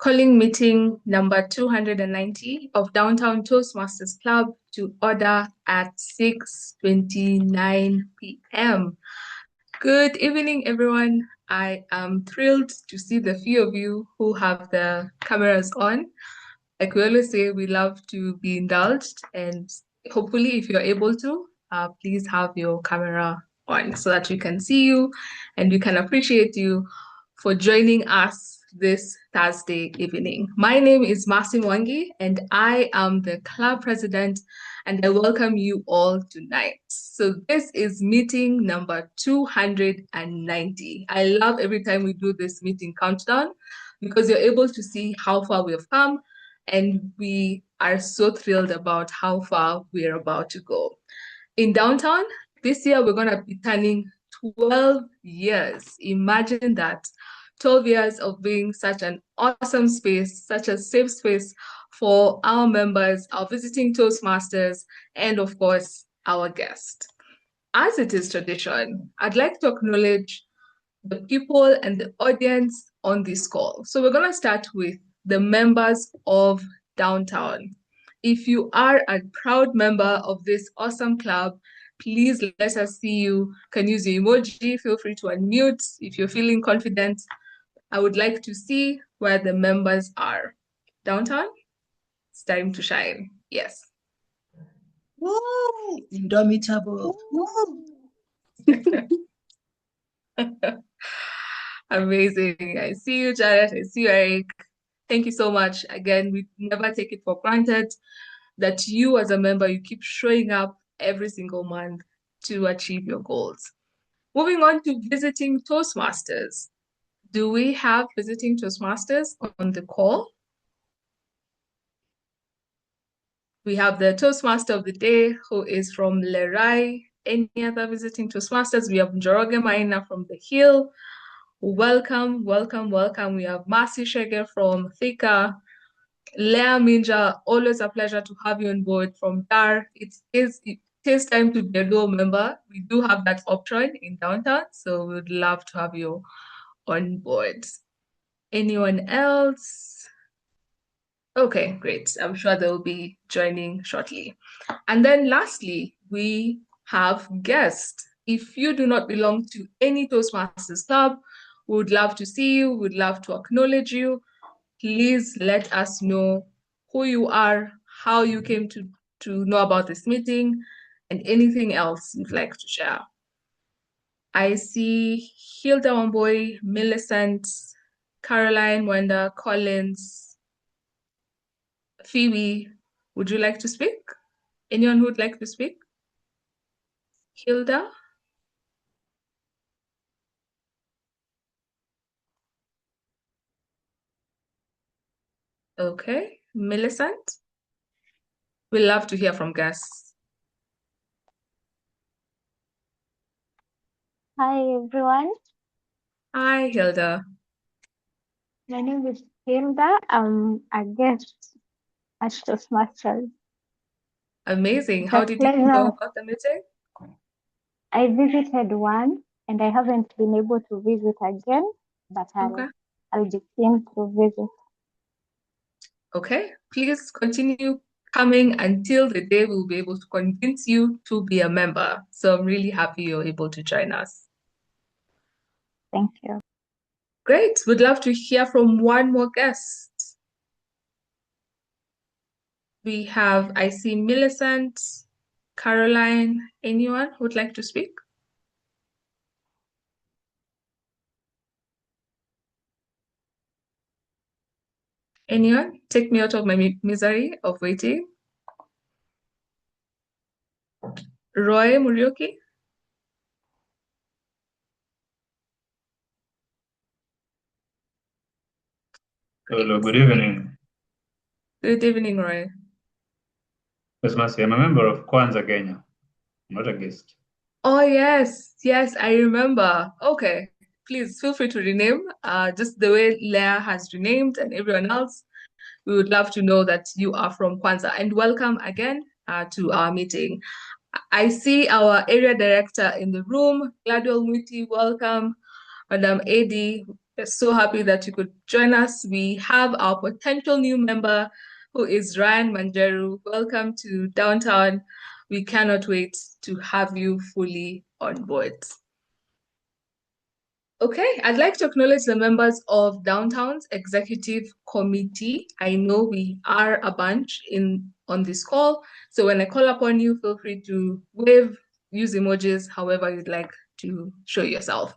Calling meeting number 290 of Downtown Toastmasters Club to order at 6:29 p.m. Good evening, everyone. I am thrilled to see the few of you who have the cameras on. Like we always say, we love to be indulged, and hopefully if you're able to, please have your camera on so that we can see you and we can appreciate you for joining us this Thursday evening. My name is Mwangi and I am the club president, and I welcome you all tonight. So this is meeting number 290. I love every time we do this meeting countdown because you're able to see how far we have come, and we are so thrilled about how far we're about to go. In downtown, this year we're going to be turning 12 years. Imagine that. 12 years of being such an awesome space, such a safe space for our members, our visiting Toastmasters, and of course, our guests. As it is tradition, I'd like to acknowledge the people and the audience on this call. So we're going to start with the members of Downtown. If you are a proud member of this awesome club, please let us see you. Can use your emoji, feel free to unmute if you're feeling confident. I would like to see where the members are. Downtown, it's time to shine. Yes. Woo! Indomitable. Woo! Amazing. I see you, Jared. I see you, Eric. Thank you so much. Again, we never take it for granted that you as a member, you keep showing up every single month to achieve your goals. Moving on to visiting Toastmasters. Do we have visiting Toastmasters on the call? We have the Toastmaster of the day, who is from Lerai. Any other visiting Toastmasters? We have Njoroge Maina from the Hill. Welcome, welcome, welcome. We have Marcy Shege from Thika. Lea Minja, always a pleasure to have you on board from Dar. It is time to be a dual member. We do have that option in Downtown, so we would love to have you on board. Anyone else? Okay, great. I'm sure they'll be joining shortly. And then lastly, we have guests. If you do not belong to any Toastmasters club, we would love to see you, we'd love to acknowledge you. Please let us know who you are, how you came to know about this meeting, and anything else you'd like to share. I see Hilda Wamboy, Millicent, Caroline, Wanda, Collins, Phoebe. Would you like to speak? Anyone who would like to speak? Hilda? Okay. Millicent? We love to hear from guests. Hi, everyone. Hi, Hilda. My name is Hilda. I'm a guest at Toastmasters. Amazing. It's How a did you know pleasure. about the meeting? I visited one and I haven't been able to visit again, but Okay. I'll be keen to visit. Okay. Please continue coming until the day we'll be able to convince you to be a member. So I'm really happy you're able to join us. Thank you. Great. We'd love to hear from one more guest. We have, I see Millicent, Caroline. Anyone who would like to speak? Anyone? Take me out of my misery of waiting. Roy Murioki? Hello, good evening. Good evening, Roy. Yes, Mercy, I'm a member of Kwanza Kenya. I'm not a guest. Oh, yes. Yes, I remember. Okay. Please feel free to rename just the way Leah has renamed and everyone else. We would love to know that you are from Kwanza. And welcome again to our meeting. I see our area director in the room, Gladwell Mwiti. Welcome. Madam AD, We're so happy that you could join us. We have our potential new member who is Ryan Manjeru. Welcome to Downtown. We cannot wait to have you fully on board. Okay, I'd like to acknowledge the members of Downtown's Executive Committee. I know we are a bunch on this call, so when I call upon you, feel free to wave, use emojis, however you'd like to show yourself.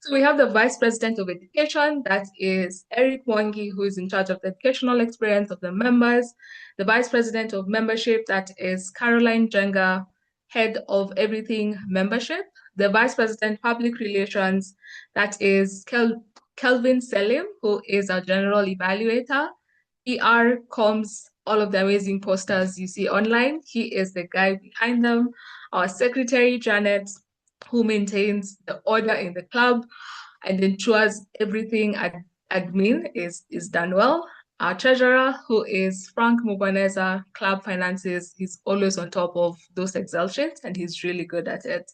So we have the Vice President of Education, that is Eric Mwangi, who is in charge of the educational experience of the members. The Vice President of Membership, that is Caroline Jenga, Head of Everything Membership. The Vice President Public Relations, that is Kelvin Selim, who is our General Evaluator. PR, comms, all of the amazing posters you see online. He is the guy behind them. Our Secretary, Janet, who maintains the order in the club and ensures everything admin is done well. Our treasurer, who is Frank Muboneza, club finances, he's always on top of those Excel sheets and he's really good at it.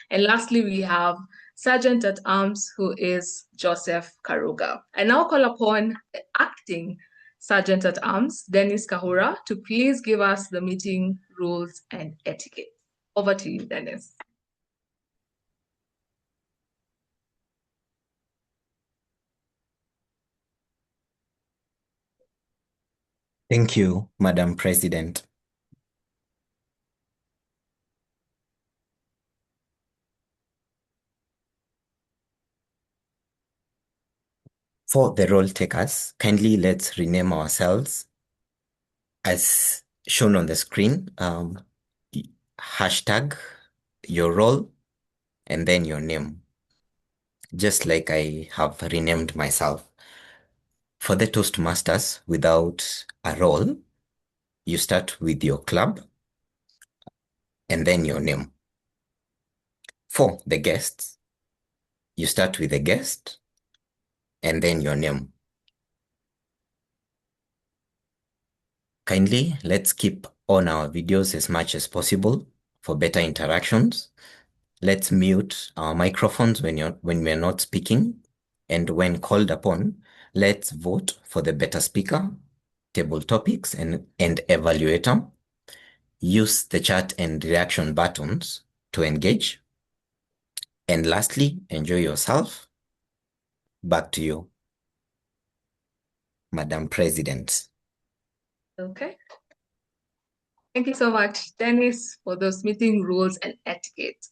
And lastly, we have Sergent at Arms, who is Joseph Karuga. I now call upon the acting Sergeant at Arms, Dennis Kahura, to please give us the meeting rules and etiquette. Over to you, Dennis. Thank you, Madam President. For the role takers, kindly let's rename ourselves as shown on the screen. Hashtag your role and then your name, just like I have renamed myself. For the Toastmasters without a role, you start with your club and then your name. For the guests, you start with the guest and then your name. Kindly, let's keep on our videos as much as possible for better interactions. Let's mute our microphones when we're not speaking. And when called upon, let's vote for the better speaker, table topics, and evaluator. Use the chat and reaction buttons to engage. And lastly, enjoy yourself. Back to you, Madam President. Okay. Thank you so much, Dennis, for those meeting rules and etiquette.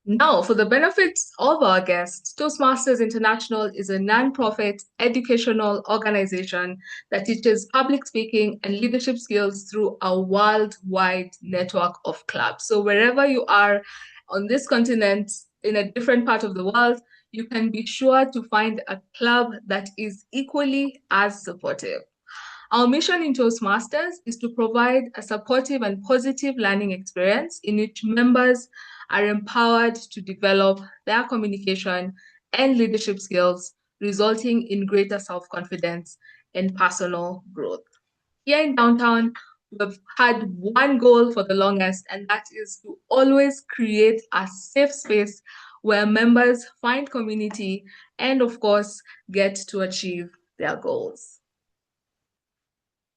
Now, for the benefits of our guests, Toastmasters International is a non-profit educational organization that teaches public speaking and leadership skills through a worldwide network of clubs. So wherever you are on this continent, in a different part of the world, you can be sure to find a club that is equally as supportive. Our mission in Toastmasters is to provide a supportive and positive learning experience in which members are empowered to develop their communication and leadership skills, resulting in greater self-confidence and personal growth. Here in Downtown, we've had one goal for the longest, and that is to always create a safe space where members find community and, of course, get to achieve their goals.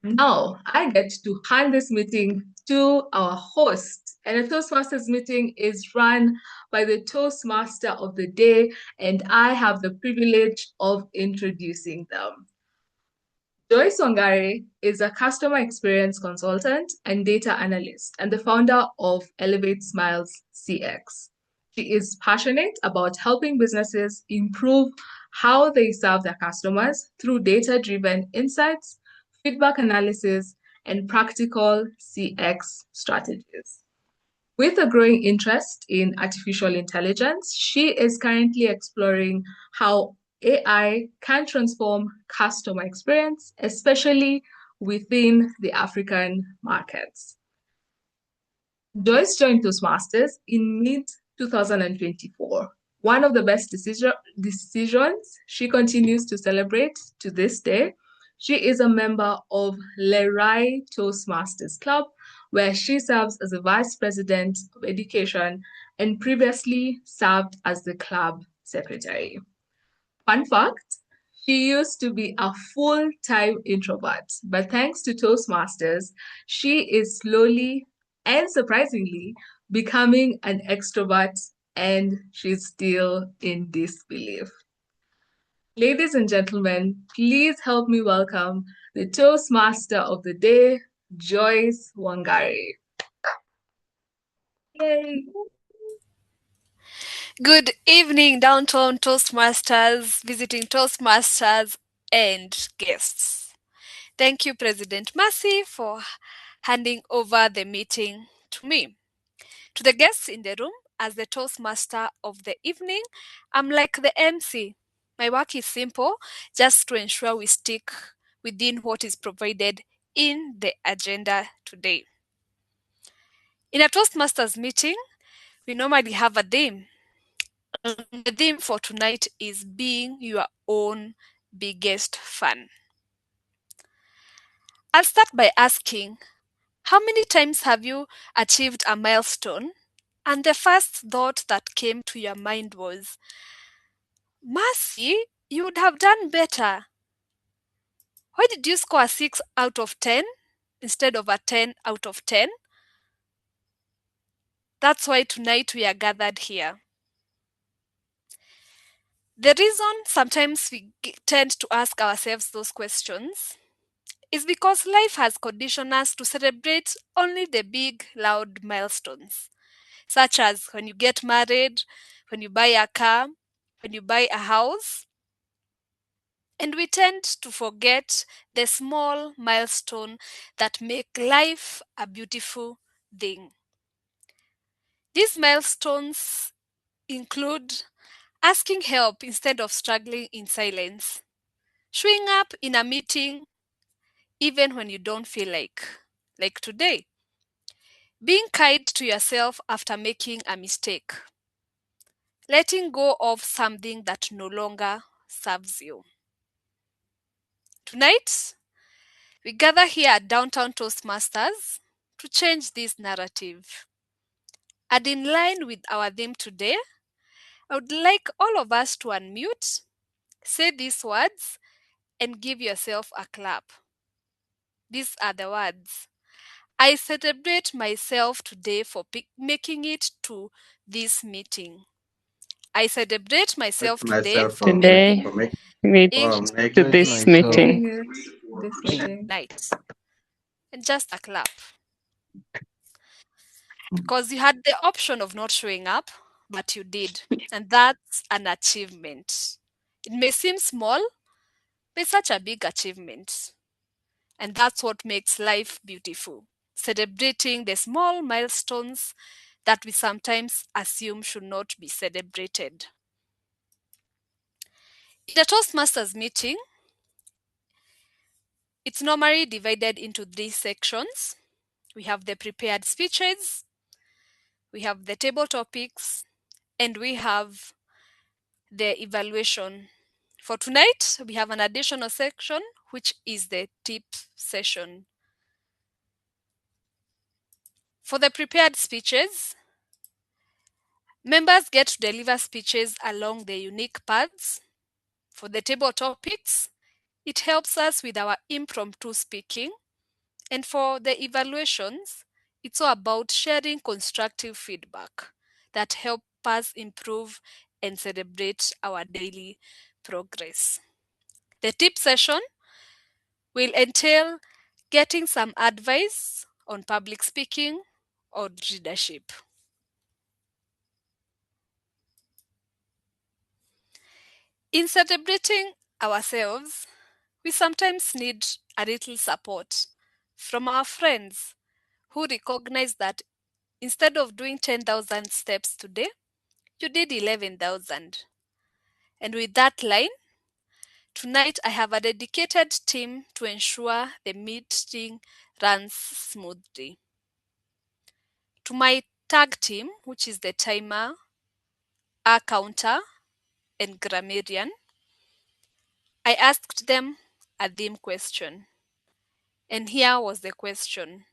Now, I get to hand this meeting to our host, and a Toastmasters meeting is run by the Toastmaster of the day, and I have the privilege of introducing them. Joyce Wangari is a customer experience consultant and data analyst and the founder of Elevate Smiles CX. She is passionate about helping businesses improve how they serve their customers through data-driven insights, feedback analysis, and practical CX strategies. With a growing interest in artificial intelligence, she is currently exploring how AI can transform customer experience, especially within the African markets. Joyce joined Toastmasters in mid-2024. One of the best decisions she continues to celebrate to this day. She is a member of Lerai Toastmasters Club, where she serves as the Vice President of Education and previously served as the club secretary. Fun fact, She used to be a full-time introvert, but thanks to Toastmasters, she is slowly and surprisingly becoming an extrovert, and she's still in disbelief. Ladies and gentlemen, please help me welcome the Toastmaster of the day, Joyce Wangari. Yay! Good evening, Downtown Toastmasters, visiting Toastmasters, and guests. Thank you, President Mercy, for handing over the meeting to me. To the guests in the room, as the Toastmaster of the evening, I'm like the MC. My work is simple, just to ensure we stick within what is provided in the agenda today. In a Toastmasters meeting, we normally have a theme. The theme for tonight is being your own biggest fan. I'll start by asking, how many times have you achieved a milestone and the first thought that came to your mind was, Mercy, you would have done better. Why did you score a 6 out of 10 instead of a 10 out of 10? That's why tonight we are gathered here. The reason sometimes we tend to ask ourselves those questions is because life has conditioned us to celebrate only the big, loud milestones, such as when you get married, when you buy a car, when you buy a house. And we tend to forget the small milestone that make life a beautiful thing. These milestones include asking help instead of struggling in silence, showing up in a meeting even when you don't feel like today, being kind to yourself after making a mistake, letting go of something that no longer serves you. Tonight, we gather here at Downtown Toastmasters to change this narrative. And in line with our theme today, I would like all of us to unmute, say these words, and give yourself a clap. These are the words. I celebrate myself today for making it to this meeting. I celebrate myself today for Today, making meet it to this meeting. Making it this meeting. night. And just a clap. Because you had the option of not showing up, but you did. And that's an achievement. It may seem small, but it's such a big achievement. And that's what makes life beautiful. Celebrating the small milestones that we sometimes assume should not be celebrated. In a Toastmasters meeting, it's normally divided into 3 sections. We have the prepared speeches, we have the table topics, and we have the evaluation. For tonight, we have an additional section, which is the tip session. For the prepared speeches, members get to deliver speeches along the unique paths. For the table topics, it helps us with our impromptu speaking. And for the evaluations, it's all about sharing constructive feedback that help us improve and celebrate our daily progress. The tip session will entail getting some advice on public speaking or leadership. In celebrating ourselves, we sometimes need a little support from our friends who recognize that instead of doing 10,000 steps today, you did 11,000. And with that line, tonight I have a dedicated team to ensure the meeting runs smoothly. To my tag team, which is the Timer, Ah Counter, and Grammarian, I asked them a theme question. And here was the question.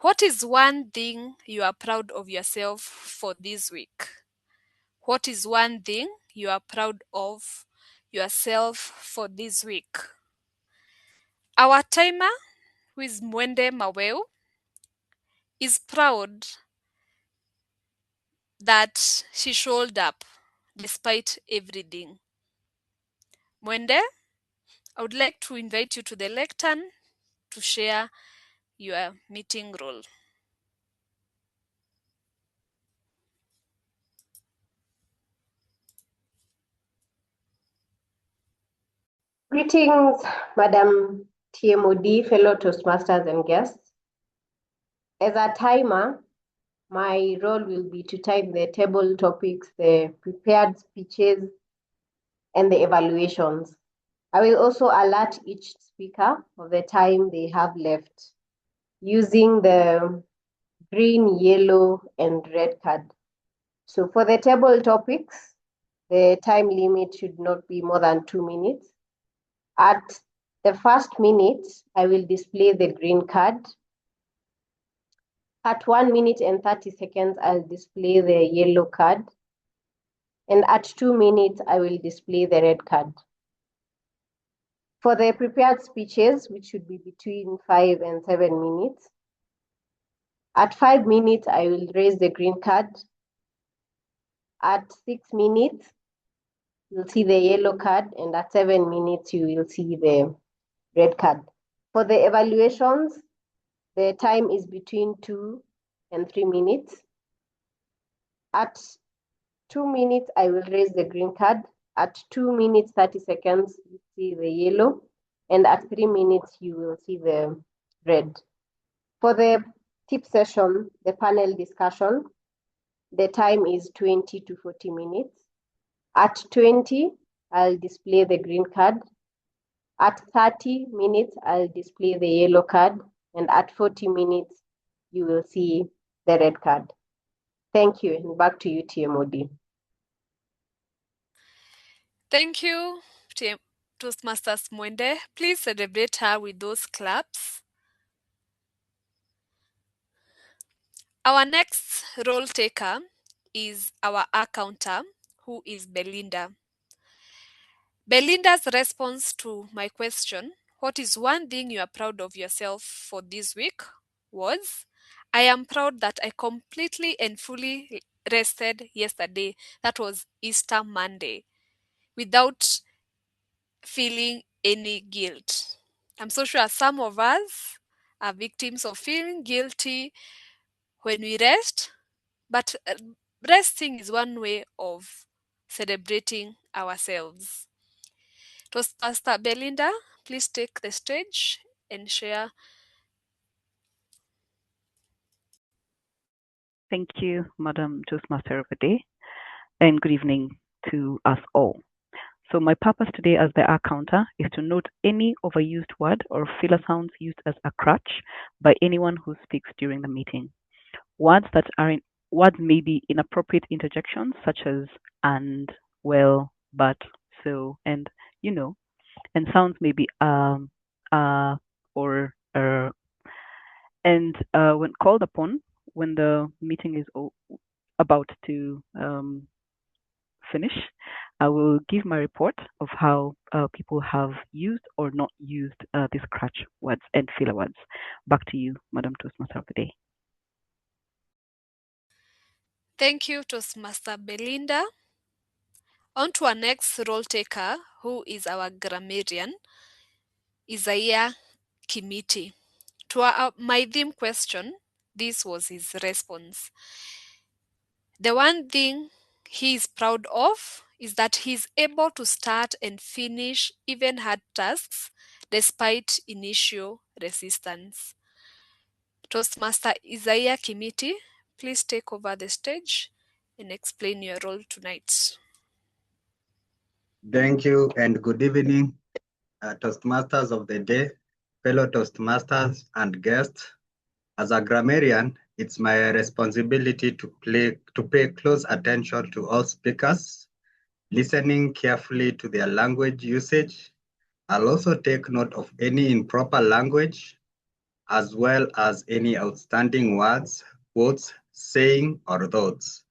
What is one thing you are proud of yourself for this week? What is one thing you are proud of yourself for this week. Our timer, who is Mwende Matheu, is proud that she showed up despite everything. Mwende, I would like to invite you to the lectern to share your meeting role. Greetings, Madam TMoD, fellow Toastmasters and guests. As a timer, my role will be to time the table topics, the prepared speeches, and the evaluations. I will also alert each speaker of the time they have left using the green, yellow, and red card. So for the table topics, the time limit should not be more than 2 minutes. At the first minute, I will display the green card. At 1 minute and 30 seconds, I'll display the yellow card. And at 2 minutes, I will display the red card. For the prepared speeches, which should be between 5 and 7 minutes, at 5 minutes, I will raise the green card. At 6 minutes, you'll see the yellow card, and at 7 minutes, you will see the red card. For the evaluations, the time is between 2 and 3 minutes. At 2 minutes, I will raise the green card. At 2 minutes, 30 seconds, you see the yellow. And at 3 minutes, you will see the red. For the tip session, the panel discussion, the time is 20 to 40 minutes. At 20, I'll display the green card. At 30 minutes, I'll display the yellow card. And at 40 minutes, you will see the red card. Thank you, and back to you, TMoD. Thank you, Toastmasters Mwende. Please celebrate her with those claps. Our next role taker is our Ah Counter, who is Belinda. Belinda's response to my question, what is one thing you are proud of yourself for this week, was, I am proud that I completely and fully rested yesterday. That was Easter Monday, without feeling any guilt. I'm so sure some of us are victims of feeling guilty when we rest, but resting is one way of celebrating ourselves. Toastmaster Belinda, please take the stage and share. Thank you, Madam Toastmaster of the Day, and good evening to us all. So my purpose today as the Ah Counter is to note any overused word or filler sounds used as a crutch by anyone who speaks during the meeting. Words may be inappropriate interjections such as and, well, but, so, and you know, and sounds may be or and when called upon, when the meeting is about to finish, I will give my report of how people have used or not used these crutch words and filler words. Back to you, Madam Toastmaster of the Day. Thank you, Toastmaster Belinda. On to our next role taker, who is our grammarian, Isaiah Kimiti. To my theme question, this was his response. The one thing he is proud of is that he is able to start and finish even hard tasks despite initial resistance. Toastmaster Isaiah Kimiti, please take over the stage and explain your role tonight. Thank you and good evening, Toastmasters of the Day, fellow Toastmasters and guests. As a grammarian, it's my responsibility to pay close attention to all speakers, listening carefully to their language usage. I'll also take note of any improper language, as well as any outstanding words, quotes, saying, or thoughts.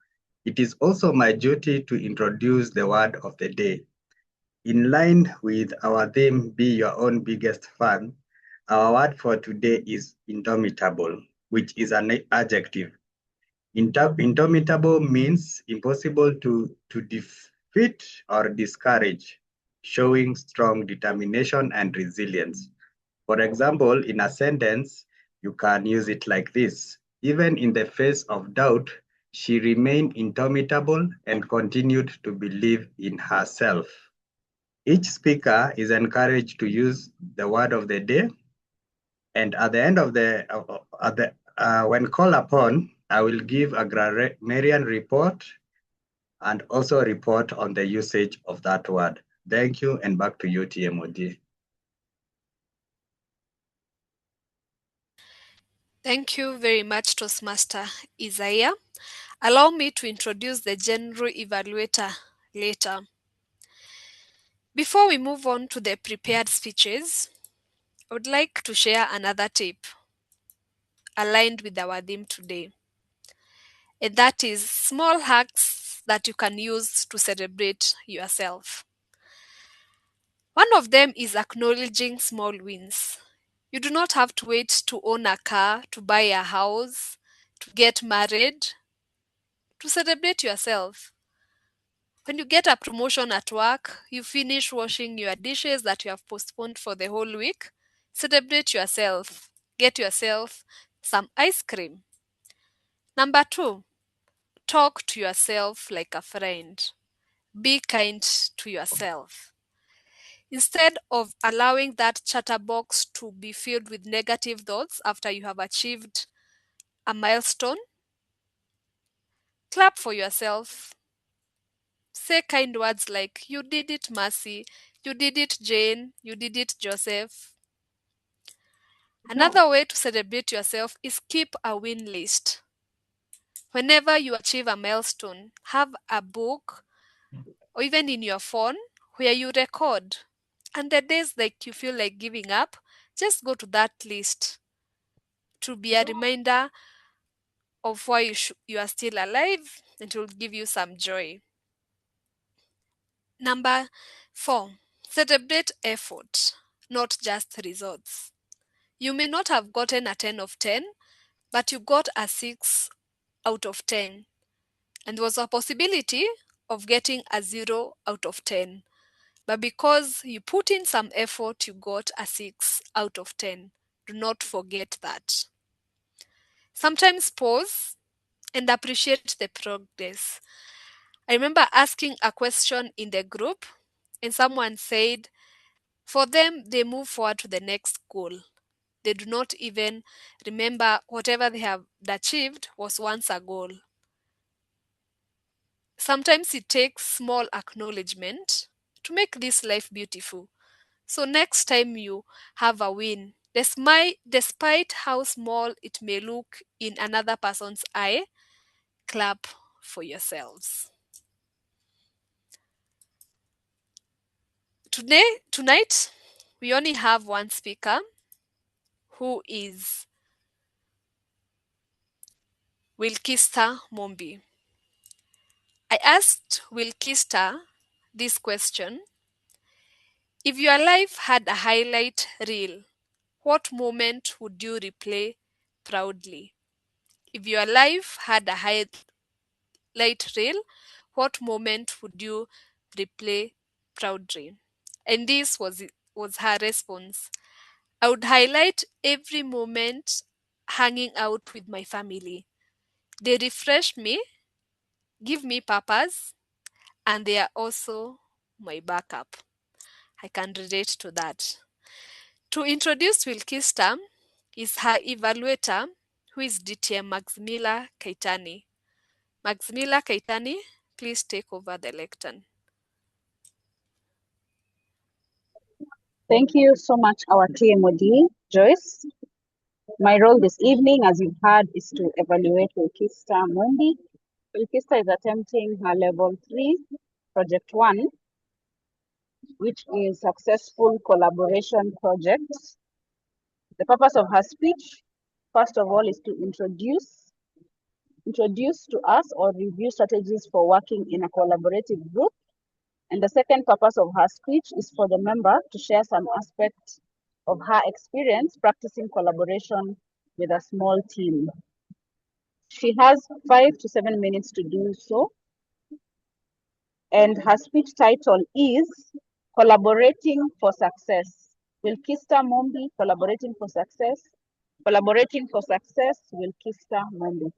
It is also my duty to introduce the word of the day. In line with our theme, Be Your Own Biggest Fan, our word for today is indomitable, which is an adjective. Indomitable means impossible to defeat or discourage, showing strong determination and resilience. For example, in a sentence, you can use it like this. Even in the face of doubt, she remained indomitable and continued to believe in herself. Each speaker is encouraged to use the word of the day, and at the end of when called upon, I will give a grammarian report and also a report on the usage of that word. Thank you, and back to you, TMoD. Thank you very much, Toastmaster Isaiah. Allow me to introduce the General Evaluator later. Before we move on to the prepared speeches, I would like to share another tip aligned with our theme today. And that is small hacks that you can use to celebrate yourself. One of them is acknowledging small wins. You do not have to wait to own a car, to buy a house, to get married, to celebrate yourself. When you get a promotion at work, you finish washing your dishes that you have postponed for the whole week, celebrate yourself. Get yourself some ice cream. Number 2, talk to yourself like a friend. Be kind to yourself. Instead of allowing that chatterbox to be filled with negative thoughts after you have achieved a milestone, clap for yourself. Say kind words like, "You did it, Mercy. You did it, Jane. You did it, Joseph." Another way to celebrate yourself is keep a win list. Whenever you achieve a milestone, have a book or even in your phone where you record. And the days like you feel like giving up, just go to that list to be a reminder of why you are still alive, and it will give you some joy. Number 4, celebrate effort, not just results. You may not have gotten a 10 of 10, but you got a 6 out of 10. And there was a possibility of getting a 0 out of 10. But because you put in some effort, you got a 6 out of 10. Do not forget that. Sometimes pause and appreciate the progress. I remember asking a question in the group, and someone said, for them, they move forward to the next goal. They do not even remember whatever they have achieved was once a goal. Sometimes it takes small acknowledgement to make this life beautiful. So next time you have a win, despite how small it may look in another person's eye, clap for yourselves. Tonight, we only have one speaker, who is Wilkister Mumbi. I asked Wilkister this question: if your life had a highlight reel, what moment would you replay proudly? If your life had a highlight reel, what moment would you replay proudly? And this was her response: I would highlight every moment hanging out with my family. They refresh me, give me purpose, and they are also my backup. I can relate to that. To introduce Wilkister is her evaluator, who is DTM Max Keitany. Max Keitany, please take over the lectern. Thank you so much, our TMoD Joyce. My role this evening, as you've heard, is to evaluate Wilkister Mumbi. Wilkister is attempting her level 3, project 1, which is successful collaboration projects. The purpose of her speech, first of all, is to introduce to us or review strategies for working in a collaborative group. And the second purpose of her speech is for the member to share some aspects of her experience practicing collaboration with a small team. She has 5 to 7 minutes to do so. And her speech title is Collaborating for Success. Wilkister Mumbi, Collaborating for Success. Collaborating for Success, Wilkister Mumbi.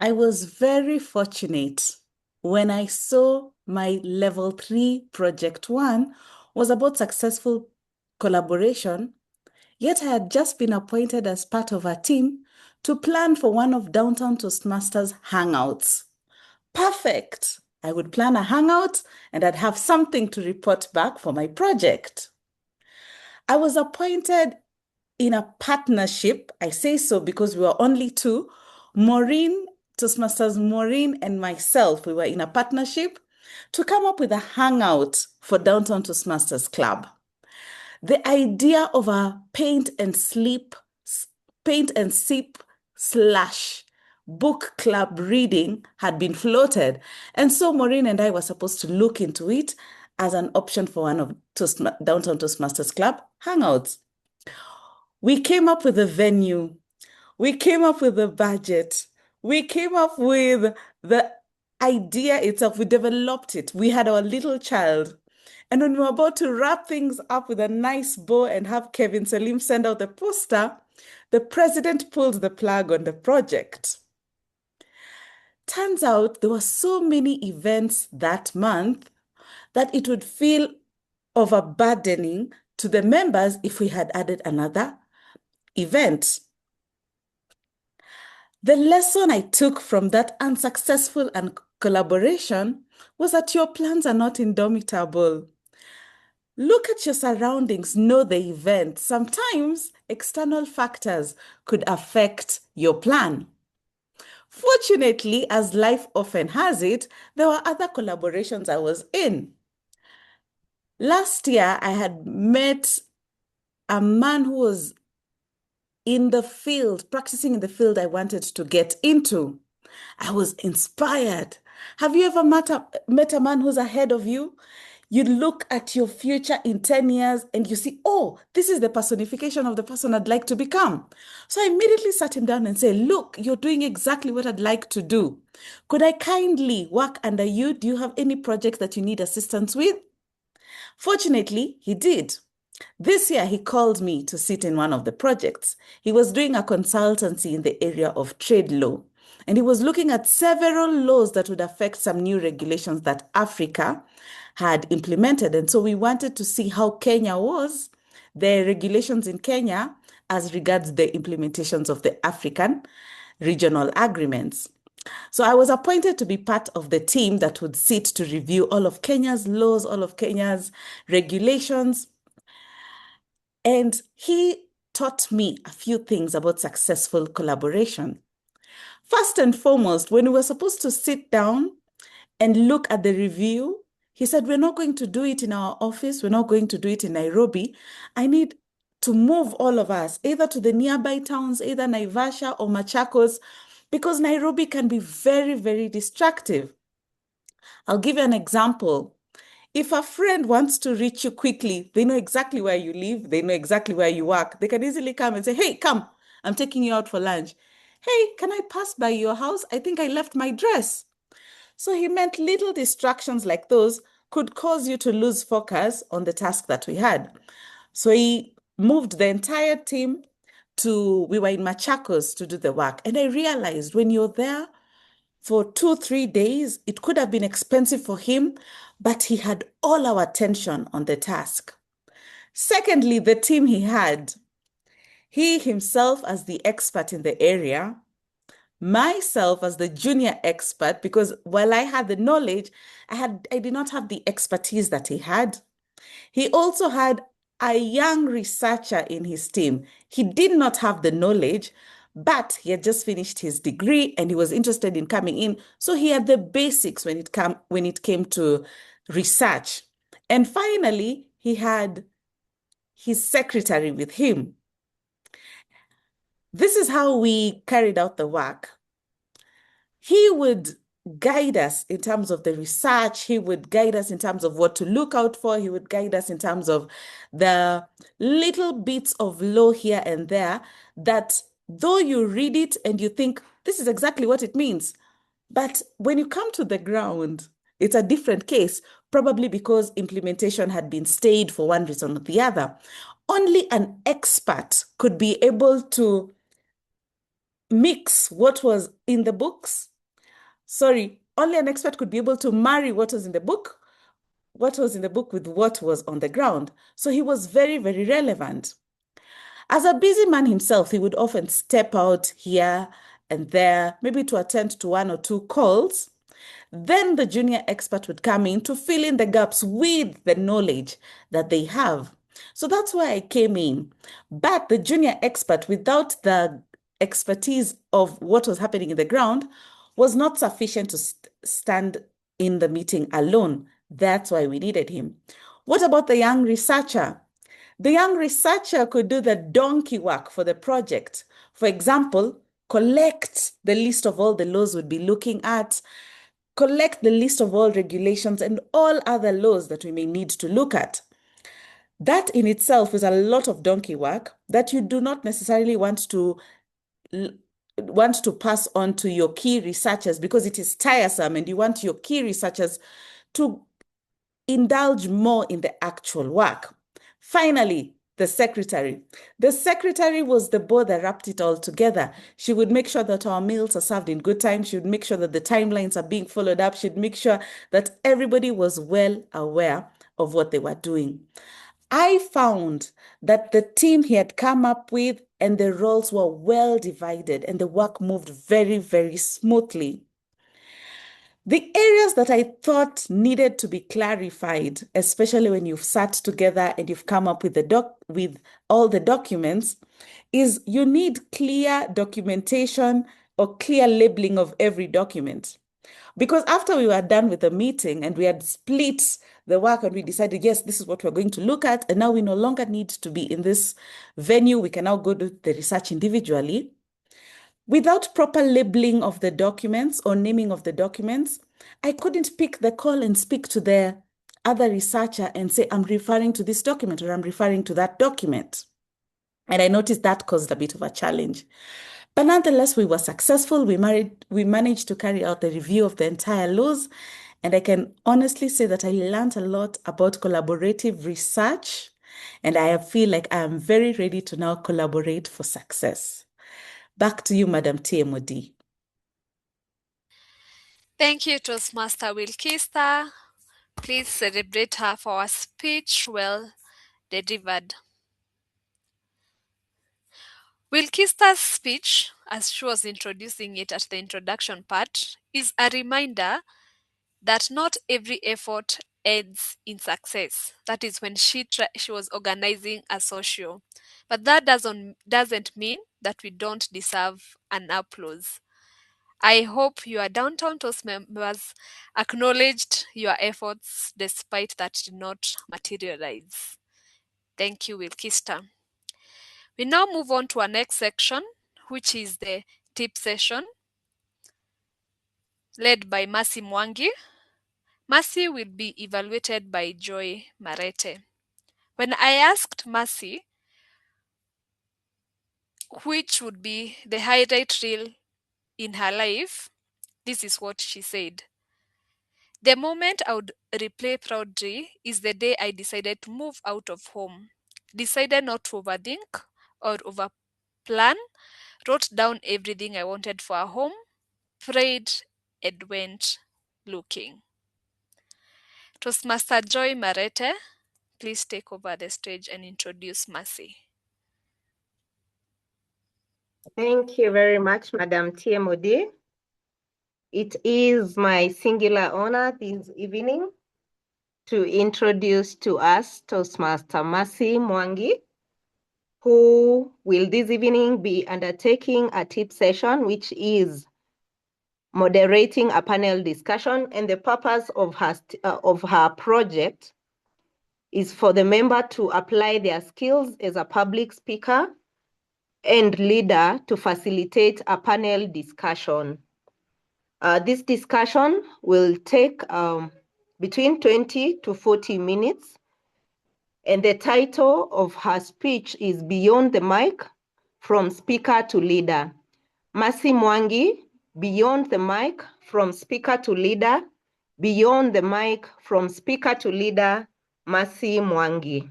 I was very fortunate when I saw my level 3 project 1 was about successful collaboration, yet I had just been appointed as part of a team to plan for one of Downtown Toastmasters hangouts. Perfect! I would plan a hangout and I'd have something to report back for my project. I was appointed in a partnership. I say so because we were only two. Toastmasters Maureen and myself, we were in a partnership to come up with a hangout for Downtown Toastmasters Club. The idea of a paint and sip / book club reading had been floated. And so Maureen and I were supposed to look into it as an option for one of Downtown Toastmasters Club hangouts. We came up with a venue. We came up with a budget. We came up with the idea itself. We developed it. We had our little child. And when we were about to wrap things up with a nice bow and have Kelvin Selim send out the poster, the president pulled the plug on the project. Turns out there were so many events that month that it would feel overburdening to the members if we had added another event. The lesson I took from that unsuccessful collaboration was that your plans are not indomitable. Look at your surroundings, know the event. Sometimes external factors could affect your plan. Fortunately, as life often has it, there were other collaborations I was in. Last year, I had met a man who was in the field, practicing in the field I wanted to get into. I was inspired. Have you ever met a man who's ahead of you? You look at your future in 10 years and you see, oh, this is the personification of the person I'd like to become. So I immediately sat him down and said, look, you're doing exactly what I'd like to do. Could I kindly work under you? Do you have any projects that you need assistance with? Fortunately, he did. This year, he called me to sit in one of the projects. He was doing a consultancy in the area of trade law, and he was looking at several laws that would affect some new regulations that Africa had implemented. And so we wanted to see how Kenya was, the regulations in Kenya as regards the implementations of the African regional agreements. So I was appointed to be part of the team that would sit to review all of Kenya's laws, all of Kenya's regulations. And he taught me a few things about successful collaboration. First and foremost, when we were supposed to sit down and look at the review, he said, we're not going to do it in our office. We're not going to do it in Nairobi. I need to move all of us either to the nearby towns, either Naivasha or Machakos, because Nairobi can be very, very distractive. I'll give you an example. If a friend wants to reach you quickly, they know exactly where you live, they know exactly where you work. They can easily come and say, hey, come, I'm taking you out for lunch. Hey, can I pass by your house? I think I left my dress. So he meant little distractions like those could cause you to lose focus on the task that we had. So he moved the entire team we were in Machakos to do the work. And I realized when you're there for 2-3 days, it could have been expensive for him, but he had all our attention on the task. Secondly, the team he had, he himself as the expert in the area, myself as the junior expert, because while I had the knowledge, I did not have the expertise that he had. He also had a young researcher in his team. He did not have the knowledge, but he had just finished his degree and he was interested in coming in. So he had the basics when it came to research. And finally, he had his secretary with him. This is how we carried out the work. He would guide us in terms of the research. He would guide us in terms of what to look out for. He would guide us in terms of the little bits of law here and there that though you read it and you think this is exactly what it means, but when you come to the ground, it's a different case, probably because implementation had been stayed for one reason or the other. Only an expert could be able to mix what was in the books. Only an expert could be able to marry what was in the book with what was on the ground. So he was very, very relevant. As a busy man himself, he would often step out here and there, maybe to attend to one or two calls. Then the junior expert would come in to fill in the gaps with the knowledge that they have. So that's why I came in. But the junior expert, without the expertise of what was happening in the ground, was not sufficient to stand in the meeting alone. That's why we needed him. What about the young researcher? The young researcher could do the donkey work for the project. For example, collect the list of all the laws we'd be looking at, collect the list of all regulations and all other laws that we may need to look at. That in itself is a lot of donkey work that you do not necessarily want to pass on to your key researchers because it is tiresome, and you want your key researchers to indulge more in the actual work. Finally, the secretary. The secretary was the board that wrapped it all together. She would make sure that our meals are served in good time. She would make sure that the timelines are being followed up. She'd make sure that everybody was well aware of what they were doing. I found that the team he had come up with and the roles were well divided and the work moved very, very smoothly. The areas that I thought needed to be clarified, especially when you've sat together and you've come up with all the documents, is you need clear documentation or clear labeling of every document. Because after we were done with the meeting and we had split the work and we decided, yes, this is what we're going to look at, and now we no longer need to be in this venue, we can now go do the research individually. Without proper labeling of the documents or naming of the documents, I couldn't pick the call and speak to the other researcher and say, I'm referring to this document or I'm referring to that document. And I noticed that caused a bit of a challenge. But nonetheless, we were successful. We managed to carry out the review of the entire laws. And I can honestly say that I learned a lot about collaborative research. And I feel like I am very ready to now collaborate for success. Back to you, Madam TMoD. Thank you, Toastmaster Wilkister. Please celebrate her for our speech well delivered. Wilkister's speech, as she was introducing it at the introduction part, is a reminder that not every effort ends in success. That is when she was organizing a social. But that doesn't mean that we don't deserve an applause. I hope your Downtown Toast members acknowledged your efforts despite that did not materialize. Thank you, Wilkister. We now move on to our next section, which is the tip session, led by Mercy Mwangi. Mercy will be evaluated by Joy Marete. When I asked Mercy which would be the highlight reel in her life, this is what she said. The moment I would replay proudly is the day I decided to move out of home. Decided not to overthink or overplan, wrote down everything I wanted for a home, prayed, and went looking. Toastmaster Joy Marete, please take over the stage and introduce Mercy. Thank you very much, Madam TMoD. It is my singular honor this evening to introduce to us Toastmaster Mercy Mwangi, who will this evening be undertaking a tip session, which is moderating a panel discussion. And the purpose of her project is for the member to apply their skills as a public speaker and leader to facilitate a panel discussion. This discussion will take between 20 to 40 minutes, and the title of her speech is Beyond the Mic, From Speaker to Leader. Mercy Mwangi, Beyond the Mic, From Speaker to Leader. Beyond the Mic, From Speaker to Leader, Mercy Mwangi.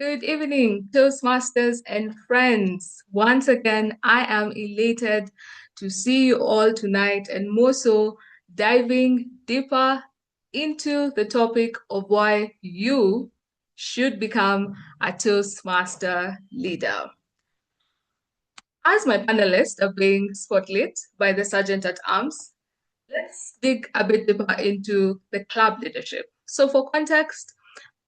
Good evening, Toastmasters and friends. Once again, I am elated to see you all tonight, and more so diving deeper into the topic of why you should become a Toastmaster leader. As my panelists are being spotlit by the Sergeant at Arms, let's dig a bit deeper into the club leadership. So for context,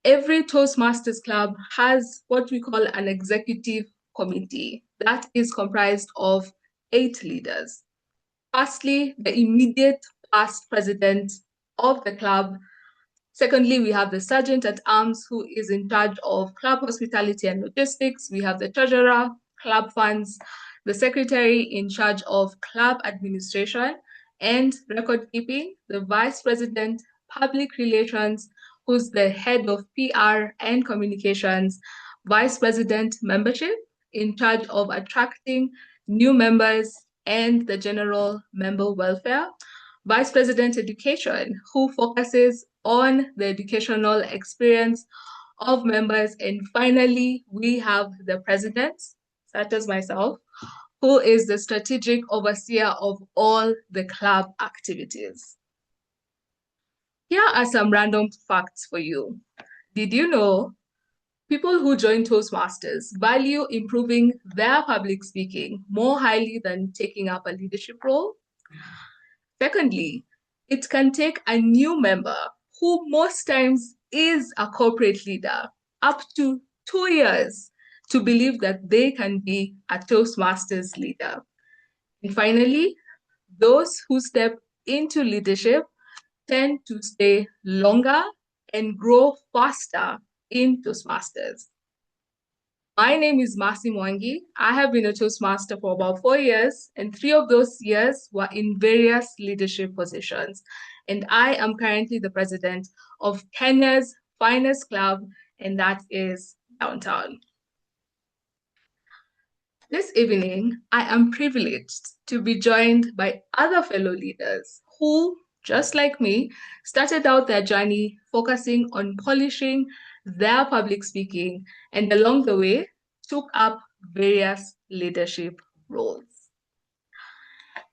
every Toastmasters club has what we call an executive committee that is comprised of 8 leaders. Firstly, the immediate past president of the club. Secondly, we have the Sergeant at Arms, who is in charge of club hospitality and logistics. We have the treasurer, club funds, the secretary in charge of club administration and record keeping, the vice president, public relations, who's the head of PR and communications, vice president membership, in charge of attracting new members and the general member welfare, vice president education, who focuses on the educational experience of members, and finally, we have the president, such as myself, who is the strategic overseer of all the club activities. Here are some random facts for you. Did you know people who join Toastmasters value improving their public speaking more highly than taking up a leadership role? Secondly, it can take a new member who most times is a corporate leader up to 2 years to believe that they can be a Toastmasters leader. And finally, those who step into leadership tend to stay longer and grow faster in Toastmasters. My name is Mercy Mwangi. I have been a Toastmaster for about 4 years, and 3 of those years were in various leadership positions. And I am currently the president of Kenya's finest club, and that is Downtown. This evening, I am privileged to be joined by other fellow leaders who, just like me, started out their journey focusing on polishing their public speaking, and along the way, took up various leadership roles.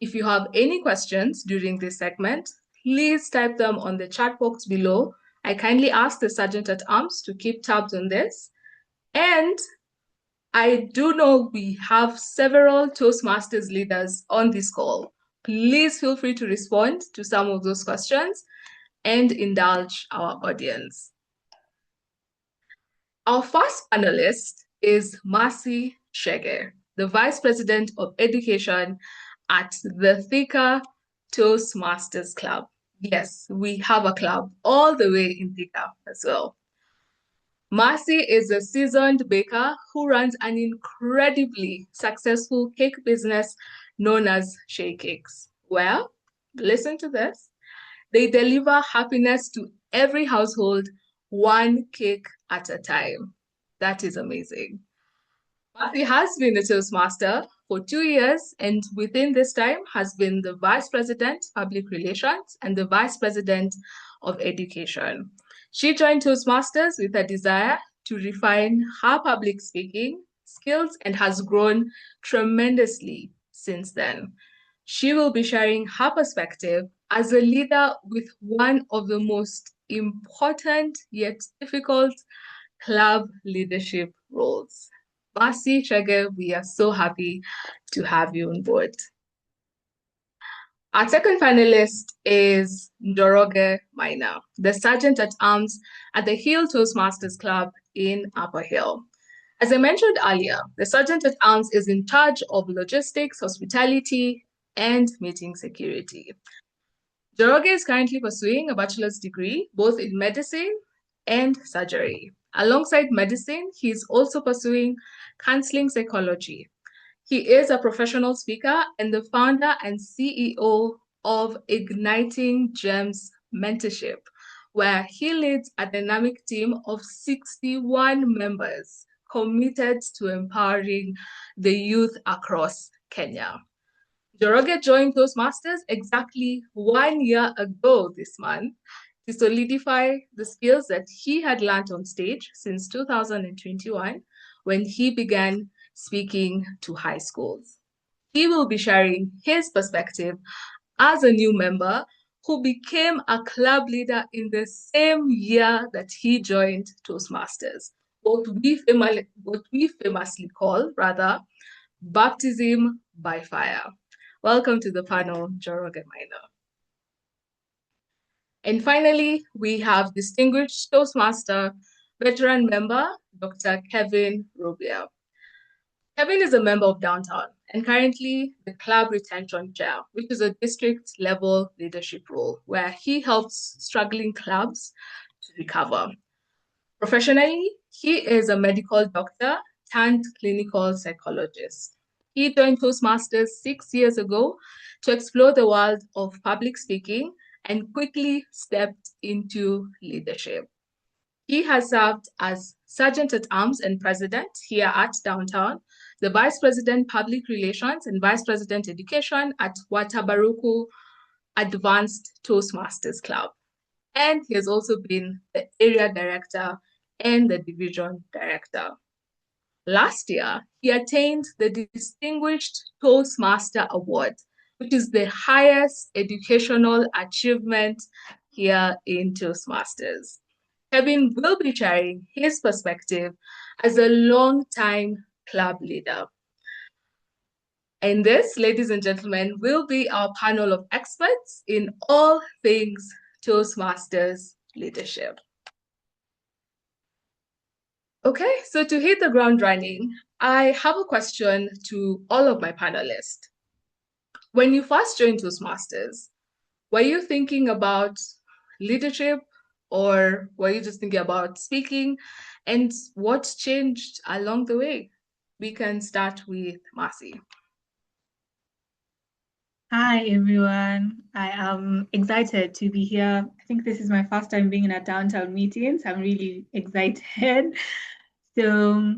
If you have any questions during this segment, please type them on the chat box below. I kindly ask the Sergeant at Arms to keep tabs on this. And I do know we have several Toastmasters leaders on this call. Please feel free to respond to some of those questions and indulge our audience. Our first panelist is Mercy Chege, the Vice President of Education at the Thika Toastmasters Club. Yes, we have a club all the way in Thika as well. Mercy is a seasoned baker who runs an incredibly successful cake business known as Shea Cakes. Well, listen to this. They deliver happiness to every household, one cake at a time. That is amazing. Mercy has been a Toastmaster for 2 years, and within this time has been the Vice President, Public Relations, and the Vice President of Education. She joined Toastmasters with a desire to refine her public speaking skills and has grown tremendously since then. She will be sharing her perspective as a leader with one of the most important yet difficult club leadership roles. Mercy Chege, we are so happy to have you on board. Our second panelist is Njoroge Maina, the Sergeant at Arms at the Hill Toastmasters Club in Upper Hill. As I mentioned earlier, the Sergeant at Arms is in charge of logistics, hospitality, and meeting security. Njoroge is currently pursuing a bachelor's degree, both in medicine and surgery. Alongside medicine, he is also pursuing counseling psychology. He is a professional speaker and the founder and CEO of Igniting Gems Mentorship, where he leads a dynamic team of 61 members committed to empowering the youth across Kenya. Njoroge joined Toastmasters exactly 1 year ago this month to solidify the skills that he had learned on stage since 2021 when he began speaking to high schools. He will be sharing his perspective as a new member who became a club leader in the same year that he joined Toastmasters, what we famously call, baptism by fire. Welcome to the panel, Njoroge Maina. And finally, we have distinguished Toastmaster, veteran member, Dr. Kevin Rubia. Kevin is a member of Downtown and currently the club retention chair, which is a district level leadership role where he helps struggling clubs to recover. Professionally, he is a medical doctor turned clinical psychologist. He joined Toastmasters 6 years ago to explore the world of public speaking and quickly stepped into leadership. He has served as Sergent at Arms and President here at Downtown, the Vice President Public Relations and Vice President Education at Watabaruku Advanced Toastmasters Club. And he has also been the area director and the division director. Last year, he attained the Distinguished Toastmaster Award, which is the highest educational achievement here in Toastmasters. Kevin will be sharing his perspective as a long-time club leader. And this, ladies and gentlemen, will be our panel of experts in all things Toastmasters leadership. Okay, so to hit the ground running, I have a question to all of my panelists. When you first joined Toastmasters, were you thinking about leadership or were you just thinking about speaking? And what changed along the way? We can start with Marcy. Hi, everyone. I am excited to be here. I think this is my first time being in a downtown meeting, so I'm really excited. So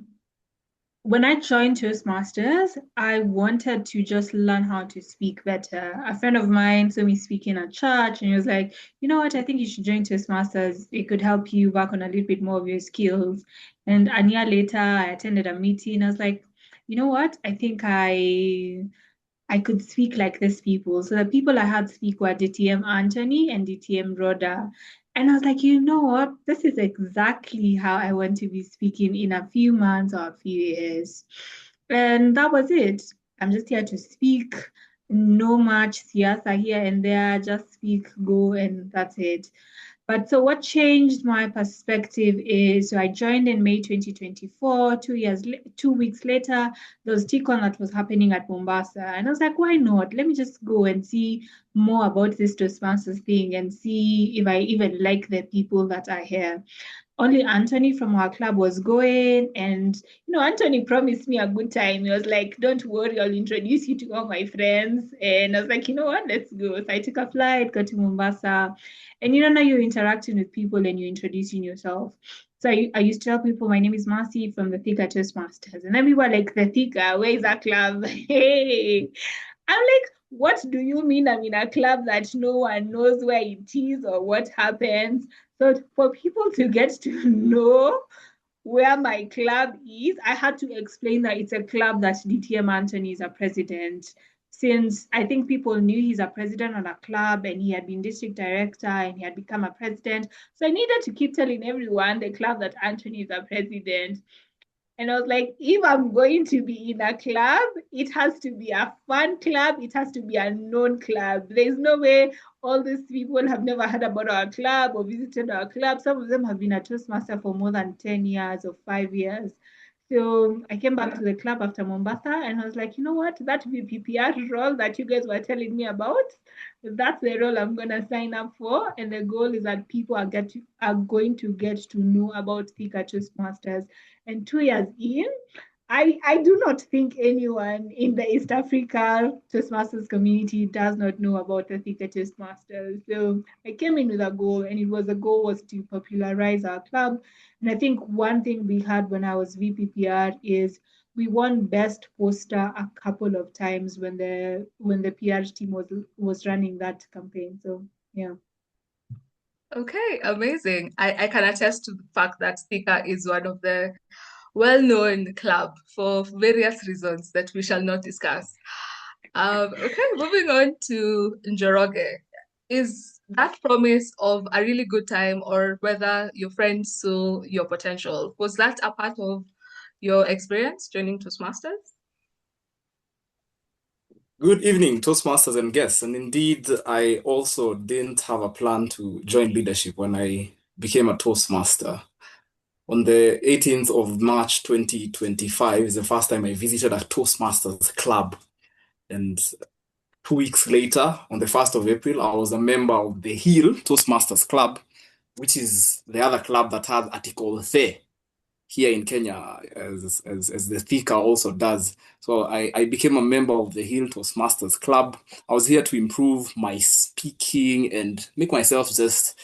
when I joined Toastmasters, I wanted to just learn how to speak better. A friend of mine saw me speaking at church and he was like, you know what, I think you should join Toastmasters. It could help you work on a little bit more of your skills. And a year later, I attended a meeting. I was like, you know what, I think I could speak like these people. So the people I had speak were DTM Anthony and DTM Rhoda. And I was like, you know what? This is exactly how I want to be speaking in a few months or a few years. And that was it. I'm just here to speak. No much siasa here and there. Just speak, go, and that's it. But so what changed my perspective is, so I joined in May 2024, 2 weeks later, there was TCON that was happening at Mombasa. And I was like, why not? Let me just go and see more about this Toastmasters thing and see if I even like the people that are here. Only Anthony from our club was going, and Anthony promised me a good time. He was like, don't worry, I'll introduce you to all my friends. And I was like, you know what, let's go. So I took a flight, got to Mombasa, and now you're interacting with people and you're introducing yourself. So I used to tell people, my name is Marcy from the Thika Toastmasters. And then people were like, the Thika, where is that club? Hey, I'm like, what do you mean I'm in a club that no one knows where it is or what happens? So for people to get to know where my club is, I had to explain that it's a club that DTM Anthony is a president. Since I think people knew he's a president on a club and he had been district director and he had become a president. So I needed to keep telling everyone the club that Anthony is a president. And I was like, if I'm going to be in a club, it has to be a fun club. It has to be a known club. There's no way all these people have never heard about our club or visited our club. Some of them have been a Toastmaster for more than 10 years or 5 years. So I came back to the club after Mombasa and I was like, you know what, that VPPR role that you guys were telling me about, that's the role I'm going to sign up for. And the goal is that people are going to get to know about Thika Toastmasters. And 2 years in, I do not think anyone in the East Africa Toastmasters community does not know about the Thika Toastmasters. So I came in with a goal, and the goal was to popularize our club. And I think one thing we had when I was VPPR is we won best poster a couple of times when the PR team was running that campaign. So yeah. Okay, amazing. I can attest to the fact that Thika is one of the well-known club for various reasons that we shall not discuss. Okay, moving on to Njoroge. Is that promise of a really good time or whether your friends saw your potential, was that a part of your experience joining Toastmasters? Good evening, Toastmasters and guests. And indeed, I also didn't have a plan to join leadership when I became a Toastmaster. On the 18th of March 2025 is the first time I visited a Toastmasters club. And 2 weeks later, on the 1st of April, I was a member of the Hill Toastmasters Club, which is the other club that has Article 3 here in Kenya, as the Thika also does. So I became a member of the Hill Toastmasters Club. I was here to improve my speaking and make myself just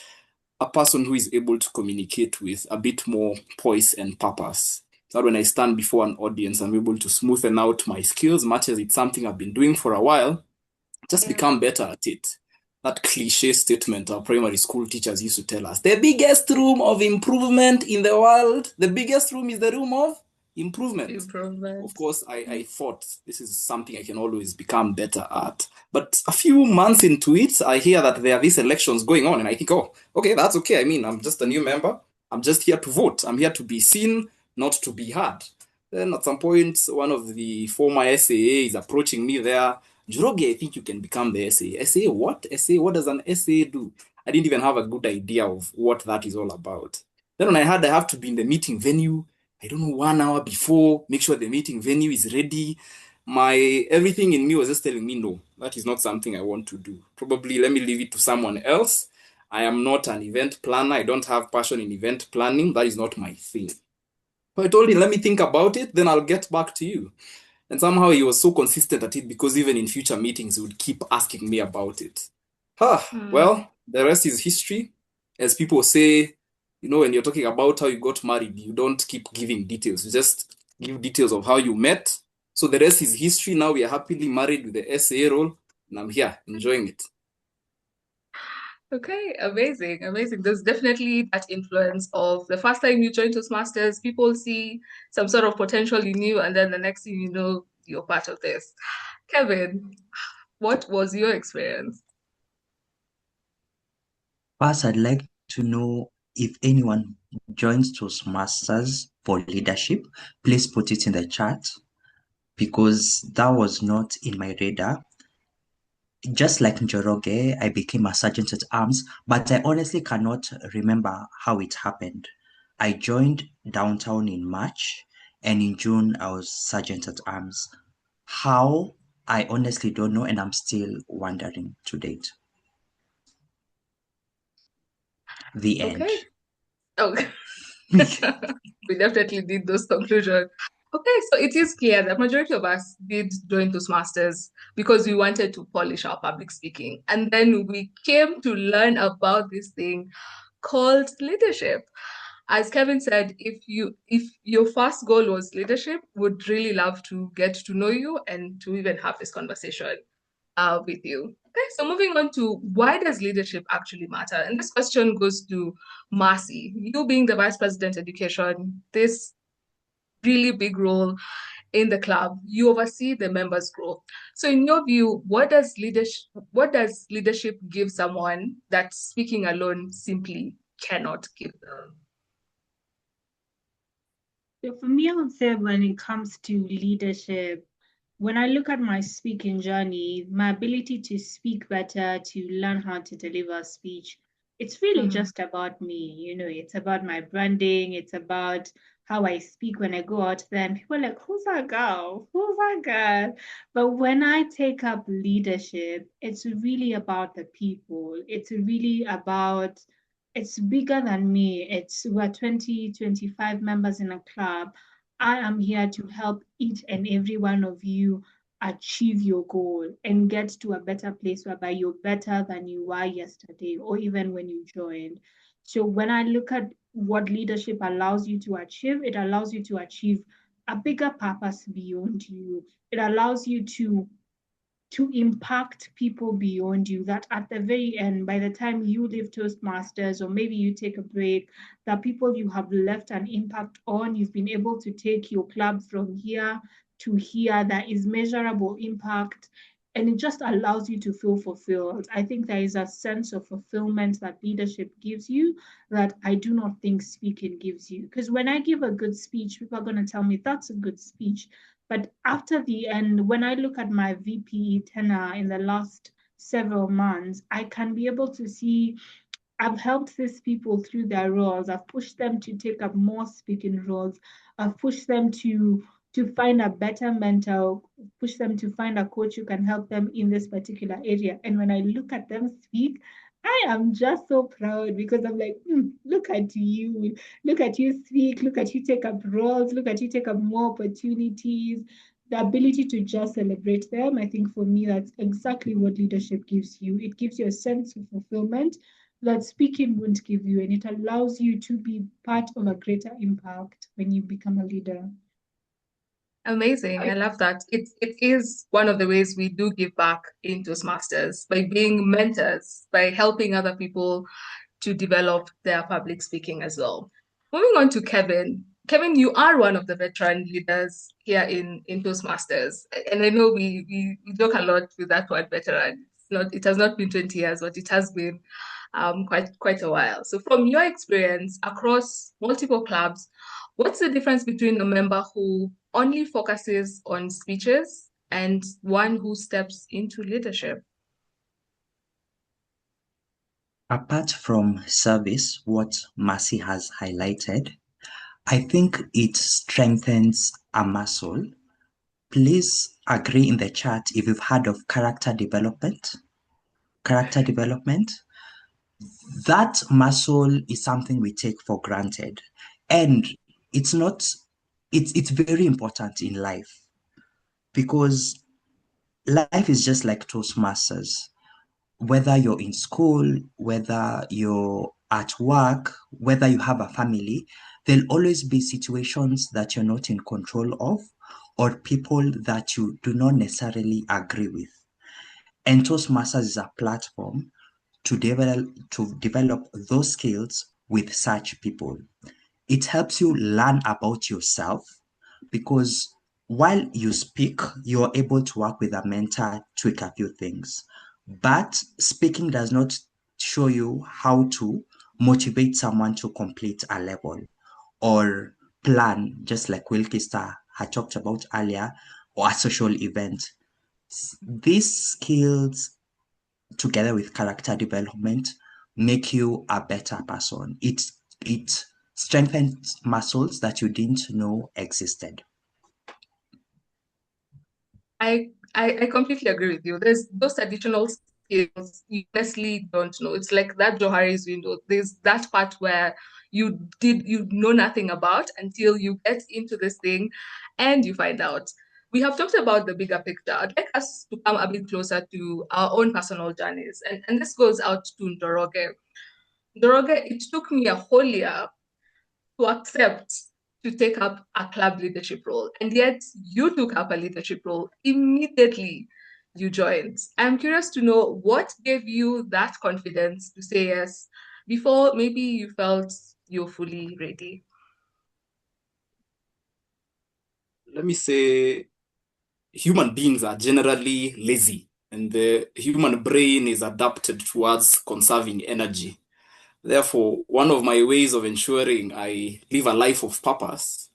a person who is able to communicate with a bit more poise and purpose. So that when I stand before an audience, I'm able to smoothen out my skills, much as it's something I've been doing for a while, just become better at it. That cliche statement our primary school teachers used to tell us, the biggest room of improvement in the world, the biggest room is the room of improvement. Of course, I thought this is something I can always become better at. But a few months into it, I hear that there are these elections going on, and I think, oh, okay, that's okay. I mean, I'm just a new member. I'm just here to vote. I'm here to be seen, not to be heard. Then at some point, one of the former SAA is approaching me there. Njoroge, I think you can become the SAA. SAA what? SAA, what does an SAA do? I didn't even have a good idea of what that is all about. Then when I heard I have to be in the meeting venue, I don't know, 1 hour before, make sure the meeting venue is ready. Everything in me was just telling me, no, that is not something I want to do. Probably let me leave it to someone else. I am not an event planner. I don't have passion in event planning. That is not my thing. So I told him, let me think about it, then I'll get back to you. And somehow he was so consistent at it because even in future meetings, he would keep asking me about it. Well, the rest is history. As people say, you know, when you're talking about how you got married, you don't keep giving details. You just give details of how you met. So the rest is history. Now we are happily married with the SAA role, and I'm here enjoying it. Okay, amazing, amazing. There's definitely that influence of the first time you join Toastmasters, people see some sort of potential in you, and then the next thing you know, you're part of this. Kevin, what was your experience? First, I'd like to know if anyone joins Toastmasters for leadership. Please put it in the chat because that was not in my radar. Just like Njoroge, I became a sergeant at arms, but I honestly cannot remember how it happened. I joined downtown in March, and in June, I was sergeant at arms. How? I honestly don't know, and I'm still wondering to date. The end. Okay. We definitely did those conclusions. Okay, so it is clear that majority of us did join Toastmasters because we wanted to polish our public speaking. And then we came to learn about this thing called leadership. As Kevin said, if your first goal was leadership, would really love to get to know you and to even have this conversation with you. Okay, so moving on to why does leadership actually matter? And this question goes to Marcy. You being the Vice President Education, this really big role in the club, you oversee the members' growth. So in your view, what does leadership give someone that speaking alone simply cannot give them? So for me, I would say when it comes to leadership, when I look at my speaking journey, my ability to speak better, to learn how to deliver speech it's really just about me. It's about my branding. It's about how I speak when I go out there, and people are like, who's that girl? Who's that girl? But when I take up leadership, it's really about the people. It's really about, it's bigger than me. We're 20, 25 members in a club. I am here to help each and every one of you achieve your goal and get to a better place whereby you're better than you were yesterday or even when you joined. So when I look at what leadership allows you to achieve, it allows you to achieve a bigger purpose beyond you. It allows you to impact people beyond you, that at the very end, by the time you leave Toastmasters or maybe you take a break, the people you have left an impact on, you've been able to take your club from here to here. There is measurable impact, and it just allows you to feel fulfilled. I think there is a sense of fulfillment that leadership gives you that I do not think speaking gives you. Because when I give a good speech, people are going to tell me that's a good speech. But after the end, when I look at my VPE tenure in the last several months, I can be able to see I've helped these people through their roles. I've pushed them to take up more speaking roles. I've pushed them to find a better mentor, push them to find a coach who can help them in this particular area. And when I look at them speak, I am just so proud because I'm like, look at you speak, look at you take up roles, look at you take up more opportunities. The ability to just celebrate them, I think for me, that's exactly what leadership gives you. It gives you a sense of fulfillment that speaking won't give you, and it allows you to be part of a greater impact when you become a leader. Amazing. I love that. It is one of the ways we do give back in Toastmasters, by being mentors, by helping other people to develop their public speaking as well. Moving on to Kevin. Kevin, you are one of the veteran leaders here in Toastmasters. And I know we joke a lot with that word veteran. It has not been 20 years, but it has been quite a while. So from your experience across multiple clubs, what's the difference between a member who only focuses on speeches and one who steps into leadership? Apart from service, what Mercy has highlighted, I think it strengthens a muscle. Please agree in the chat if you've heard of character development. Character development, that muscle is something we take for granted. And it's very important in life, because life is just like Toastmasters. Whether you're in school, whether you're at work, whether you have a family, there'll always be situations that you're not in control of, or people that you do not necessarily agree with. And Toastmasters is a platform to develop those skills with such people. It helps you learn about yourself, because while you speak, you're able to work with a mentor, tweak a few things. But speaking does not show you how to motivate someone to complete a level or plan, just like Wilkister had talked about earlier, or a social event. These skills, together with character development, make you a better person. It strengthens muscles that you didn't know existed. I completely agree with you. There's those additional skills you honestly don't know. It's like that Johari's window. There's that part where you know nothing about until you get into this thing and you find out. We have talked about the bigger picture. I'd like us to come a bit closer to our own personal journeys. And this goes out to Njoroge. Njoroge, it took me a whole year to accept to take up a club leadership role. And yet you took up a leadership role immediately you joined. I'm curious to know what gave you that confidence to say yes before maybe you felt you're fully ready. Let me say, human beings are generally lazy, and the human brain is adapted towards conserving energy. Therefore, one of my ways of ensuring I live a life of purpose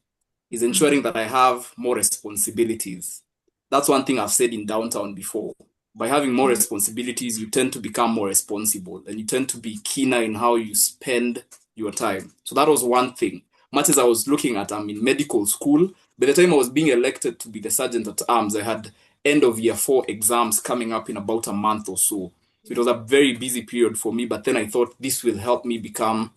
is ensuring that I have more responsibilities. That's one thing I've said in downtown before. by having more responsibilities, you tend to become more responsible and you tend to be keener in how you spend your time. So that was one thing. Much as I was looking at, I'm in medical school. By the time I was being elected to be the Sergeant at Arms, I had end of year 4 exams coming up in about a month or so. So it was a very busy period for me, but then I thought this will help me become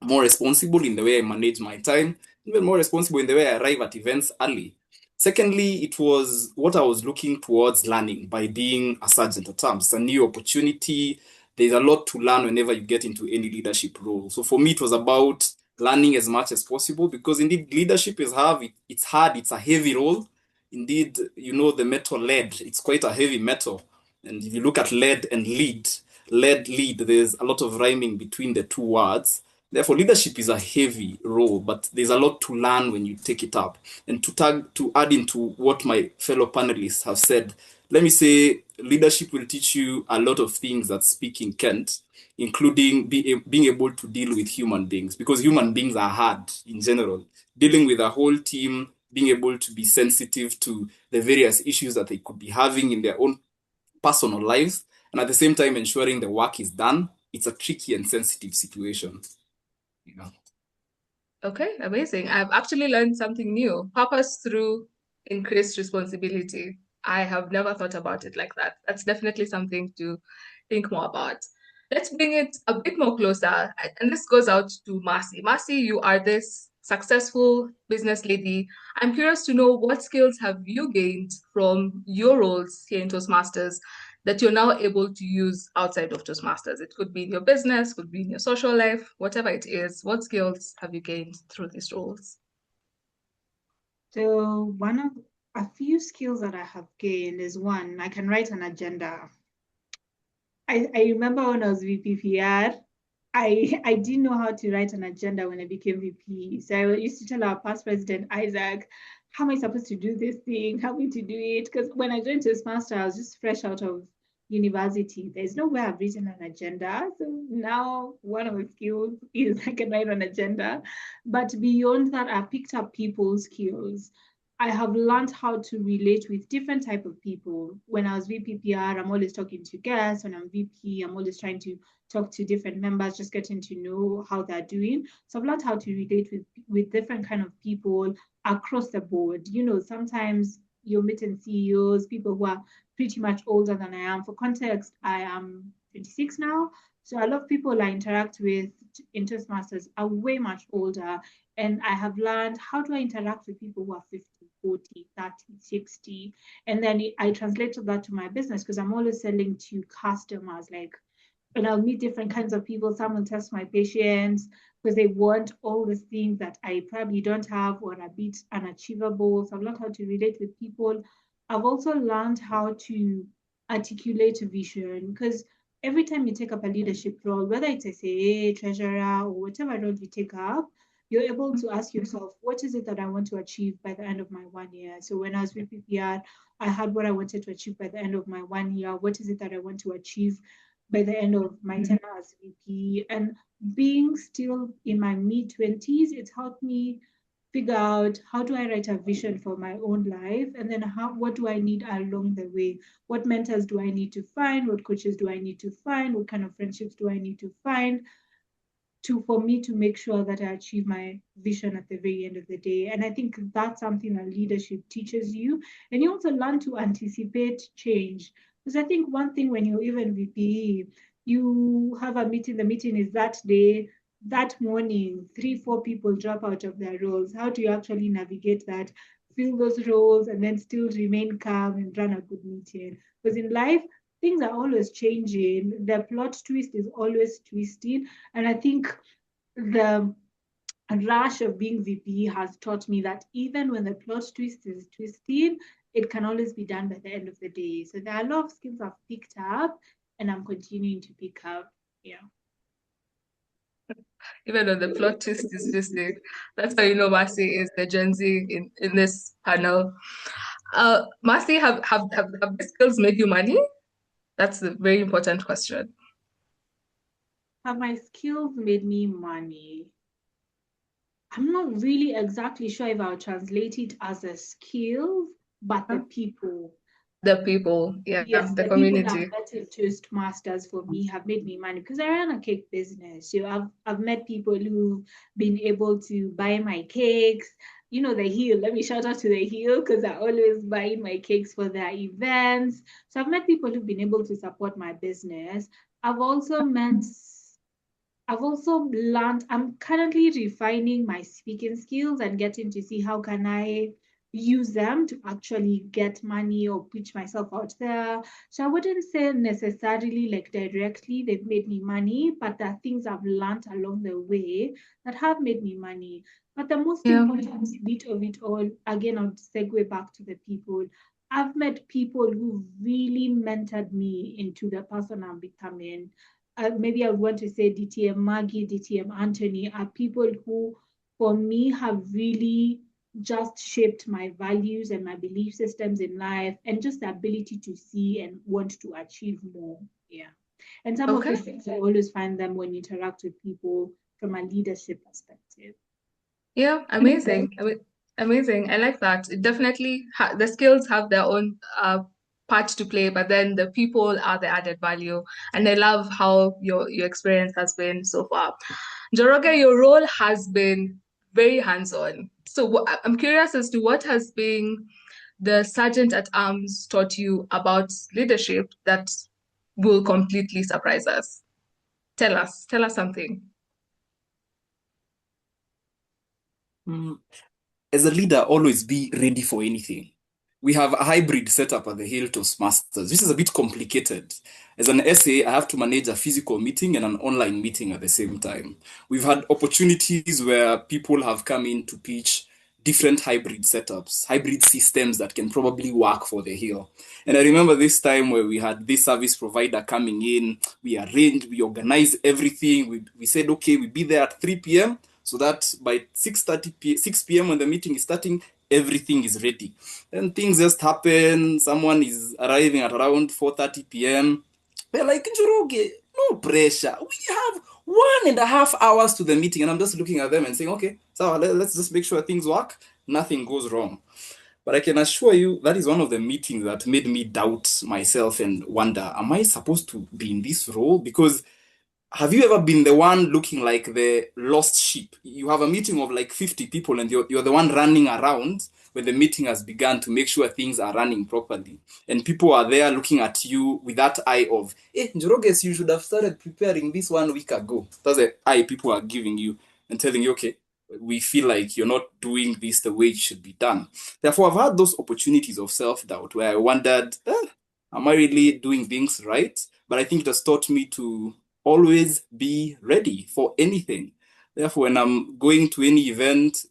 more responsible in the way I manage my time, even more responsible in the way I arrive at events early. Secondly, it was what I was looking towards learning by being a sergeant at arms. It's a new opportunity. There's a lot to learn whenever you get into any leadership role. So for me, it was about learning as much as possible because indeed leadership is hard. It's hard. It's a heavy role. Indeed, you know, the metal lead, it's quite a heavy metal. And if you look at lead and lead, lead, there's a lot of rhyming between the two words. Therefore, leadership is a heavy role, but there's a lot to learn when you take it up. And to add into what my fellow panelists have said, let me say leadership will teach you a lot of things that speaking can't, including being able to deal with human beings, because human beings are hard in general. Dealing with a whole team, being able to be sensitive to the various issues that they could be having in their own personal lives, and at the same time ensuring the work is done. It's a tricky and sensitive situation. Yeah. Okay, amazing. I've actually learned something new. Purpose through increased responsibility. I have never thought about it like that. That's definitely something to think more about. Let's bring it a bit more closer. And this goes out to Marcy. Marcy, you are this successful business lady. I'm curious to know what skills have you gained from your roles here in Toastmasters that you're now able to use outside of Toastmasters. It could be in your business, could be in your social life, whatever it is. What skills have you gained through these roles? So one of a few skills that I have gained is one, I can write an agenda. I remember when I was VPPR, I didn't know how to write an agenda when I became VP. So I used to tell our past president, Isaac, how am I supposed to do this thing? Help me to do it. Because when I joined Toastmaster, I was just fresh out of university. There's no way I've written an agenda. So now one of the skills is I can write an agenda. But beyond that, I picked up people skills. I have learned how to relate with different type of people. When I was VPPR, I'm always talking to guests. When I'm VP, I'm always trying to talk to different members, just getting to know how they're doing. So I've learned how to relate with different kind of people across the board. You know, sometimes you're meeting CEOs, people who are pretty much older than I am. For context, I am 26 now. So a lot of people I interact with in Toastmasters are way much older. And I have learned how do I interact with people who are 50, 40, 30, 60. And then I translated that to my business because I'm always selling to customers, like, and I'll meet different kinds of people. Some will test my patience because they want all the things that I probably don't have or are a bit unachievable. So I've learned how to relate with people. I've also learned how to articulate a vision because every time you take up a leadership role, whether it's a SAA, treasurer, or whatever role you take up, you're able to ask yourself, what is it that I want to achieve by the end of my 1 year? So when I was with PPR, I had what I wanted to achieve by the end of my 1 year. What is it that I want to achieve by the end of my tenure as VP? And being still in my mid-20s, it's helped me figure out how do I write a vision for my own life, and then what do I need along the way? What mentors do I need to find? What coaches do I need to find? What kind of friendships do I need to find for me to make sure that I achieve my vision at the very end of the day? And I think that's something that leadership teaches you. And you also learn to anticipate change. Because I think one thing when you're even VP, you have a meeting, the meeting is that day, that morning, 3-4 people drop out of their roles. How do you actually navigate that, fill those roles, and then still remain calm and run a good meeting? Because in life, things are always changing. The plot twist is always twisting. And I think the rush of being VP has taught me that even when the plot twist is twisting, it can always be done by the end of the day. So there are a lot of skills I've picked up and I'm continuing to pick up. Yeah. Even though the plot twist is twisting, that's how you know Marcy is the Gen Z in this panel. Marcy, have the skills made you money? That's a very important question. Have my skills made me money? I'm not really exactly sure if I'll translate it as a skill, but the people. The people, yeah, Yes, the the people I've community. met in Toastmasters for me have made me money because I run a cake business. So I've met people who've been able to buy my cakes. You know, the Hill. Let me shout out to the Hill because I always buy my cakes for their events. So I've met people who've been able to support my business. I've also met I've also learned, I'm currently refining my speaking skills and getting to see how can I use them to actually get money or pitch myself out there. So I wouldn't say necessarily like directly they've made me money, but there are things I've learned along the way that have made me money. But the most important bit of it all, again, I'll segue back to the people. I've met people who really mentored me into the person I'm becoming. Maybe I would want to say DTM Maggie, DTM Anthony are people who, for me, have really just shaped my values and my belief systems in life and just the ability to see and want to achieve more. Yeah. And some of these things I always find them when you interact with people from a leadership perspective. Yeah, amazing. Amazing. I like that. It definitely the skills have their own part to play, but then the people are the added value. And I love how your experience has been so far. Njoroge, your role has been very hands-on. So I'm curious as to what has been the Sergeant at Arms taught you about leadership that will completely surprise us. Tell us something. As a leader, always be ready for anything. We have a hybrid setup at the Hill Toastmasters. This is a bit complicated. As an SA, I have to manage a physical meeting and an online meeting at the same time. We've had opportunities where people have come in to pitch different hybrid setups, hybrid systems that can probably work for the Hill. And I remember this time where we had this service provider coming in, we arranged, we organized everything. We said, okay, we'll be there at 3 p.m. so that by 6 p.m. when the meeting is starting, everything is ready. And things just happen. Someone is arriving at around 4:30 p.m. We're like, Njoroge, no pressure. We have 1.5 hours to the meeting. And I'm just looking at them and saying, okay, so let's just make sure things work. Nothing goes wrong. But I can assure you that is one of the meetings that made me doubt myself and wonder, am I supposed to be in this role? Because have you ever been the one looking like the lost sheep? You have a meeting of like 50 people and you're the one running around when the meeting has begun to make sure things are running properly. And people are there looking at you with that eye of, hey, Njoroges, you should have started preparing this 1 week ago. That's the eye people are giving you and telling you, okay, we feel like you're not doing this the way it should be done. Therefore, I've had those opportunities of self-doubt where I wondered, am I really doing things right? But I think it has taught me to always be ready for anything. Therefore, when I'm going to any event,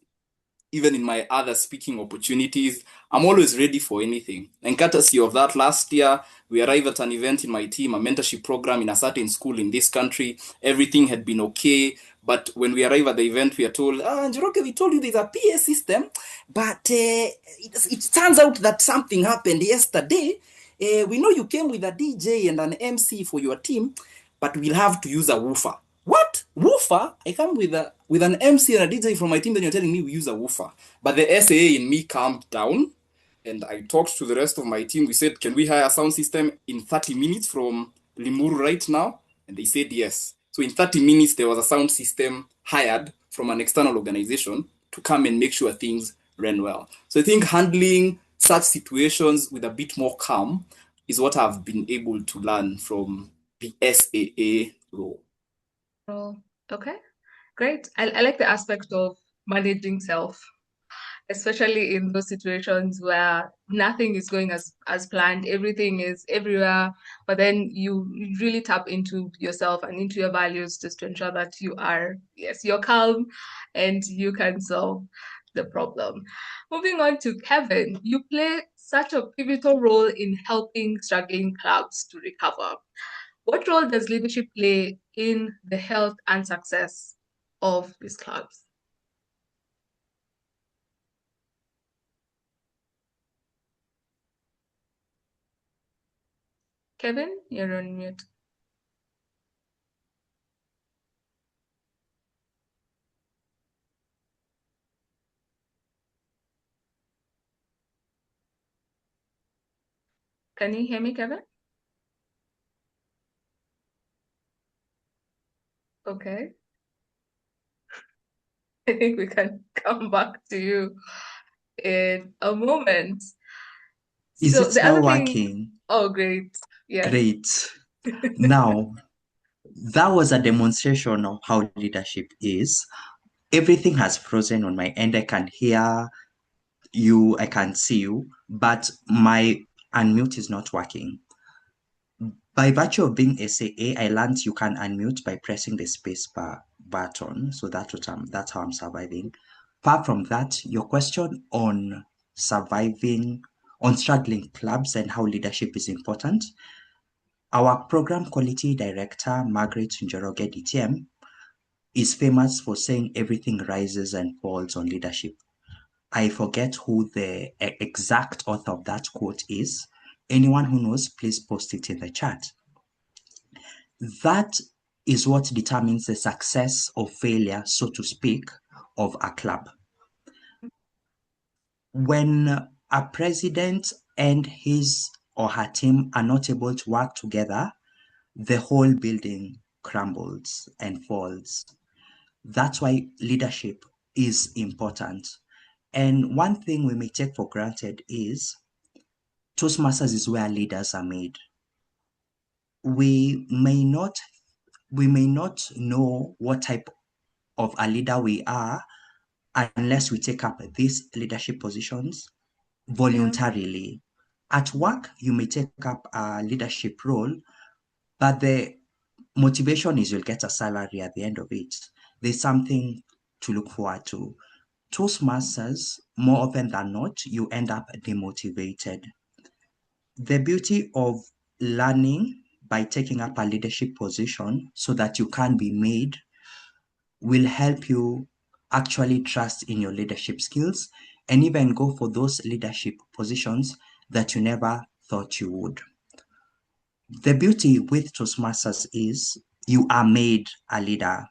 even in my other speaking opportunities, I'm always ready for anything. And courtesy of that, last year, we arrived at an event in my team, a mentorship program in a certain school in this country. Everything had been okay. But when we arrive at the event, we are told, Njoroge, we told you there's a PA system, but it turns out that something happened yesterday. We know you came with a DJ and an MC for your team, but we'll have to use a woofer. What? Woofer? I come with an MC and a DJ from my team, then you're telling me we use a woofer. But the SAA in me calmed down, and I talked to the rest of my team. We said, can we hire a sound system in 30 minutes from Limuru right now? And they said yes. So in 30 minutes, there was a sound system hired from an external organization to come and make sure things ran well. So I think handling such situations with a bit more calm is what I've been able to learn from the SAA role. Oh, okay, great. I like the aspect of managing self, especially in those situations where nothing is going as planned, everything is everywhere, but then you really tap into yourself and into your values just to ensure that you're calm and you can solve the problem. Moving on to Kevin, you play such a pivotal role in helping struggling clubs to recover. What role does leadership play in the health and success of these clubs? Kevin, you're on mute. Can you hear me, Kevin? Okay. I think we can come back to you in a moment. Is So it the now other thing, working? oh, great. Yes. Great. Now, that was a demonstration of how leadership is. Everything has frozen on my end. I can hear you, I can see you, but my unmute is not working. By virtue of being SAA, I learned you can unmute by pressing the space bar button. So that's how I'm surviving. Apart from that, your question on surviving, on struggling clubs and how leadership is important. Our program quality director, Margaret Njoroge DTM, is famous for saying everything rises and falls on leadership. I forget who the exact author of that quote is. Anyone who knows, please post it in the chat. That is what determines the success or failure, so to speak, of a club. When a president and his or her team are not able to work together, the whole building crumbles and falls. That's why leadership is important. And one thing we may take for granted is Toastmasters is where leaders are made. We may not know what type of a leader we are unless we take up these leadership positions voluntarily. At work, you may take up a leadership role, but the motivation is you'll get a salary at the end of it. There's something to look forward to. Toastmasters, more often than not, you end up demotivated. The beauty of learning by taking up a leadership position so that you can be made will help you actually trust in your leadership skills and even go for those leadership positions that you never thought you would. The beauty with Toastmasters is you are made a leader.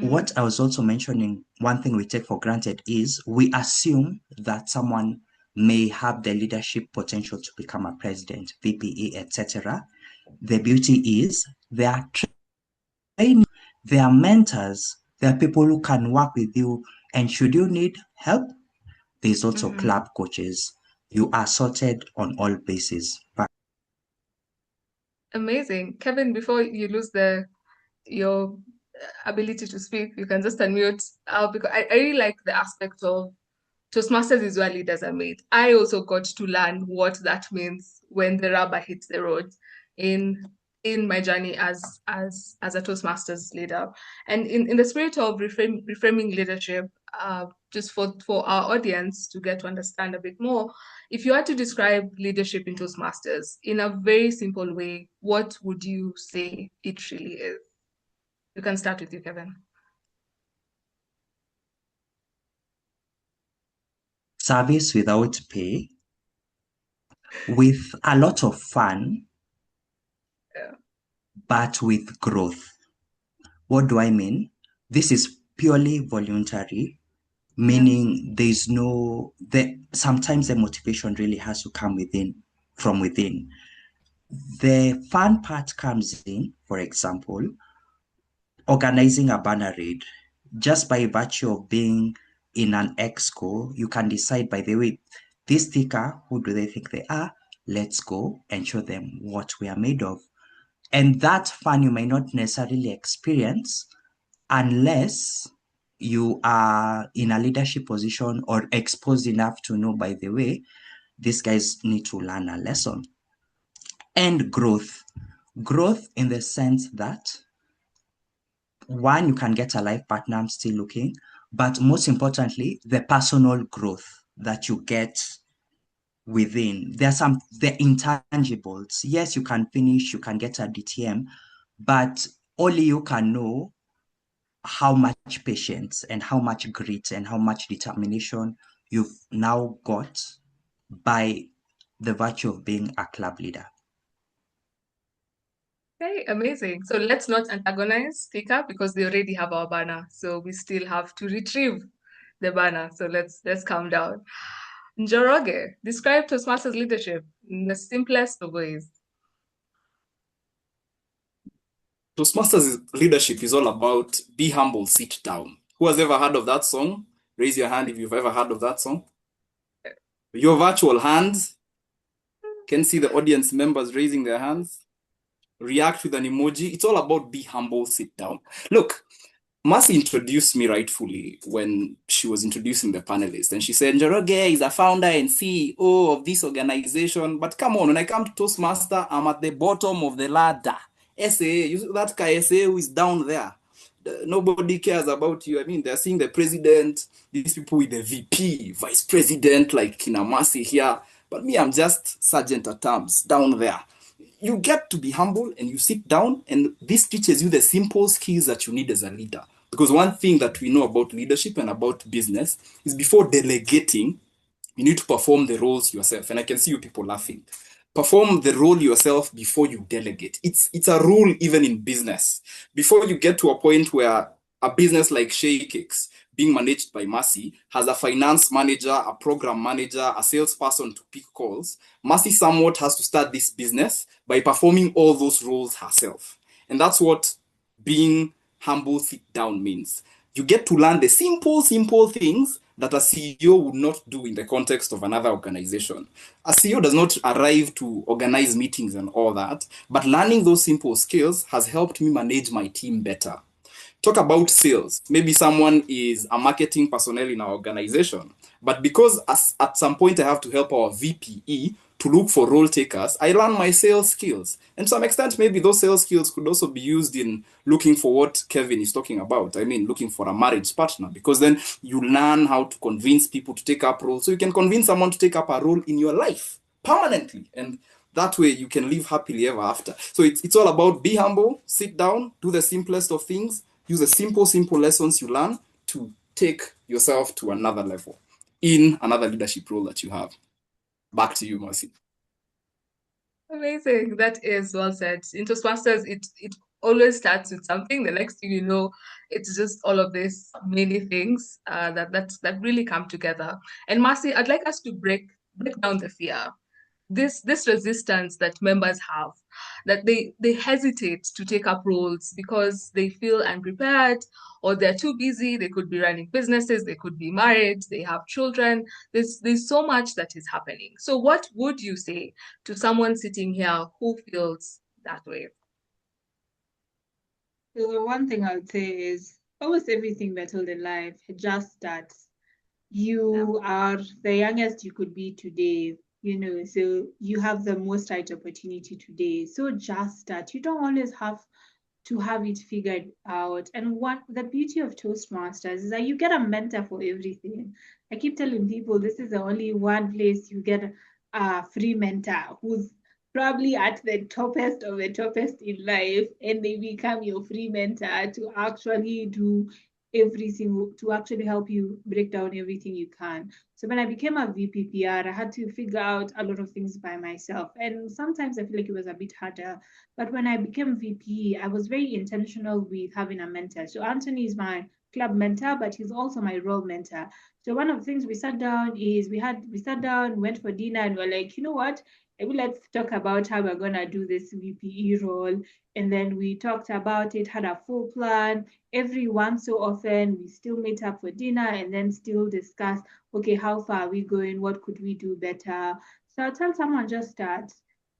What I was also mentioning, one thing we take for granted is we assume that someone may have the leadership potential to become a president, VPE, etc. The beauty is they are trained, they are mentors, they are people who can work with you, and should you need help, there's also club coaches. You are sorted on all bases. Amazing. Kevin, before you lose your ability to speak, you can just unmute because I really like the aspect of Toastmasters is where leaders are made. I also got to learn what that means when the rubber hits the road in my journey as a Toastmasters leader. And in the spirit of reframing leadership, just for our audience to get to understand a bit more, if you had to describe leadership in Toastmasters in a very simple way, what would you say it really is? You can start with you, Kevin. Service without pay, with a lot of fun, but with growth. What do I mean? This is purely voluntary, meaning there's sometimes the motivation really has to come from within. The fun part comes in, for example, organizing a banner raid. Just by virtue of being in an exco, you can decide, by the way, this sticker, who do they think they are? Let's go and show them what we are made of. And that fun you may not necessarily experience unless you are in a leadership position or exposed enough to know, by the way, these guys need to learn a lesson. And growth. Growth in the sense that, one, you can get a life partner, I'm still looking, but most importantly, the personal growth that you get within. The intangibles. Yes, you can finish, you can get a DTM, but only you can know how much patience and how much grit and how much determination you've now got by the virtue of being a club leader. Okay, amazing. So let's not antagonize Tika because they already have our banner. So we still have to retrieve the banner. So let's calm down. Njoroge, describe Toastmasters leadership in the simplest of ways. Toastmasters leadership is all about be humble, sit down. Who has ever heard of that song? Raise your hand if you've ever heard of that song. Your virtual hands. Can see the audience members raising their hands. React with an emoji. It's all about be humble, sit down. Look, Mercy introduced me rightfully when she was introducing the panelists, and she said, Njoroge is a founder and CEO of this organization. But come on, when I come to Toastmaster, I'm at the bottom of the ladder. SAA, you see that guy SAA who is down there. Nobody cares about you. I mean, they're seeing the president, these people with the VP, vice president, like Kina Mercy here. But me, I'm just Sergent at Arms down there. You get to be humble and you sit down, and this teaches you the simple skills that you need as a leader. Because one thing that we know about leadership and about business is before delegating, you need to perform the roles yourself. And I can see you people laughing. Perform the role yourself before you delegate. It's a rule even in business. Before you get to a point where a business like Shea Cakes, being managed by Mercy, has a finance manager, a program manager, a salesperson to pick calls, Mercy somewhat has to start this business by performing all those roles herself. And that's what being humble, sit down means. You get to learn the simple things that a CEO would not do in the context of another organization. A CEO does not arrive to organize meetings and all that, but learning those simple skills has helped me manage my team better. Talk about sales. Maybe someone is a marketing personnel in our organization, but because at some point I have to help our VPE to look for role takers, I learn my sales skills. And to some extent, maybe those sales skills could also be used in looking for what Kevin is talking about. I mean, looking for a marriage partner, because then you learn how to convince people to take up roles. So you can convince someone to take up a role in your life permanently. And that way you can live happily ever after. So it's all about be humble, sit down, do the simplest of things, use the simple lessons you learn to take yourself to another level in another leadership role that you have. Back to you, Mercy. Amazing. That is well said. In Toastmasters, it always starts with something. The next thing you know, it's just all of these many things that really come together. And Mercy, I'd like us to break down the fear. This resistance that members have, that they hesitate to take up roles because they feel unprepared or they're too busy. They could be running businesses, they could be married, they have children. There's so much that is happening. So what would you say to someone sitting here who feels that way? So the one thing I would say is almost everything battled in life just starts. You are the youngest you could be today, so you have the most right opportunity today. So just start. You don't always have to have it figured out. And what the beauty of Toastmasters is that you get a mentor for everything. I keep telling people this is the only one place you get a free mentor who's probably at the toppest of the toppest in life, and they become your free mentor to actually do everything, to actually help you break down everything you can. So when I became a VPPR, I had to figure out a lot of things by myself. And sometimes I feel like it was a bit harder. But when I became VP, I was very intentional with having a mentor. So Anthony is my club mentor, but he's also my role mentor. So one of the things we sat down, went for dinner, and we're like, you know what? Maybe let's talk about how we're gonna do this VPE role. And then we talked about it, had a full plan. Every once so often, we still meet up for dinner and then still discuss, okay, how far are we going? What could we do better? So I'll tell someone, just start.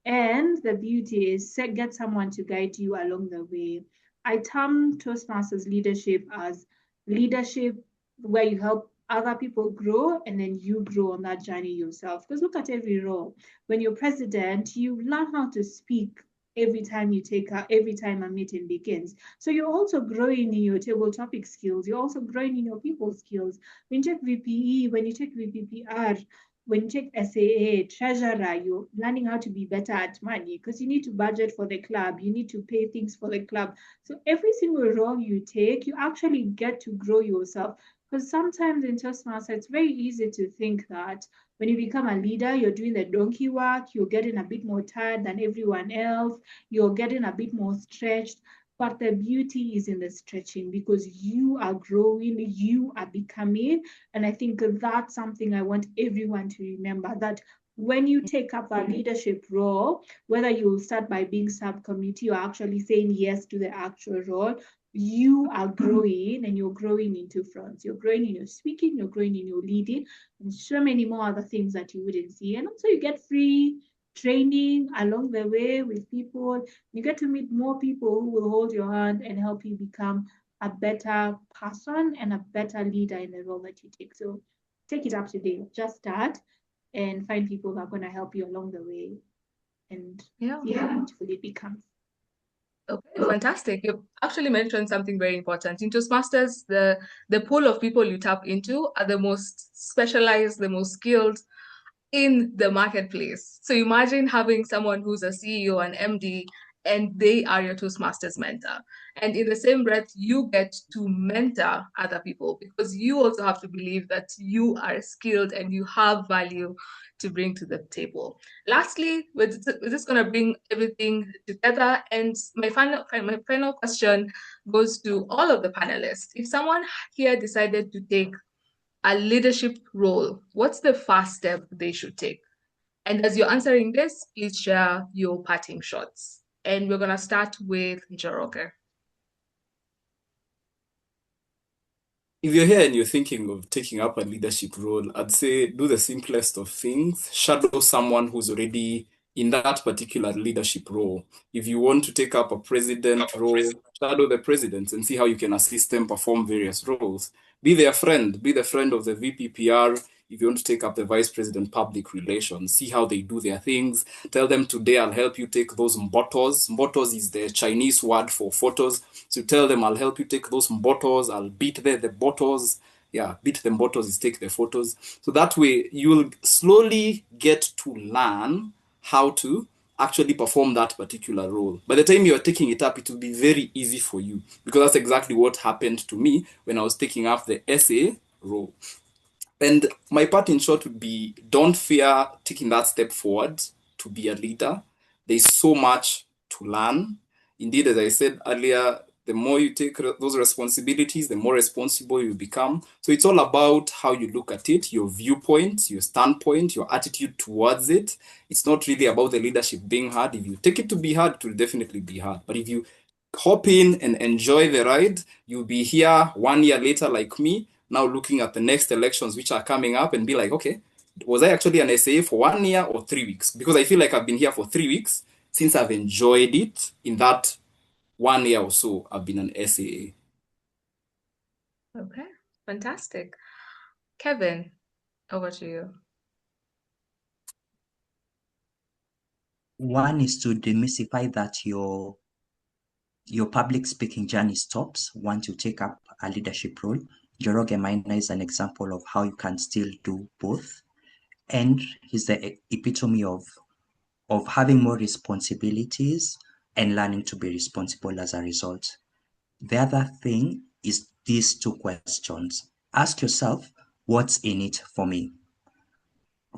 And the beauty is get someone to guide you along the way. I term Toastmasters leadership as leadership where you help other people grow and then you grow on that journey yourself. Because look at every role. When you're president, you learn how to speak every time a meeting begins. So you're also growing in your table topic skills. You're also growing in your people skills. When you take VPE, when you take VPPR, when you take SAA, treasurer, you're learning how to be better at money because you need to budget for the club. You need to pay things for the club. So every single role you take, you actually get to grow yourself. Because sometimes in Toastmasters, it's very easy to think that when you become a leader, you're doing the donkey work, you're getting a bit more tired than everyone else, you're getting a bit more stretched. But the beauty is in the stretching, because you are growing, you are becoming. And I think that's something I want everyone to remember, that when you take up a leadership role, whether you will start by being subcommittee or actually saying yes to the actual role, you are growing, and you're growing into fronts. You're growing in your speaking, you're growing in your leading, and so many more other things that you wouldn't see. And also you get free training along the way with people. You get to meet more people who will hold your hand and help you become a better person and a better leader in the role that you take. So take it up today. Just start and find people who are going to help you along the way, and see how beautiful it becomes. Okay, fantastic. You actually mentioned something very important. In Toastmasters, the pool of people you tap into are the most specialized, the most skilled in the marketplace. So imagine having someone who's a CEO and MD, and they are your Toastmasters mentor. And in the same breath, you get to mentor other people, because you also have to believe that you are skilled and you have value to bring to the table. Lastly, we're just going to bring everything together. And my final question goes to all of the panelists. If someone here decided to take a leadership role, what's the first step they should take? And as you're answering this, please share your parting shots. And we're going to start with Njoroge. If you're here and you're thinking of taking up a leadership role, I'd say do the simplest of things. Shadow someone who's already in that particular leadership role. If you want to take up a president role, shadow the president and see how you can assist them perform various roles. Be their friend. Be the friend of the VPPR. If you want to take up the vice president public relations, see how they do their things. Tell them, today I'll help you take those mbotos. Mbotos is the Chinese word for photos. So tell them, I'll help you take those mbotos. I'll beat the bottles. Yeah, beat the bottles is take the photos. So that way you'll slowly get to learn how to actually perform that particular role. By the time you're taking it up, it will be very easy for you, because that's exactly what happened to me when I was taking up the SA role. And my part in short would be, don't fear taking that step forward to be a leader. There's so much to learn. Indeed, as I said earlier, the more you take those responsibilities, the more responsible you become. So it's all about how you look at it, your viewpoint, your standpoint, your attitude towards it. It's not really about the leadership being hard. If you take it to be hard, it will definitely be hard. But if you hop in and enjoy the ride, you'll be here 1 year later like me, now looking at the next elections which are coming up and be like, okay, was I actually an SAA for 1 year or 3 weeks? Because I feel like I've been here for 3 weeks since I've enjoyed it. In that 1 year or so, I've been an SAA. Okay, fantastic. Kevin, over to you. One is to demystify that your public speaking journey stops once you take up a leadership role. Njoroge Maina is an example of how you can still do both. And he's the epitome of having more responsibilities and learning to be responsible as a result. The other thing is these two questions. Ask yourself, what's in it for me?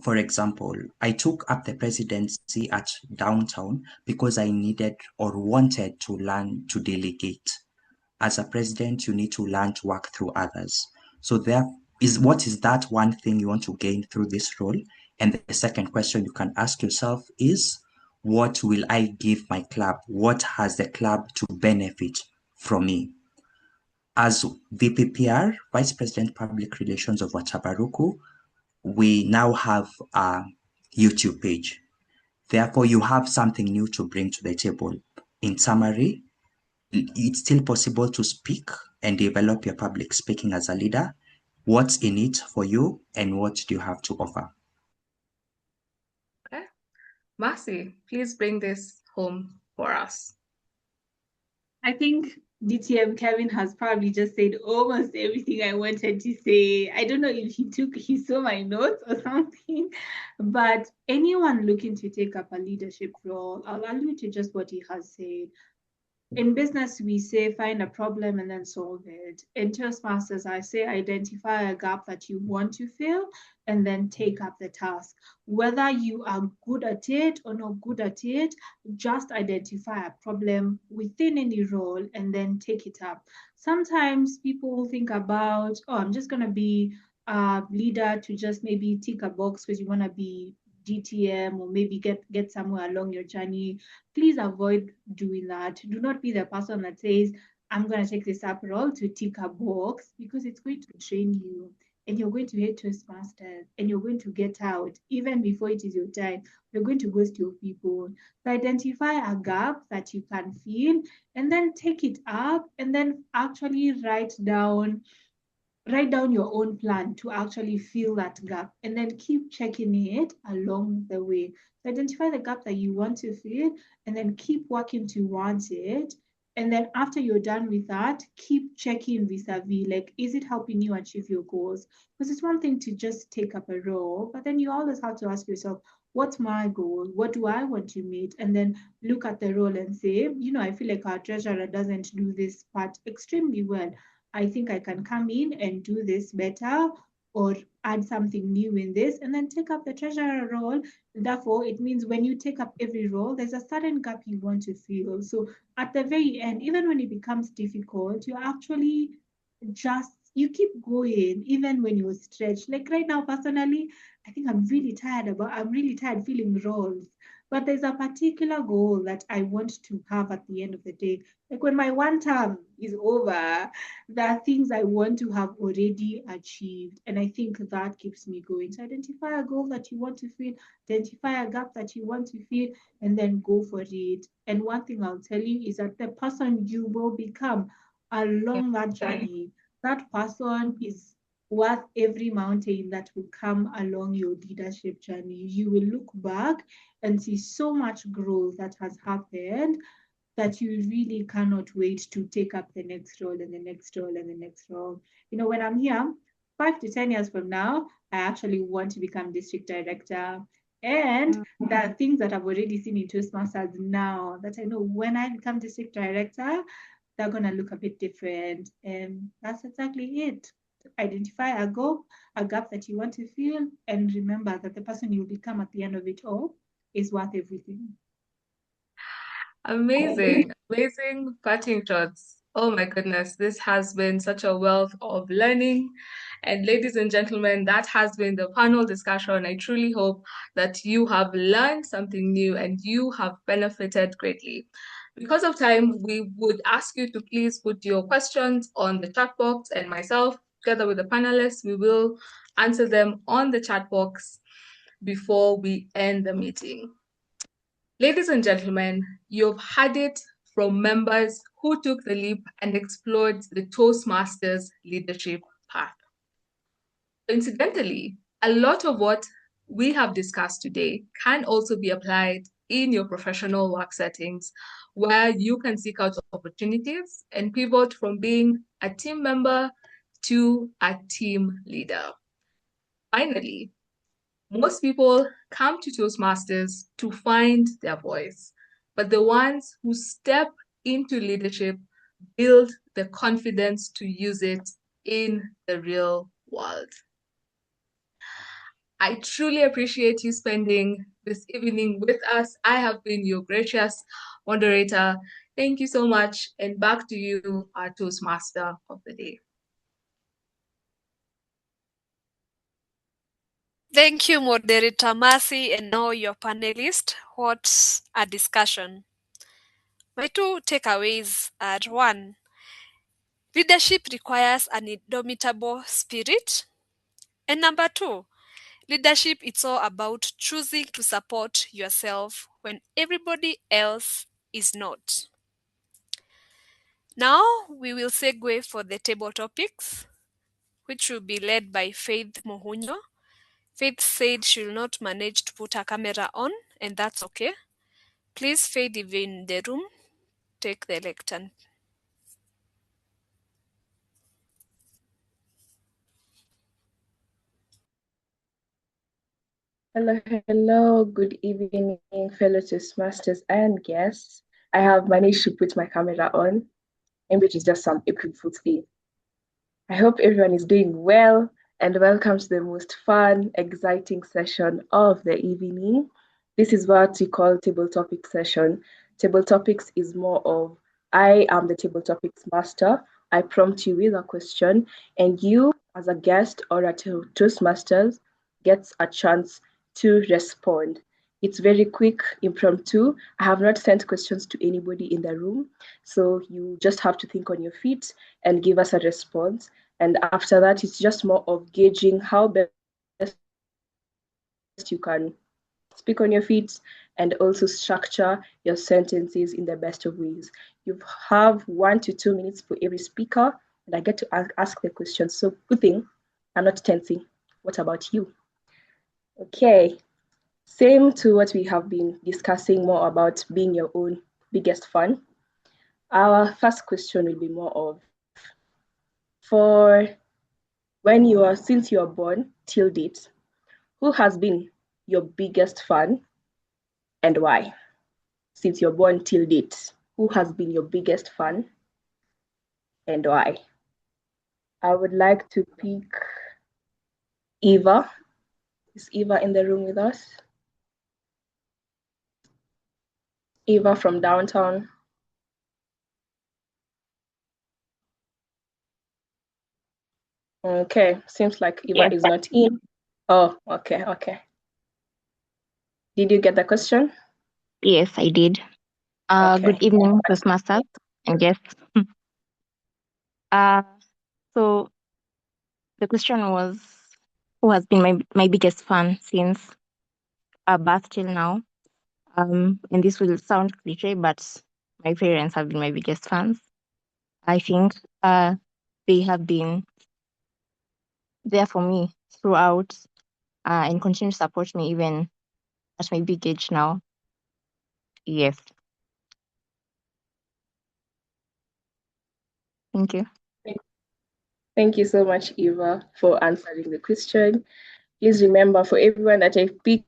For example, I took up the presidency at downtown because I needed or wanted to learn to delegate. As a president, you need to learn to work through others. So what is that one thing you want to gain through this role? And the second question you can ask yourself is, what will I give my club? What has the club to benefit from me? As VPPR, Vice President Public Relations of Watabaruku, we now have a YouTube page. Therefore, you have something new to bring to the table. In summary, it's still possible to speak and develop your public speaking as a leader. What's in it for you and what do you have to offer? Okay. Marcy, please bring this home for us. I think DTM Kevin has probably just said almost everything I wanted to say. I don't know if he saw my notes or something, but anyone looking to take up a leadership role, I'll allude to just what he has said. In business, we say find a problem and then solve it. In Toastmasters, I say identify a gap that you want to fill and then take up the task. Whether you are good at it or not good at it, just identify a problem within any role and then take it up. Sometimes people think about, oh, I'm just going to be a leader to just maybe tick a box because you want to be DTM or maybe get somewhere along your journey. Please avoid doing that. Do not be the person that says, I'm going to take this up role to tick a box, because it's going to drain you and you're going to hate Toastmasters and you're going to get out even before it is your time. You're going to ghost your people. So identify a gap that you can fill and then take it up and then actually write down your own plan to actually fill that gap and then keep checking it along the way. So identify the gap that you want to fill and then keep working towards it. And then after you're done with that, keep checking vis-a-vis, like, is it helping you achieve your goals? Because it's one thing to just take up a role, but then you always have to ask yourself, what's my goal? What do I want to meet? And then look at the role and say, I feel like our treasurer doesn't do this part extremely well. I think I can come in and do this better or add something new in this, and then take up the treasurer role. Therefore, it means when you take up every role, there's a certain gap you want to fill. So at the very end, even when it becomes difficult, you actually you keep going even when you're stretched. Like right now, personally, I think I'm really tired filling roles. But there's a particular goal that I want to have at the end of the day. Like when my one term is over, there are things I want to have already achieved. And I think that keeps me going. So identify a goal that you want to fill, identify a gap that you want to fill, and then go for it. And one thing I'll tell you is that the person you will become along that journey, that person is worth every mountain that will come along your leadership journey. You will look back and see so much growth that has happened that you really cannot wait to take up the next role and the next role and the next role. When I'm here, 5 to 10 years from now, I actually want to become district director. And there are things that I've already seen in Toastmasters now that I know when I become district director, they're going to look a bit different. And that's exactly it. Identify a gap that you want to fill, and remember that the person you become at the end of it all is worth everything. Amazing parting shots. Oh my goodness, this has been such a wealth of learning. And ladies and gentlemen, that has been the panel discussion. I truly hope that you have learned something new and you have benefited greatly. Because of time, we would ask you to please put your questions on the chat box, and myself, together with the panelists, we will answer them on the chat box before we end the meeting. Ladies and gentlemen, you've heard it from members who took the leap and explored the Toastmasters leadership path. Incidentally, a lot of what we have discussed today can also be applied in your professional work settings, where you can seek out opportunities and pivot from being a team member to a team leader. Finally, most people come to Toastmasters to find their voice, but the ones who step into leadership build the confidence to use it in the real world. I truly appreciate you spending this evening with us. I have been your gracious moderator. Thank you so much, and back to you, our Toastmaster of the day. Thank you, Moderator Mercy, and now your panelist. What a discussion. My 2 takeaways are: 1, leadership requires an indomitable spirit. And number 2, leadership is all about choosing to support yourself when everybody else is not. Now we will segue for the table topics, which will be led by Faith Muhunyo. Faith said she will not manage to put her camera on, and that's okay. Please, Faith, if you're in the room, take the lectern. Hello, good evening, fellow Toastmasters and guests. I have managed to put my camera on, and which is just some April Fool's Day. I hope everyone is doing well, and welcome to the most fun, exciting session of the evening. This is what we call table topic session. Table topics is more of, I am the table topics master. I prompt you with a question, and you, as a guest or a Toastmasters, gets a chance to respond. It's very quick, impromptu. I have not sent questions to anybody in the room, so you just have to think on your feet and give us a response. And after that, it's just more of gauging how best you can speak on your feet and also structure your sentences in the best of ways. You have 1 to 2 minutes for every speaker, and I get to ask the questions. So good thing I'm not tensing. What about you? Okay, same to what we have been discussing more about being your own biggest fan. Our first question will be more of, for since you are born till date, who has been your biggest fan and why? Since you're born till date, who has been your biggest fan and why? I would like to pick Eva. Is Eva in the room with us? Eva from downtown. Okay, seems like Eva is not in. Oh, okay. Did you get the question? Yes, I did. Okay. Good evening, Toastmasters and guests. So the question was, who has been my biggest fan since birth till now? And this will sound cliche, but my parents have been my biggest fans. I think they have been there for me throughout and continue to support me even at my big age now. Yes. Thank you. Thank you so much, Eva, for answering the question. Please remember, for everyone that I pick,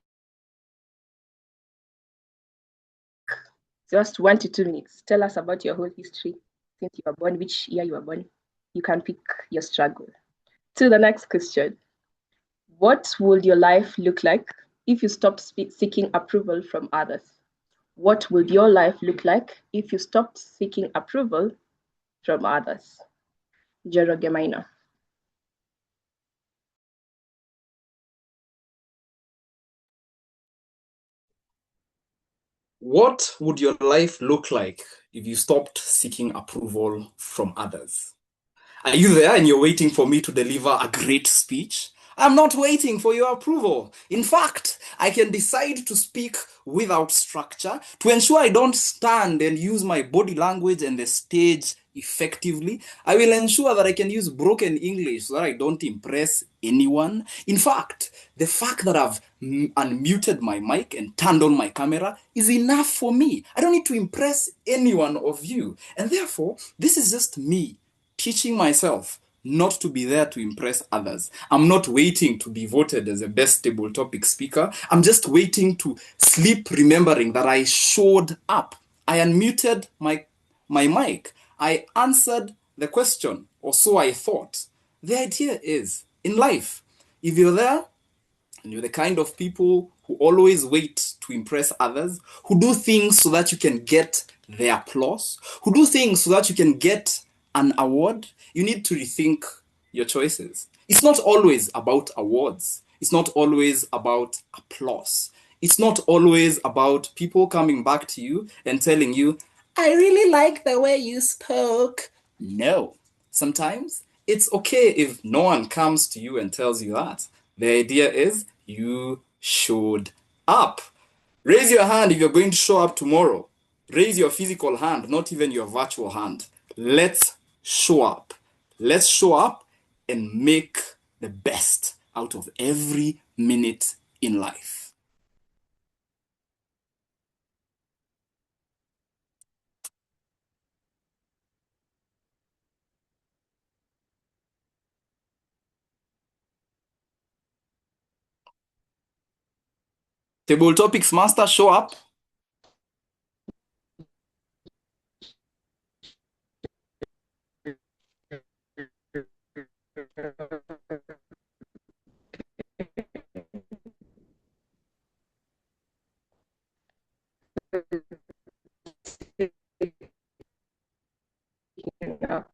just 1 to 2 minutes. Tell us about your whole history since you were born, which year you were born. You can pick your struggle. To the next question. What would your life look like if you stopped seeking approval from others? What would your life look like if you stopped seeking approval from others? Njoroge Maina. What would your life look like if you stopped seeking approval from others? Are you there and you're waiting for me to deliver a great speech? I'm not waiting for your approval. In fact, I can decide to speak without structure to ensure I don't stand and use my body language and the stage effectively. I will ensure that I can use broken English so that I don't impress anyone. In fact, the fact that I've unmuted my mic and turned on my camera is enough for me. I don't need to impress any one of you. And therefore, this is just me teaching myself not to be there to impress others. I'm not waiting to be voted as a best table topic speaker. I'm just waiting to sleep remembering that I showed up. I unmuted my mic. I answered the question, or so I thought. The idea is, in life, if you're there and you're the kind of people who always wait to impress others, who do things so that you can get their applause, who do things so that you can get an award, you need to rethink your choices. It's not always about awards. It's not always about applause. It's not always about people coming back to you and telling you, I really like the way you spoke. No. Sometimes it's okay if no one comes to you and tells you that. The idea is you showed up. Raise your hand if you're going to show up tomorrow. Raise your physical hand, not even your virtual hand. Let's show up. Let's show up and make the best out of every minute in life. Table topics master, show up. up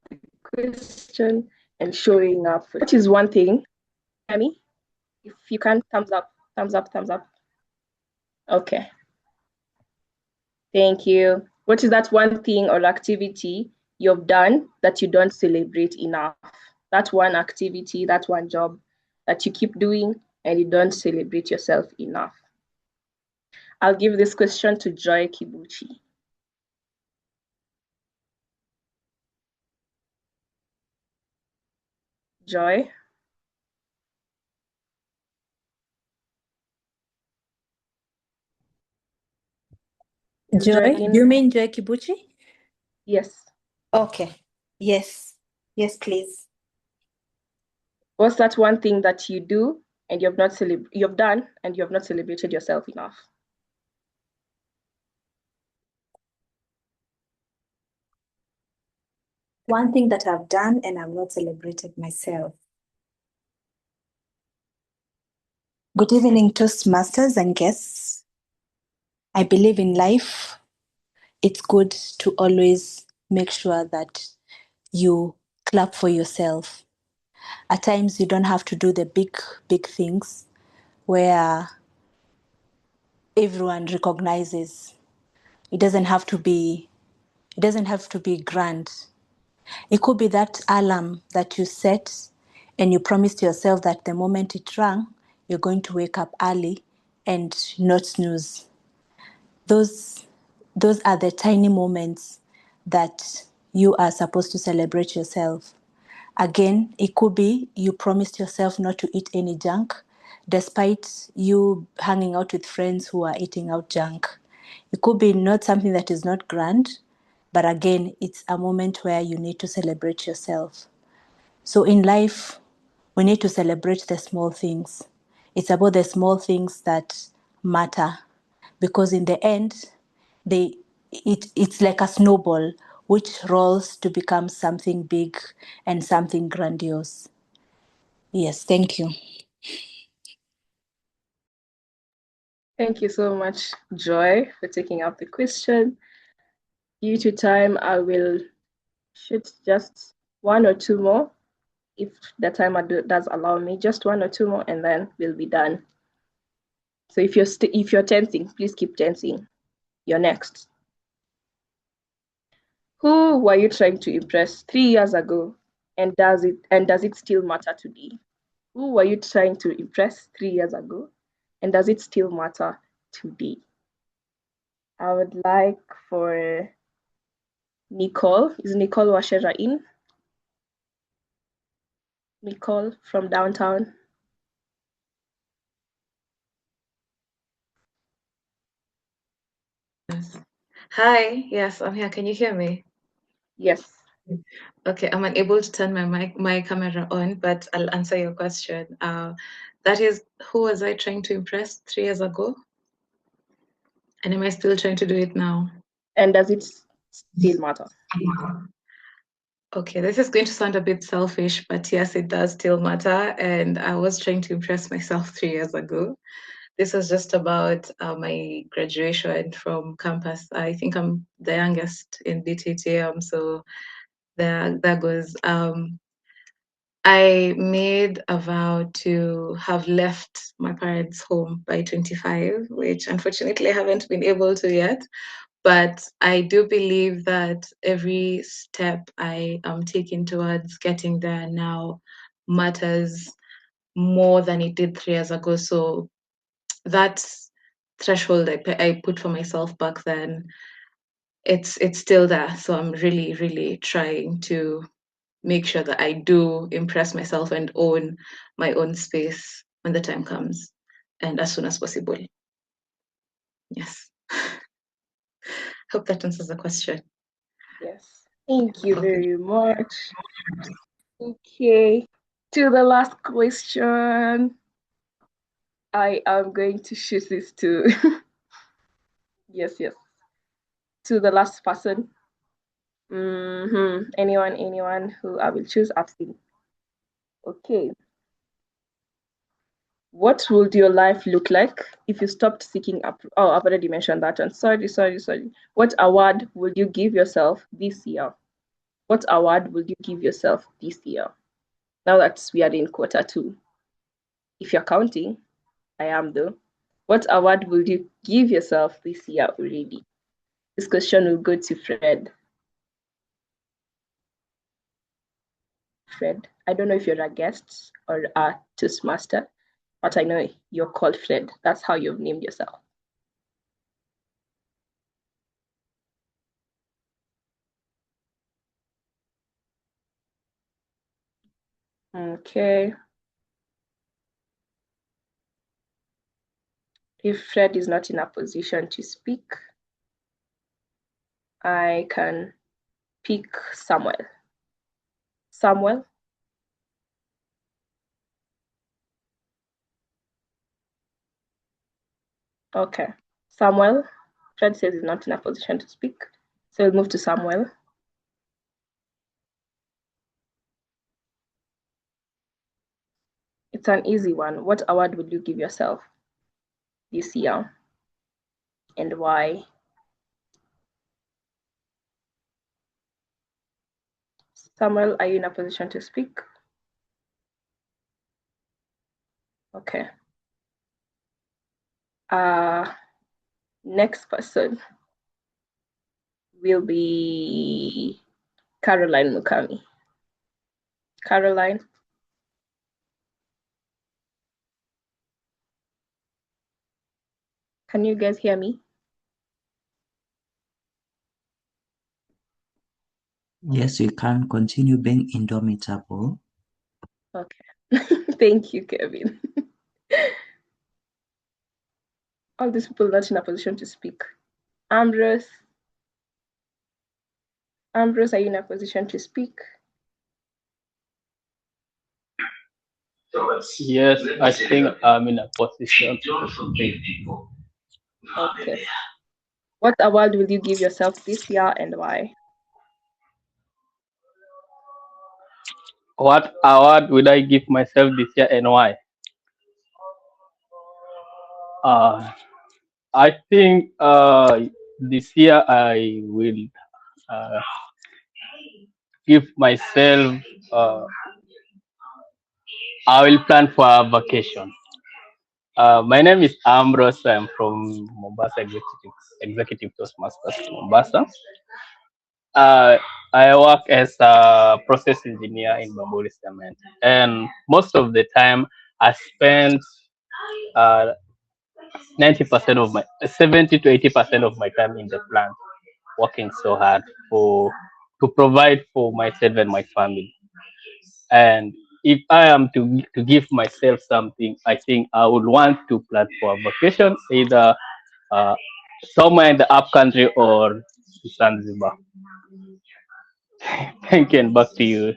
the question and showing up. Which is one thing. Hear me? If you can, thumbs up, thumbs up, thumbs up. Okay. Thank you. What is that one thing or activity you've done that you don't celebrate enough? That one activity, that one job that you keep doing and you don't celebrate yourself enough. I'll give this question to Joy Kibuchi. Joy? Joy? Do you mean Joy Kibuchi? Yes. Okay. Yes. Yes, please. What's that one thing that you do and you've done and you have not celebrated yourself enough? One thing that I've done and I've not celebrated myself. Good evening, Toastmasters and guests. I believe in life, it's good to always make sure that you clap for yourself. At times, you don't have to do the big things where everyone recognizes. It doesn't have to be grand. It could be that alarm that you set and you promised yourself that the moment it rang, you're going to wake up early and not snooze. Those are the tiny moments that you are supposed to celebrate yourself. Again, it could be you promised yourself not to eat any junk, despite you hanging out with friends who are eating out junk. It could be not something that is not grand, but again, it's a moment where you need to celebrate yourself. So in life, we need to celebrate the small things. It's about the small things that matter, because in the end, it's like a snowball which rolls to become something big and something grandiose. Yes, thank you. Thank you so much, Joy, for taking up the question. Due to time, I will shoot just one or two more, if the timer does allow me, just one or two more, and then we'll be done. So if you're tensing, please keep tensing. You're next. Who were you trying to impress 3 years ago, and does it still matter today? Who were you trying to impress 3 years ago, and does it still matter today? I would like for Nicole. Is Nicole Wachera in? Nicole from downtown. Hi, yes, I'm here. Can you hear me? Yes. Okay, I'm unable to turn my camera on, but I'll answer your question. That is, who was I trying to impress 3 years ago? And am I still trying to do it now? And does it still matter? Okay, this is going to sound a bit selfish, but yes, it does still matter. And I was trying to impress myself 3 years ago. This was just about my graduation from campus. I think I'm the youngest in DTM, so that goes. I made a vow to have left my parents' home by 25, which unfortunately I haven't been able to yet. But I do believe that every step I am taking towards getting there now matters more than it did 3 years ago. So that threshold I put for myself back then, it's still there. So I'm really, really trying to make sure that I do impress myself and own my own space when the time comes, and as soon as possible. Yes. Hope that answers the question. Yes. Thank you very much. Okay. To the last question. I am going to shoot this to yes. To the last person. Anyone who I will choose abstain. Okay. What would your life look like if you stopped seeking up? Oh, I've already mentioned that one. Sorry. What award would you give yourself this year? What award would you give yourself this year? Now that we are in quarter 2. If you're counting, I am though. What award will you give yourself this year already? This question will go to Fred. Fred, I don't know if you're a guest or a Toastmaster, but I know you're called Fred. That's how you've named yourself. Okay. If Fred is not in a position to speak, I can pick Samuel. Samuel? Okay. Samuel? Fred says he's not in a position to speak. So we'll move to Samuel. It's an easy one. What award would you give yourself this year? And why? Samuel, are you in a position to speak? Okay. Next person will be Caroline Mukami. Caroline? Can you guys hear me? Yes, you can continue being indomitable. Okay. Thank you, Kevin. All these people not in a position to speak. Ambrose? Ambrose, are you in a position to speak? Yes, I think I'm in a position to speak. Okay. What award will you give yourself this year and why? What award will I give myself this year and why? I think this year I will give myself, I will plan for a vacation. My name is Ambrose. I'm from Mombasa Executive Toastmasters, Mombasa. I work as a process engineer in Bamburi Cement, and most of the time I spend 90% of my 70 to 80% of my time in the plant, working so hard to provide for myself and my family. And if I am to give myself something, I think I would want to plan for a vacation, either somewhere in the upcountry or Zanzibar. Thank you, and back to you.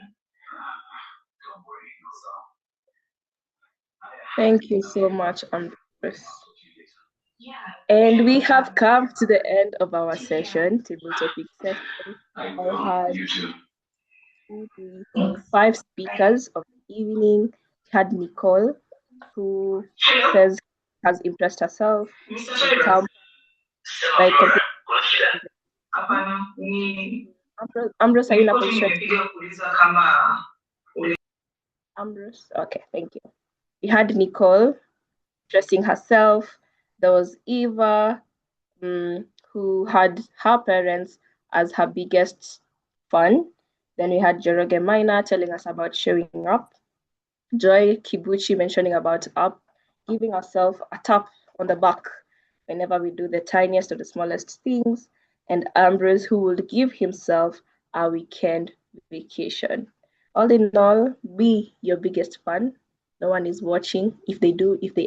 Thank you so much, Ambrose. And we have come to the end of our session, table topic session. I had 2, 3, 4, 5 speakers of the evening. We had Nicole, who says has impressed herself. Ambrose, are you in a position? Ambrose, okay, thank you. We had Nicole dressing herself. There was Eva, who had her parents as her biggest fan. Then we had Njoroge Maina telling us about showing up. Joy Kibuchi mentioning about giving ourselves a tap on the back whenever we do the tiniest or the smallest things. And Ambrose, who would give himself a weekend vacation. All in all, be your biggest fan. No one is watching. If they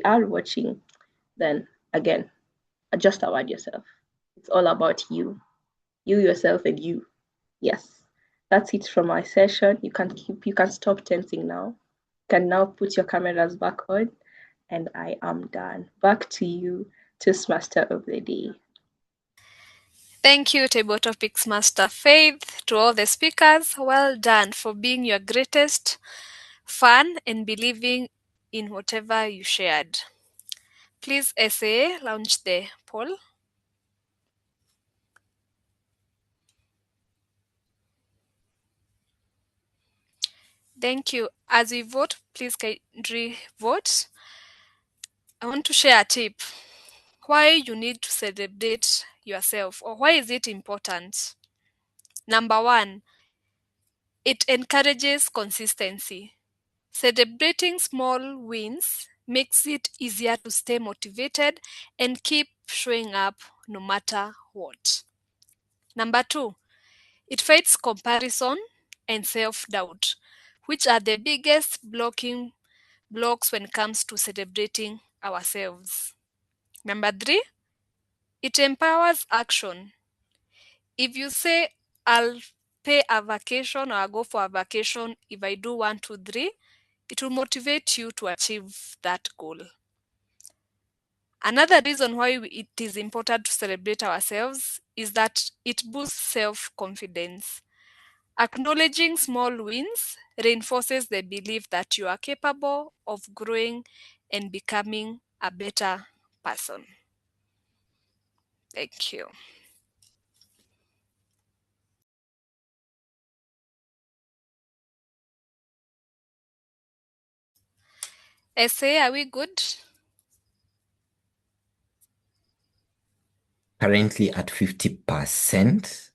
are watching, then again, just award yourself. It's all about you, yourself, and you. Yes, that's it from my session. You can stop tensing now. You can now put your cameras back on, and I am done. Back to you, Toastmaster of the day. Thank you, Table Topics Master Faith, to all the speakers. Well done for being your greatest fun, and believing in whatever you shared. Please, SAA, launch the poll. Thank you. As we vote, please kindly vote. I want to share a tip. Why you need to celebrate yourself, or why is it important? Number one, it encourages consistency. Celebrating small wins makes it easier to stay motivated and keep showing up no matter what. Number two, it fights comparison and self doubt, which are the biggest blocking blocks when it comes to celebrating ourselves. Number three, it empowers action. If you say, I'll pay a vacation or I'll go for a vacation if I do 1, 2, 3, it will motivate you to achieve that goal. Another reason why it is important to celebrate ourselves is that it boosts self-confidence. Acknowledging small wins reinforces the belief that you are capable of growing and becoming a better person. Thank you. SA, are we good? Currently at 50%,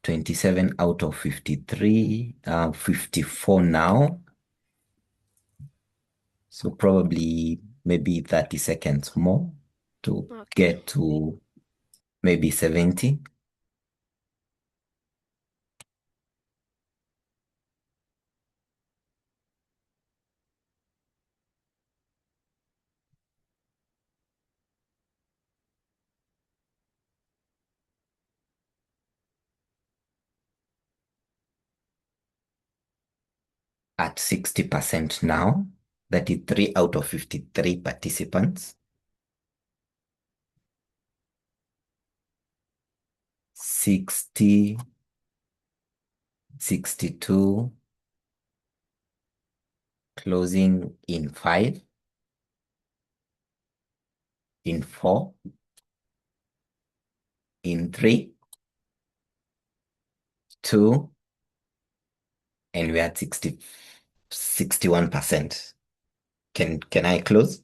27 out of 53, 54 now. So probably maybe 30 seconds more to get to maybe 70. At 60% now, that is 3 out of 53 participants. 60, 62, closing in 5, in 4, in 3, 2, and we're at 61%. Can I close?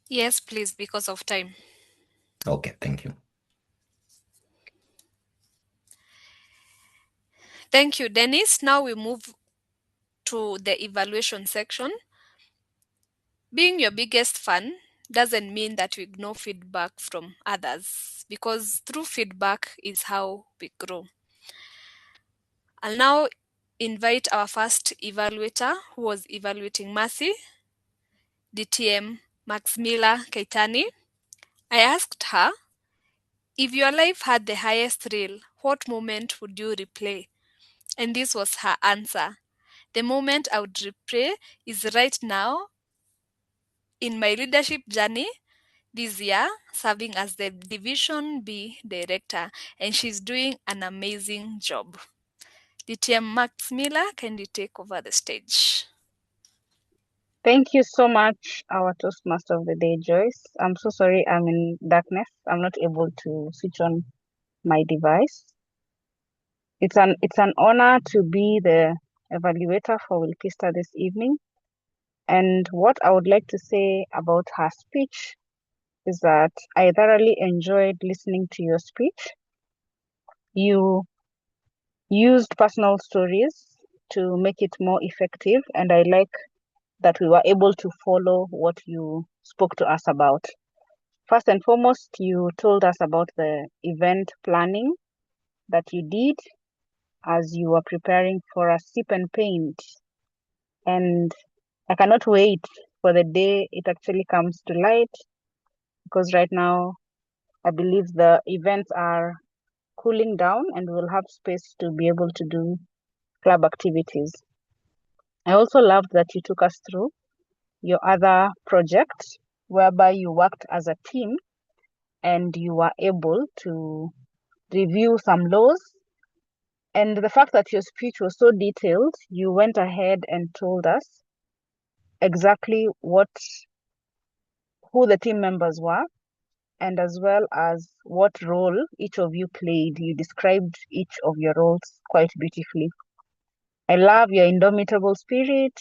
Yes, please, because of time. Okay, thank you. Thank you, Dennis. Now we move to the evaluation section. Being your biggest fan doesn't mean that you ignore feedback from others, because through feedback is how we grow. I'll now invite our first evaluator, who was evaluating Mercy, DTM Max Keitany. I asked her, if your life had the highest thrill, what moment would you replay? And this was her answer. The moment I would replay is right now in my leadership journey this year, serving as the Division B director, and she's doing an amazing job. DTM Max Miller, can you take over the stage? Thank you so much, our Toastmaster of the Day, Joyce. I'm so sorry I'm in darkness. I'm not able to switch on my device. It's an honor to be the evaluator for Wilkister this evening. And what I would like to say about her speech is that I thoroughly enjoyed listening to your speech. You used personal stories to make it more effective, and I like that we were able to follow what you spoke to us about. First and foremost, you told us about the event planning that you did as you were preparing for a sip and paint. And I cannot wait for the day it actually comes to light, because right now I believe the events are cooling down and we'll have space to be able to do club activities. I also loved that you took us through your other project whereby you worked as a team and you were able to review some laws And the fact that your speech was so detailed, you went ahead and told us exactly who the team members were, and as well as what role each of you played. You described each of your roles quite beautifully. I love your indomitable spirit,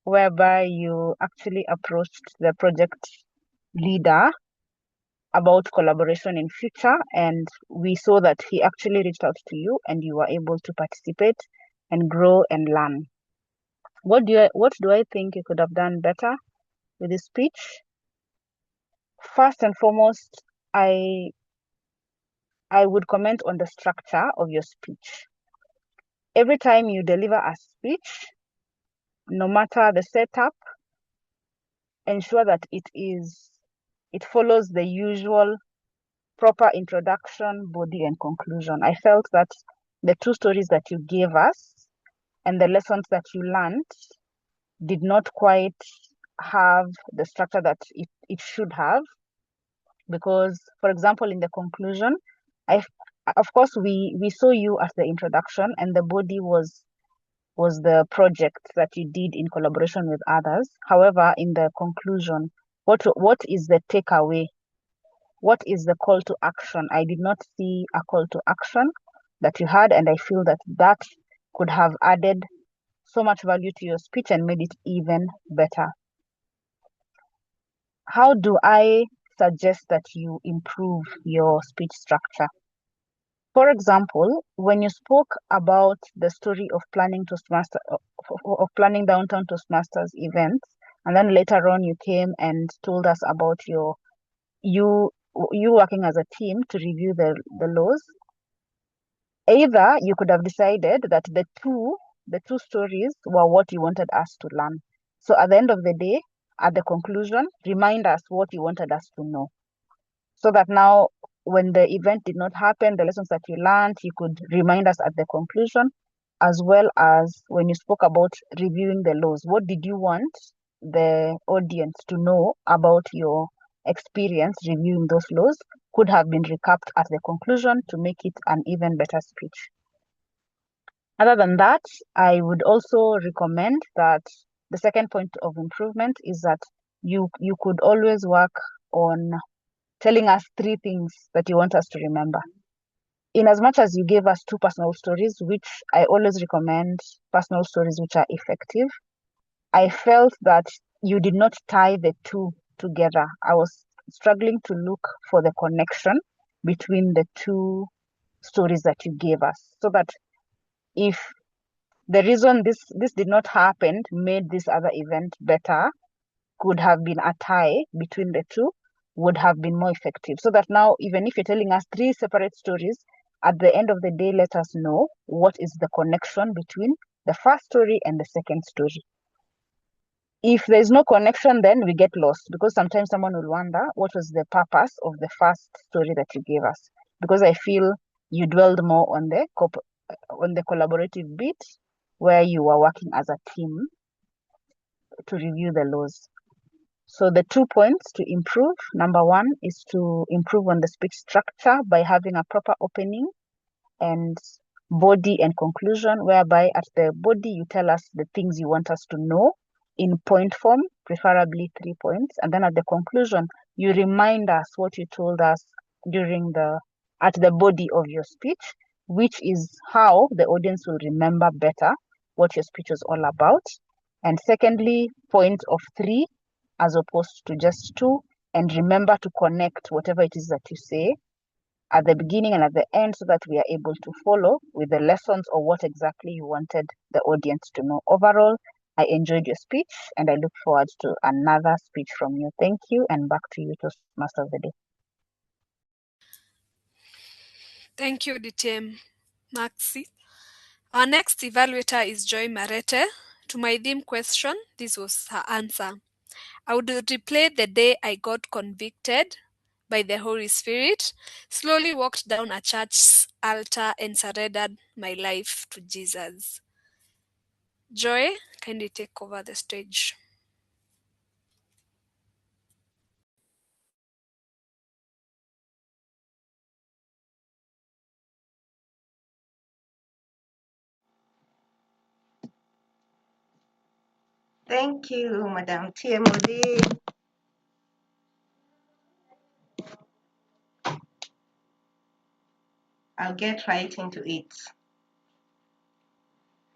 whereby you actually approached the project leader about collaboration in future, and we saw that he actually reached out to you and you were able to participate and grow and learn. What do I think you could have done better with this speech? First and foremost, I would comment on the structure of your speech. Every time you deliver a speech, no matter the setup, ensure that it follows the usual proper introduction, body, and conclusion. I felt that the two stories that you gave us and the lessons that you learned did not quite have the structure that it should have. Because, for example, in the conclusion, of course, we saw you as the introduction, and the body was the project that you did in collaboration with others. However, in the conclusion, what is the takeaway? What is the call to action? I did not see a call to action that you had, and I feel that could have added so much value to your speech and made it even better. How do I suggest that you improve your speech structure? For example, when you spoke about the story of planning downtown Toastmasters events, and then later on you came and told us about you working as a team to review the laws. Either you could have decided that the two stories were what you wanted us to learn. So at the end of the day, at the conclusion, remind us what you wanted us to know. So that now, when the event did not happen, the lessons that you learned, you could remind us at the conclusion, as well as when you spoke about reviewing the laws. What did you want the audience to know about your experience reviewing those laws? Could have been recapped at the conclusion to make it an even better speech. Other than that, I would also recommend that the second point of improvement is that you could always work on telling us 3 things that you want us to remember. In as much as you gave us 2 personal stories, which I always recommend personal stories which are effective, I felt that you did not tie the 2 together. I was struggling to look for the connection between the 2 stories that you gave us, so that if the reason this did not happen made this other event better, could have been a tie between the 2, would have been more effective. So that now, even if you're telling us 3 separate stories, at the end of the day, let us know what is the connection between the first story and the second story. If there's no connection, then we get lost, because sometimes someone will wonder what was the purpose of the first story that you gave us. Because I feel you dwelled more on the collaborative bit, where you were working as a team to review the laws. So the 2 points to improve, number 1 is to improve on the speech structure by having a proper opening and body and conclusion, whereby at the body you tell us the things you want us to know in point form, preferably 3 points. And then at the conclusion, you remind us what you told us at the body of your speech, which is how the audience will remember better what your speech was all about. And secondly, point of 3 as opposed to just 2, and remember to connect whatever it is that you say at the beginning and at the end, so that we are able to follow with the lessons or what exactly you wanted the audience to know. Overall, I enjoyed your speech and I look forward to another speech from you. Thank you, and back to you, Toastmaster of the Day. Thank you, DTM Max. Our next evaluator is Joy Marete. To my theme question, this was her answer. I would replay the day I got convicted by the Holy Spirit, slowly walked down a church's altar and surrendered my life to Jesus. Joy, kindly take over the stage. Thank you, Madam TMoD. I'll get right into it.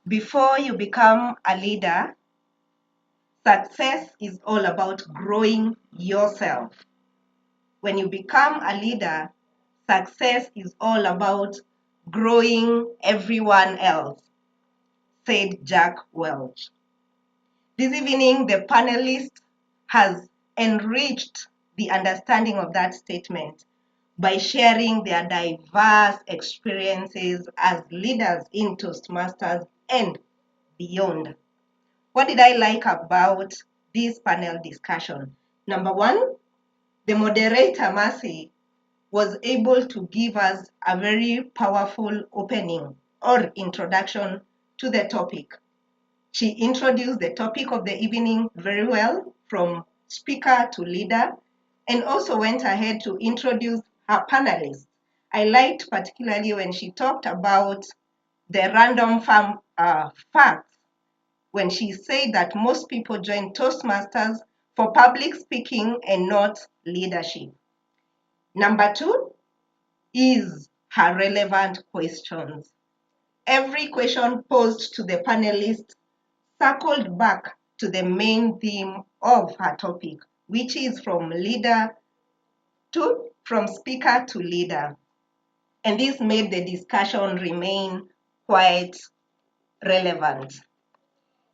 Before you become a leader, success is all about growing yourself. When you become a leader, success is all about growing everyone else, said Jack Welch. This evening, the panelist has enriched the understanding of that statement by sharing their diverse experiences as leaders in Toastmasters and beyond. What did I like about this panel discussion? Number one, the moderator, Mercy, was able to give us a very powerful opening or introduction to the topic. She introduced the topic of the evening very well, from speaker to leader, and also went ahead to introduce her panelists. I liked particularly when she talked about the random facts, when she said that most people join Toastmasters for public speaking and not leadership. Number two is her relevant questions. Every question posed to the panelists circled back to the main theme of her topic, which is from speaker to leader. And this made the discussion remain quite relevant.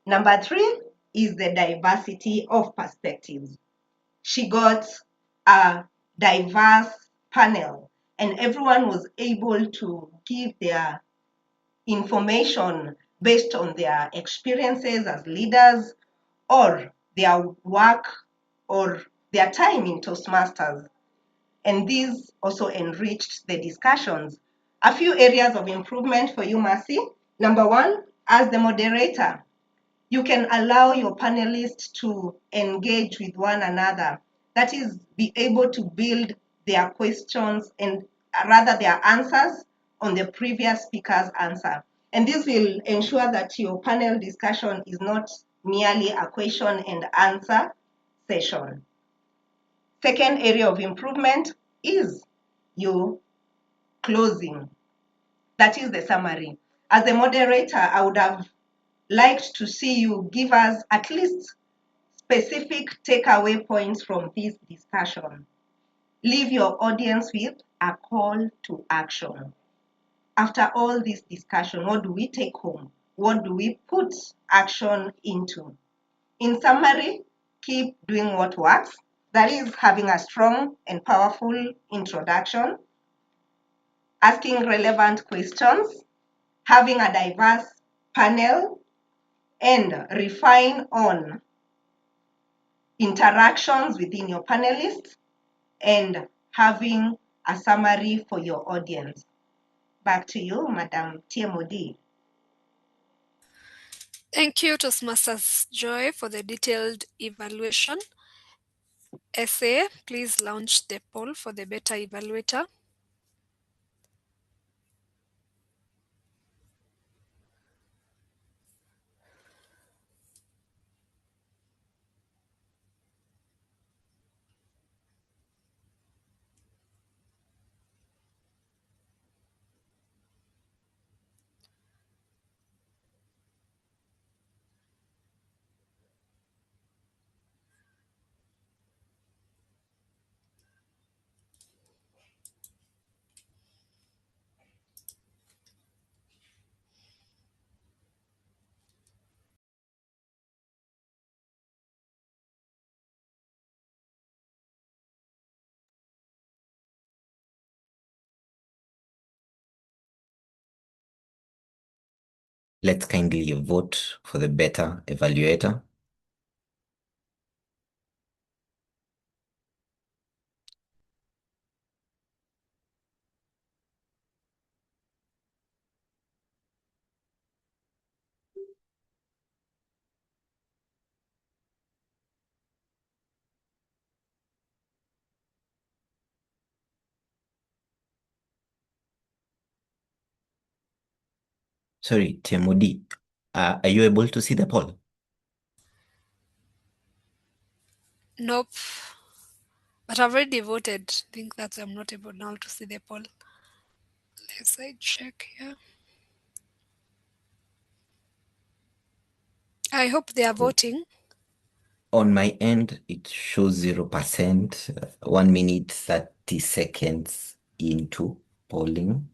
Number three is the diversity of perspectives. She got a diverse panel and everyone was able to give their information based on their experiences as leaders or their work or their time in Toastmasters. And these also enriched the discussions. A few areas of improvement for you, Mercy. Number one, as the moderator, you can allow your panelists to engage with one another. That is, be able to build their questions and rather their answers on the previous speaker's answer. And this will ensure that your panel discussion is not merely a question and answer session. Second area of improvement is your closing. That is the summary. As the moderator, I would have liked to see you give us at least specific takeaway points from this discussion. Leave your audience with a call to action. After all this discussion, what do we take home? What do we put action into? In summary, keep doing what works. That is having a strong and powerful introduction, asking relevant questions, having a diverse panel, and refine on interactions within your panelists, and having a summary for your audience. Back to you, Madam TMoD. Thank you, Toastmasters Joy, for the detailed evaluation. SA, please launch the poll for the beta evaluator. Let's kindly vote for the beta evaluator. Sorry, TMoD, are you able to see the poll? Nope. But I've already voted. I think that I'm not able now to see the poll. Let's check here. I hope they are voting. On my end, it shows 0%, 1 minute, 30 seconds into polling.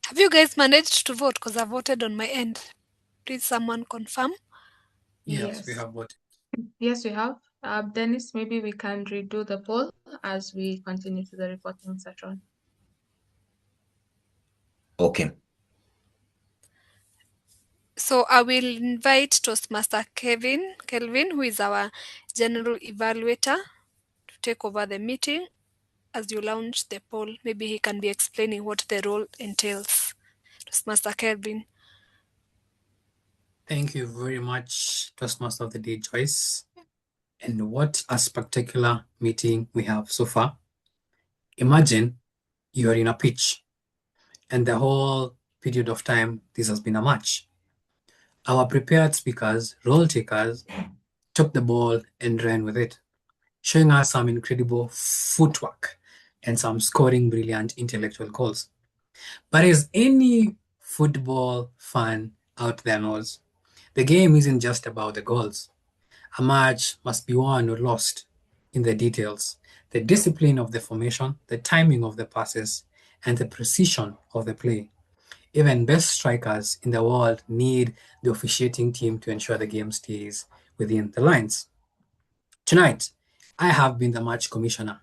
Have you guys managed to vote? Because I voted on my end. Please, someone confirm. Yes. we have voted. Yes, we have. Dennis, maybe we can redo the poll as we continue to the reporting session. Okay. So I will invite Toastmaster Kelvin, who is our General Evaluator, to take over the meeting as you launch the poll. Maybe he can be explaining what the role entails. Toastmaster Kelvin. Thank you very much, Toastmaster of the Day, Joyce. And what a spectacular meeting we have so far. Imagine you are in a pitch and the whole period of time this has been a match. Our prepared speakers, role takers, took the ball and ran with it, showing us some incredible footwork and some scoring brilliant intellectual calls. But as any football fan out there knows, the game isn't just about the goals. A match must be won or lost in the details, the discipline of the formation, the timing of the passes, and the precision of the play. Even best strikers in the world need the officiating team to ensure the game stays within the lines. Tonight, I have been the match commissioner,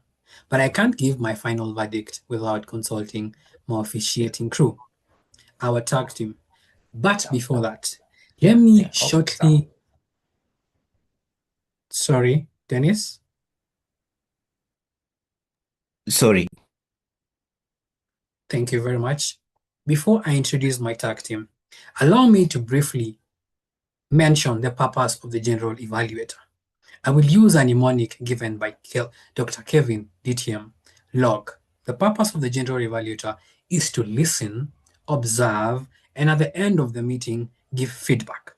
but I can't give my final verdict without consulting my officiating crew, our tag team. But before that, let me shortly... Sorry, Dennis? Sorry. Thank you very much. Before I introduce my tag team, allow me to briefly mention the purpose of the General Evaluator. I will use a mnemonic given by Dr. Kelvin DTM log. The purpose of the General Evaluator is to listen, observe, and at the end of the meeting, give feedback.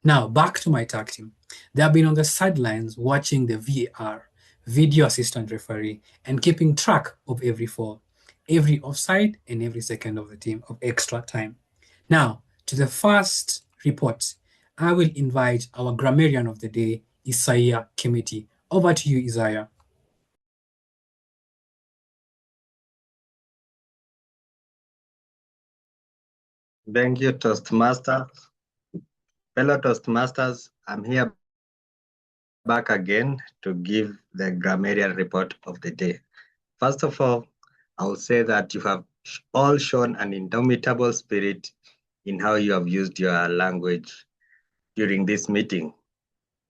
Now, back to my tag team. They have been on the sidelines watching the VAR, video assistant referee, and keeping track of every fall, every offside, and every second of the team of extra time. Now, to the first report, I will invite our grammarian of the day, Isaiah Kimiti. Over to you, Isaiah. Thank you, Toastmaster. Fellow Toastmasters, I'm here back again to give the grammarian report of the day. First of all, I will say that you have all shown an indomitable spirit in how you have used your language during this meeting.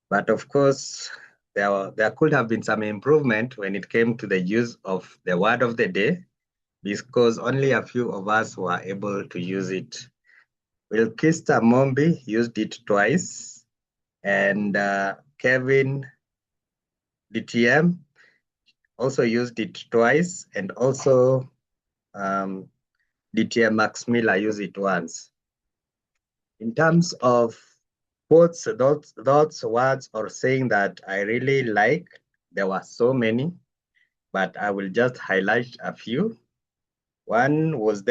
But of course, there could have been some improvement when it came to the use of the word of the day, because only a few of us were able to use it. Wilkister Mumbi used it twice, and Kevin DTM also used it twice, and also DTM Max used it once. In terms of quotes, those words or saying that I really like, there were so many, but I will just highlight a few. One was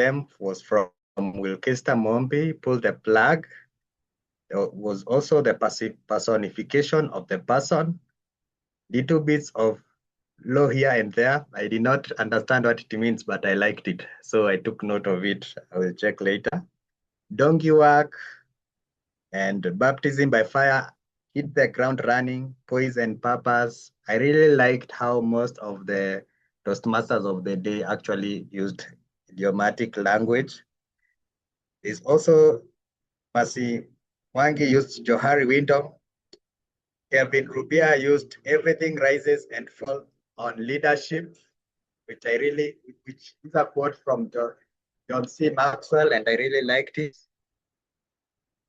from Wilkister Mumbi, pull the plug. There was also the personification of the person. Little bits of low here and there. I did not understand what it means, but I liked it. So I took note of it. I will check later. Donkey work and baptism by fire, hit the ground running, poison purpose. I really liked how most of the Toastmasters of the day actually used idiomatic language. There's also Mwangi used Johari window. Kevin Rubia used everything rises and falls on leadership, which is a quote from John C. Maxwell, and I really liked it.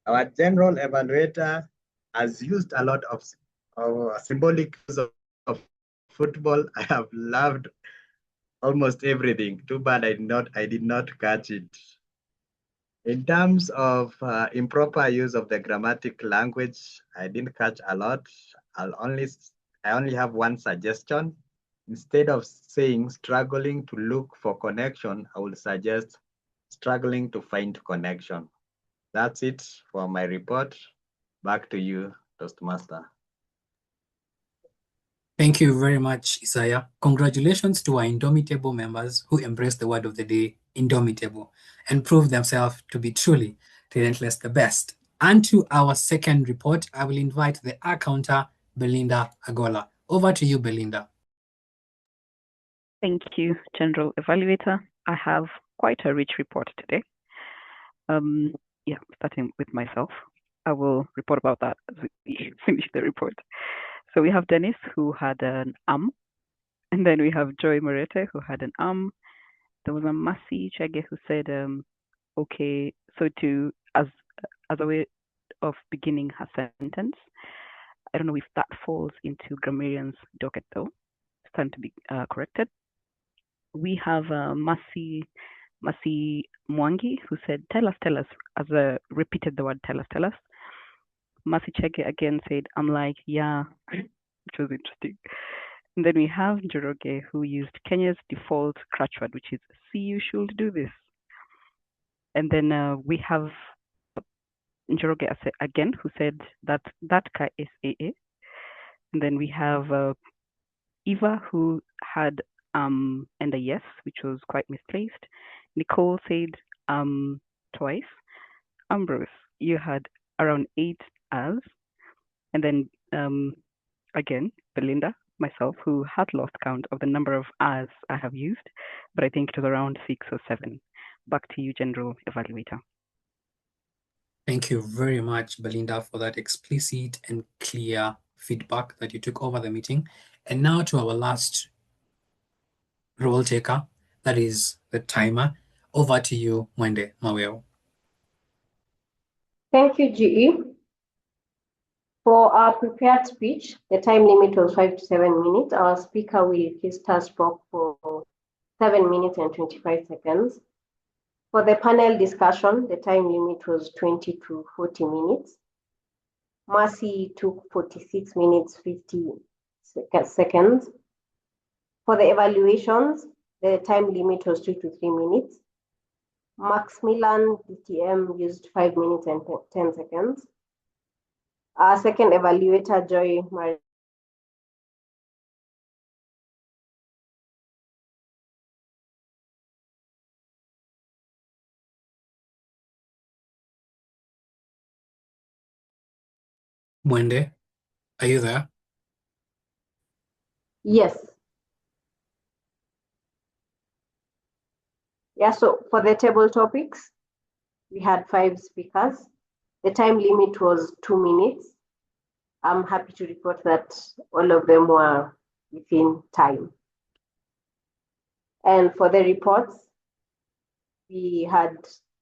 Our General Evaluator has used a lot of symbolic use of football. I have loved almost everything. Too bad I did not catch it. In terms of improper use of the grammatic language, I didn't catch a lot. I only have one suggestion. Instead of saying struggling to look for connection, I would suggest struggling to find connection. That's it for my report. Back to you, Toastmaster. Thank you very much, Isaiah. Congratulations to our Indomitable members who embraced the word of the day, Indomitable, and proved themselves to be truly talentless, the best. And to our second report, I will invite the Ah Counter Belinda Agola. Over to you, Belinda. Thank you, General Evaluator. I have quite a rich report today. Starting with myself. I will report about that as we finish the report. So we have Dennis, who had an and then we have Joy Marete, who had an There was a Masi Chege who said, okay, so as a way of beginning her sentence. I don't know if that falls into grammarian's docket though. It's time to be corrected. We have Masi Mwangi who said, tell us, repeated the word tell us. Masi Chege again said, I'm like, yeah, which was interesting. And then we have Njoroge who used Kenya's default crutch word, which is see you should do this. And then we have Njoroge again who said that ka SAA. And then we have Eva who had and a yes, which was quite misplaced. Nicole said twice. Ambrose, you had around 8 as. And then again, Belinda, myself, who had lost count of the number of as I have used, but I think it was around 6 or 7. Back to you, General Evaluator. Thank you very much, Belinda, for that explicit and clear feedback that you took over the meeting. And now to our last role taker, that is the timer. Over to you, Mwende Matheu. Thank you, GE. For our prepared speech, the time limit was 5 to 7 minutes. Our speaker, Wilkister, spoke for 7 minutes and 25 seconds. For the panel discussion, the time limit was 20 to 40 minutes. Mercy took 46 minutes, 50 seconds. For the evaluations, the time limit was 2 to 3 minutes. Maximilian DTM used 5 minutes and 10 seconds. Our second evaluator, Joy Marete, Mwende, are you there? yes. Yeah, so for the table topics, we had 5 speakers. The time limit was 2 minutes. I'm happy to report that all of them were within time. And for the reports, we had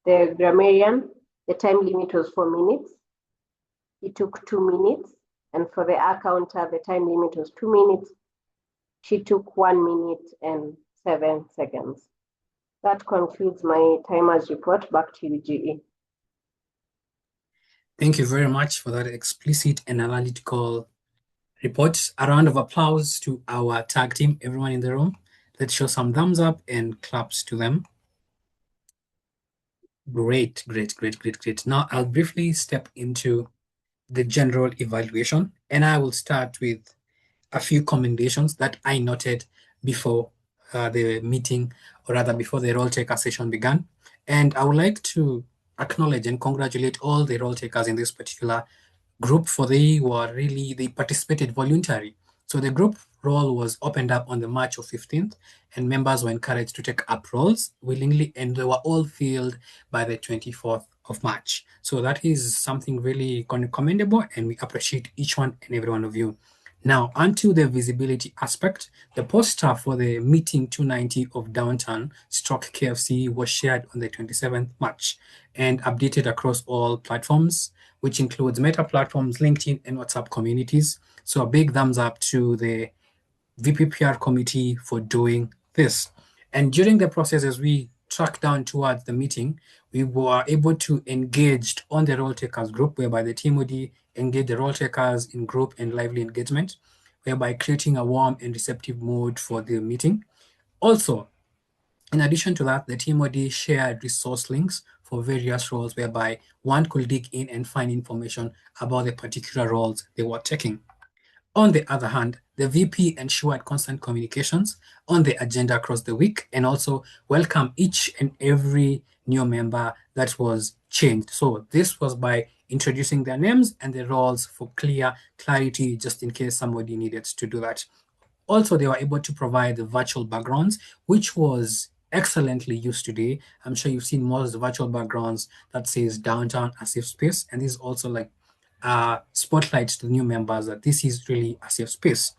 the grammarian, the time limit was 4 minutes. He took 2 minutes. And for the Ah Counter, the time limit was 2 minutes. She took 1 minute and 7 seconds. That concludes my timer's report. Back to you, GE. Thank you very much for that explicit and analytical report. A round of applause to our tag team, everyone in the room. Let's show some thumbs up and claps to them. Great. Now I'll briefly step into the general evaluation, and I will start with a few commendations that I noted before the meeting, or rather before the role taker session began. And I would like to acknowledge and congratulate all the role takers in this particular group, for they participated voluntarily. So the group role was opened up on the March of 15th, and members were encouraged to take up roles willingly, and they were all filled by the 24th of March. So that is something really commendable, and we appreciate each one and every one of you. Now, onto the visibility aspect. The poster for the meeting 290 of Downtown /KFC was shared on the 27th March and updated across all platforms, which includes Meta platforms, LinkedIn, and WhatsApp communities. So a big thumbs up to the VPPR committee for doing this. And during the process, as we track down towards the meeting, we were able to engage on the role takers group, whereby the TMoD engaged the role takers in group and lively engagement, whereby creating a warm and receptive mood for the meeting. Also, in addition to that, the TMoD shared resource links for various roles, whereby one could dig in and find information about the particular roles they were taking. On the other hand, the VP ensured constant communications on the agenda across the week and also welcome each and every new member that was changed. So this was by introducing their names and the roles for clarity, just in case somebody needed to do that. Also, they were able to provide the virtual backgrounds, which was excellently used today. I'm sure you've seen most of the virtual backgrounds that says downtown a safe space. And this is also like spotlight to the new members that this is really a safe space.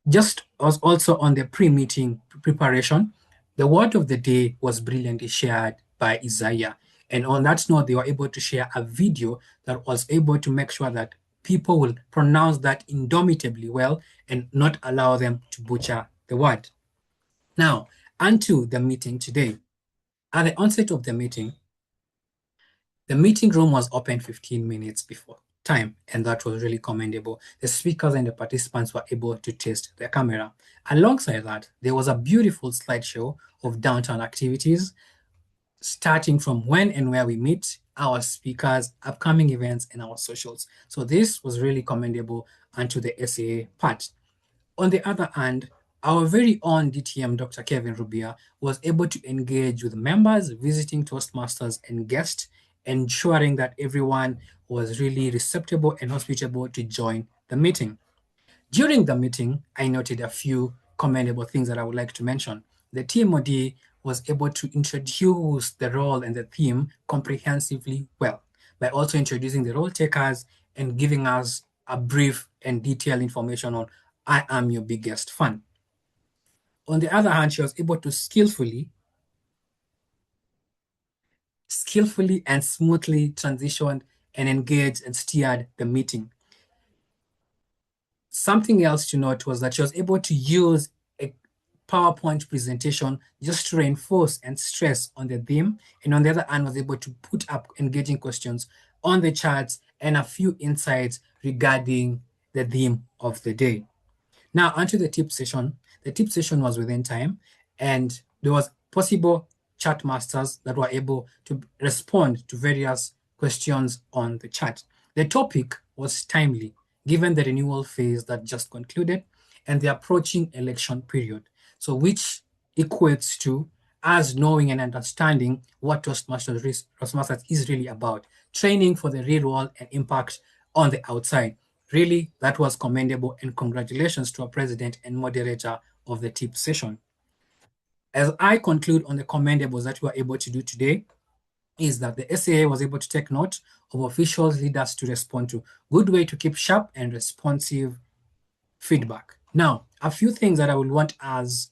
Just as also on the pre-meeting preparation, the word of the day was brilliantly shared by Isaiah. And on that note, they were able to share a video that was able to make sure that people will pronounce that indomitably well and not allow them to butcher the word. Now, onto the meeting today. At the onset of the meeting room was open 15 minutes before time, and that was really commendable. The speakers and the participants were able to test their camera. Alongside that, there was a beautiful slideshow of downtown activities, starting from when and where we meet, our speakers, upcoming events, and our socials. So this was really commendable onto the SAA part. On the other hand, our very own DTM, Dr. Kevin Rubia, was able to engage with members, visiting Toastmasters, and guests, ensuring that everyone was really receptive and hospitable to join the meeting. During the meeting, I noted a few commendable things that I would like to mention. The TMoD was able to introduce the role and the theme comprehensively well by also introducing the role takers and giving us a brief and detailed information on I am your biggest fan. On the other hand, she was able to skillfully and smoothly transitioned and engaged and steered the meeting. Something else to note was that she was able to use a PowerPoint presentation just to reinforce and stress on the theme, and on the other hand was able to put up engaging questions on the charts and a few insights regarding the theme of the day. Now onto the tip session. The tip session was within time, and there was possible chat masters that were able to respond to various questions on the chat. The topic was timely, given the renewal phase that just concluded and the approaching election period. So which equates to us knowing and understanding what Toastmasters is really about, training for the real world and impact on the outside. Really, that was commendable, and congratulations to our president and moderator of the tip session. As I conclude on the commendables that we were able to do today, is that the SAA was able to take note of officials, leaders to respond to. Good way to keep sharp and responsive feedback. Now, a few things that I would want us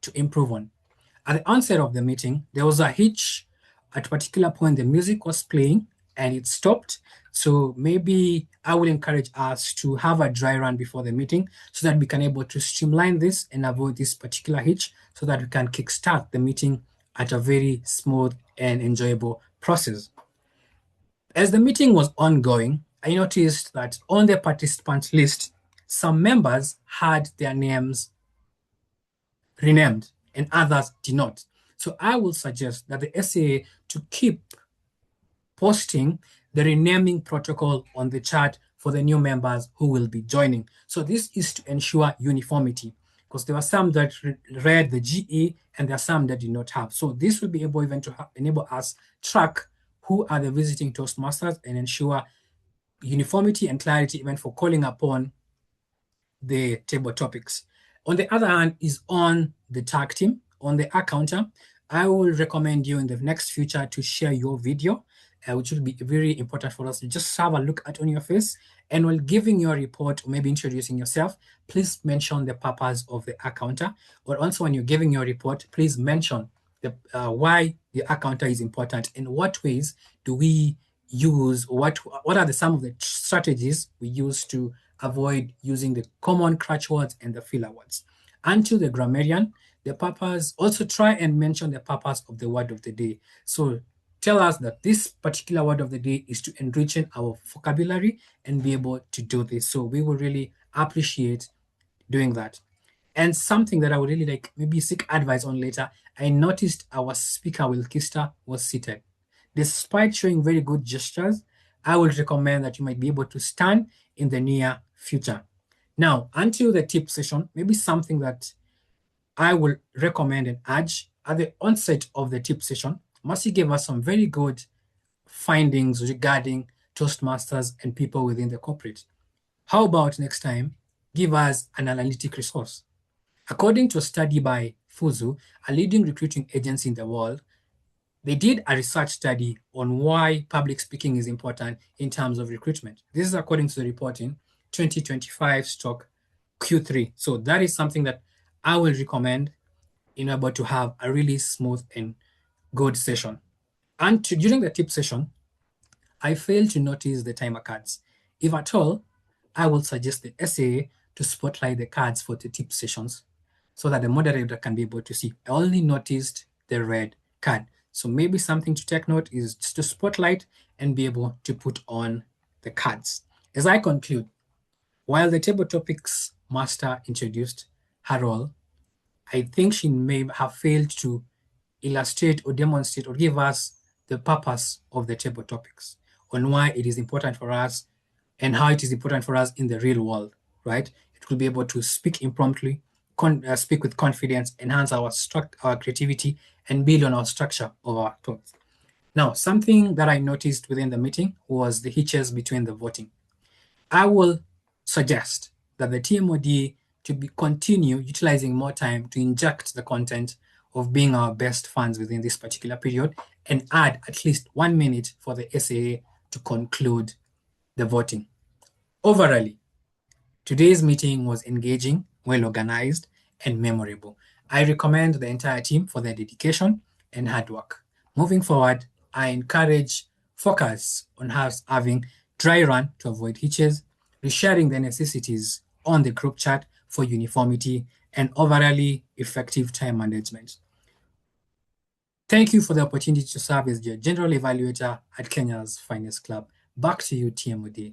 to improve on. At the onset of the meeting, there was a hitch. At a particular point, the music was playing and it stopped. So maybe I will encourage us to have a dry run before the meeting so that we can able to streamline this and avoid this particular hitch so that we can kickstart the meeting at a very smooth and enjoyable process. As the meeting was ongoing, I noticed that on the participant list, some members had their names renamed and others did not. So I will suggest that the SAA to keep posting the renaming protocol on the chat for the new members who will be joining. So this is to ensure uniformity, because there are some that read the GE and there are some that do not have. So this will be able even to enable us track who are the visiting Toastmasters and ensure uniformity and clarity even for calling upon the table topics. On the other hand is on the tag team, on the Ah Counter. I will recommend you in the next future to share your video, which will be very important for us to just have a look at on your face. And while giving your report or maybe introducing yourself, please mention the purpose of the Ah Counter. Or also when you're giving your report, please mention the why the Ah Counter is important and what ways do we use, what are some of the strategies we use to avoid using the common crutch words and the filler words. And to the grammarian the purpose, also try and mention the purpose of the word of the day. So tell us that this particular word of the day is to enrich our vocabulary and be able to do this. So we will really appreciate doing that. And something that I would really like maybe seek advice on later, I noticed our speaker Wilkister was seated. Despite showing very good gestures, I would recommend that you might be able to stand in the near future. Now, until the tip session, maybe something that I will recommend and urge at the onset of the tip session. Mercy gave us some very good findings regarding Toastmasters and people within the corporate. How about next time, give us an analytic resource? According to a study by Fuzu, a leading recruiting agency in the world, they did a research study on why public speaking is important in terms of recruitment. This is according to the report in 2025 stock Q3. So that is something that I will recommend in order to have a really smooth and good session. And during the tip session, I failed to notice the timer cards. If at all, I will suggest the SAA to spotlight the cards for the tip sessions so that the moderator can be able to see. I only noticed the red card. So maybe something to take note is just to spotlight and be able to put on the cards. As I conclude, while the table topics master introduced her role, I think she may have failed to illustrate or demonstrate or give us the purpose of the table topics on why it is important for us and how it is important for us in the real world, right? It will be able to speak impromptu, speak with confidence, enhance our creativity, and build on our structure of our thoughts. Now, something that I noticed within the meeting was the hitches between the voting. I will suggest that the TMoD to continue utilizing more time to inject the content of being our best fans within this particular period and add at least 1 minute for the SAA to conclude the voting. Overall, today's meeting was engaging, well organized, and memorable. I recommend the entire team for their dedication and hard work. Moving forward, I encourage focus on having dry run to avoid hitches, resharing the necessities on the group chat for uniformity, and overall effective time management. Thank you for the opportunity to serve as your General Evaluator at Kenya's Finest Club. Back to you, TMoD.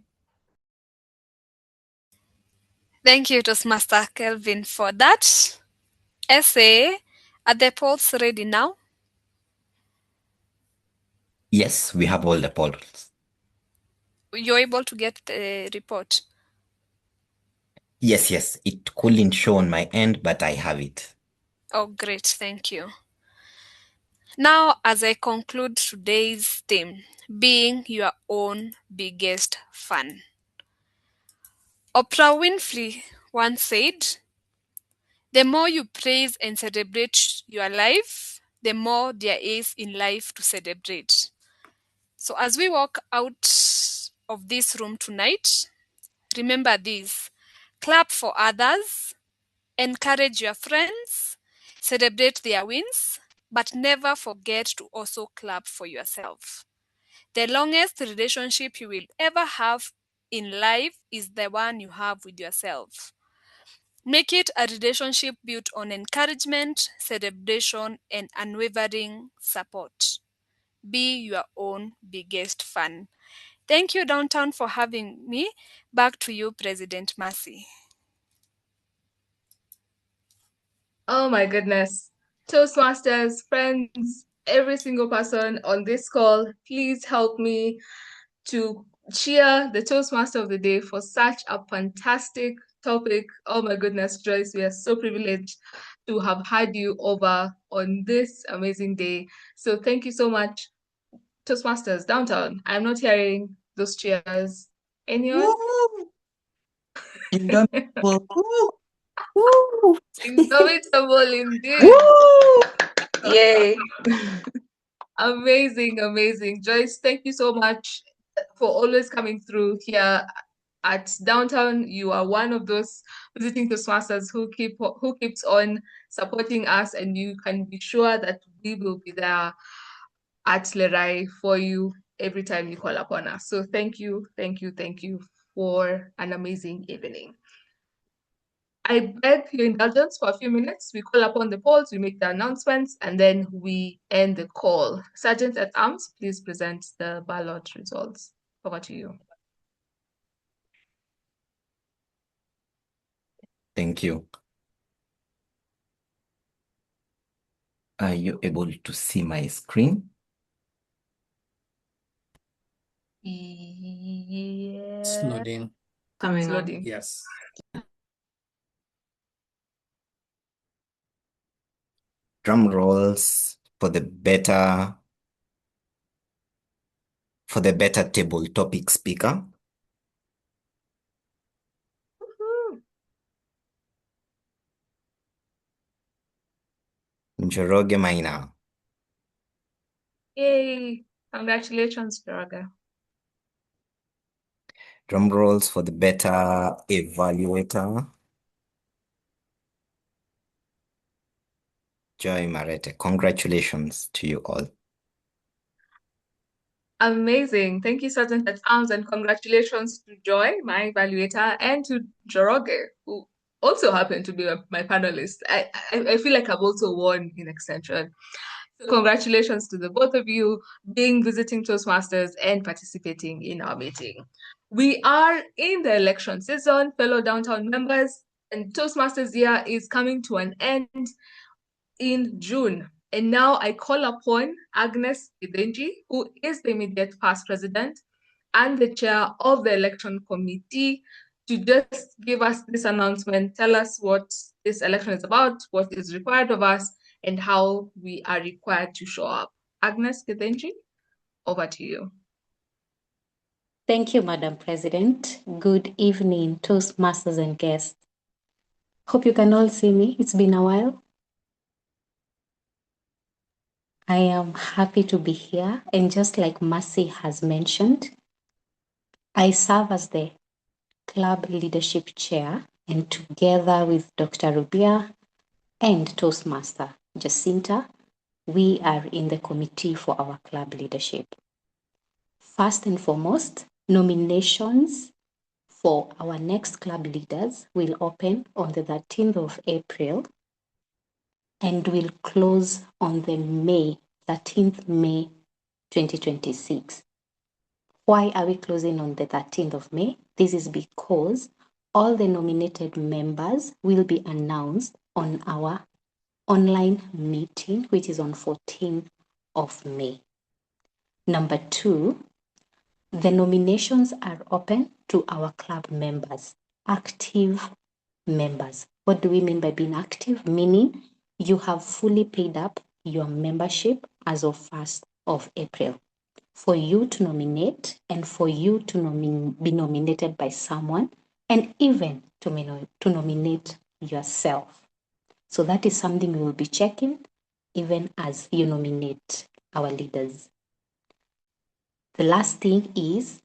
Thank you, Toastmaster Kelvin, for that essay. Are the polls ready now? Yes, we have all the polls. You're able to get the report? Yes. It couldn't show on my end, but I have it. Oh, great. Thank you. Now, as I conclude today's theme, being your own biggest fan. Oprah Winfrey once said, "The more you praise and celebrate your life, the more there is in life to celebrate." So as we walk out of this room tonight, remember this: clap for others, encourage your friends, celebrate their wins, but never forget to also clap for yourself. The longest relationship you will ever have in life is the one you have with yourself. Make it a relationship built on encouragement, celebration, and unwavering support. Be your own biggest fan. Thank you, Downtown, for having me. Back to you, President Mercy. Oh my goodness. Toastmasters, friends, every single person on this call, please help me to cheer the Toastmaster of the day for such a fantastic topic. Oh my goodness, Joyce, we are so privileged to have had you over on this amazing day. So thank you so much, Toastmasters, Downtown. I'm not hearing those cheers. Anyone? Indomitable. Indomitable indeed. Yay. Amazing. Joyce, thank you so much for always coming through here at Downtown. You are one of those visiting Toastmasters who keeps on supporting us, and you can be sure that we will be there at Lerai for you every time you call upon us. So thank you for an amazing evening. I beg your indulgence for a few minutes. We call upon the polls, we make the announcements, and then we end the call. Sergeant at Arms, please present the ballot results. Over to you. Thank you. Are you able to see my screen? Yeah. It's loading. It's loading. Yes. Drum rolls for the better table topic speaker. Njoroge Maina. Yay! Congratulations, Njoroge. Drum rolls for the better evaluator. Joy Marete. Congratulations to you all. Amazing. Thank you, Sergeant at Arms, and congratulations to Joy, my evaluator, and to Njoroge, who also happened to be my panelist. I feel like I've also won in extension. So congratulations to the both of you being visiting Toastmasters and participating in our meeting. We are in the election season, fellow downtown members, and Toastmasters year is coming to an end in June. And now I call upon Agnes Githinji, who is the immediate past president and the chair of the election committee, to just give us this announcement, tell us what this election is about, what is required of us, and how we are required to show up. Agnes Githinji, over to you. Thank you, Madam President. Good evening, Toastmasters and guests. Hope you can all see me. It's been a while. I am happy to be here. And just like Mercy has mentioned, I serve as the club leadership chair, and together with Dr. Rubia and Toastmaster Jacinta, we are in the committee for our club leadership. First and foremost, nominations for our next club leaders will open on the 13th of April and will close on the 13th May 2026. Why are we closing on the 13th of May? This is because all the nominated members will be announced on our online meeting, which is on 14th of May. Number two, the nominations are open to our club members, active members. What do we mean by being active? Meaning you have fully paid up your membership as of 1st of April. For you to nominate and for you to be nominated by someone, and even to nominate yourself. So that is something we will be checking even as you nominate our leaders. The last thing is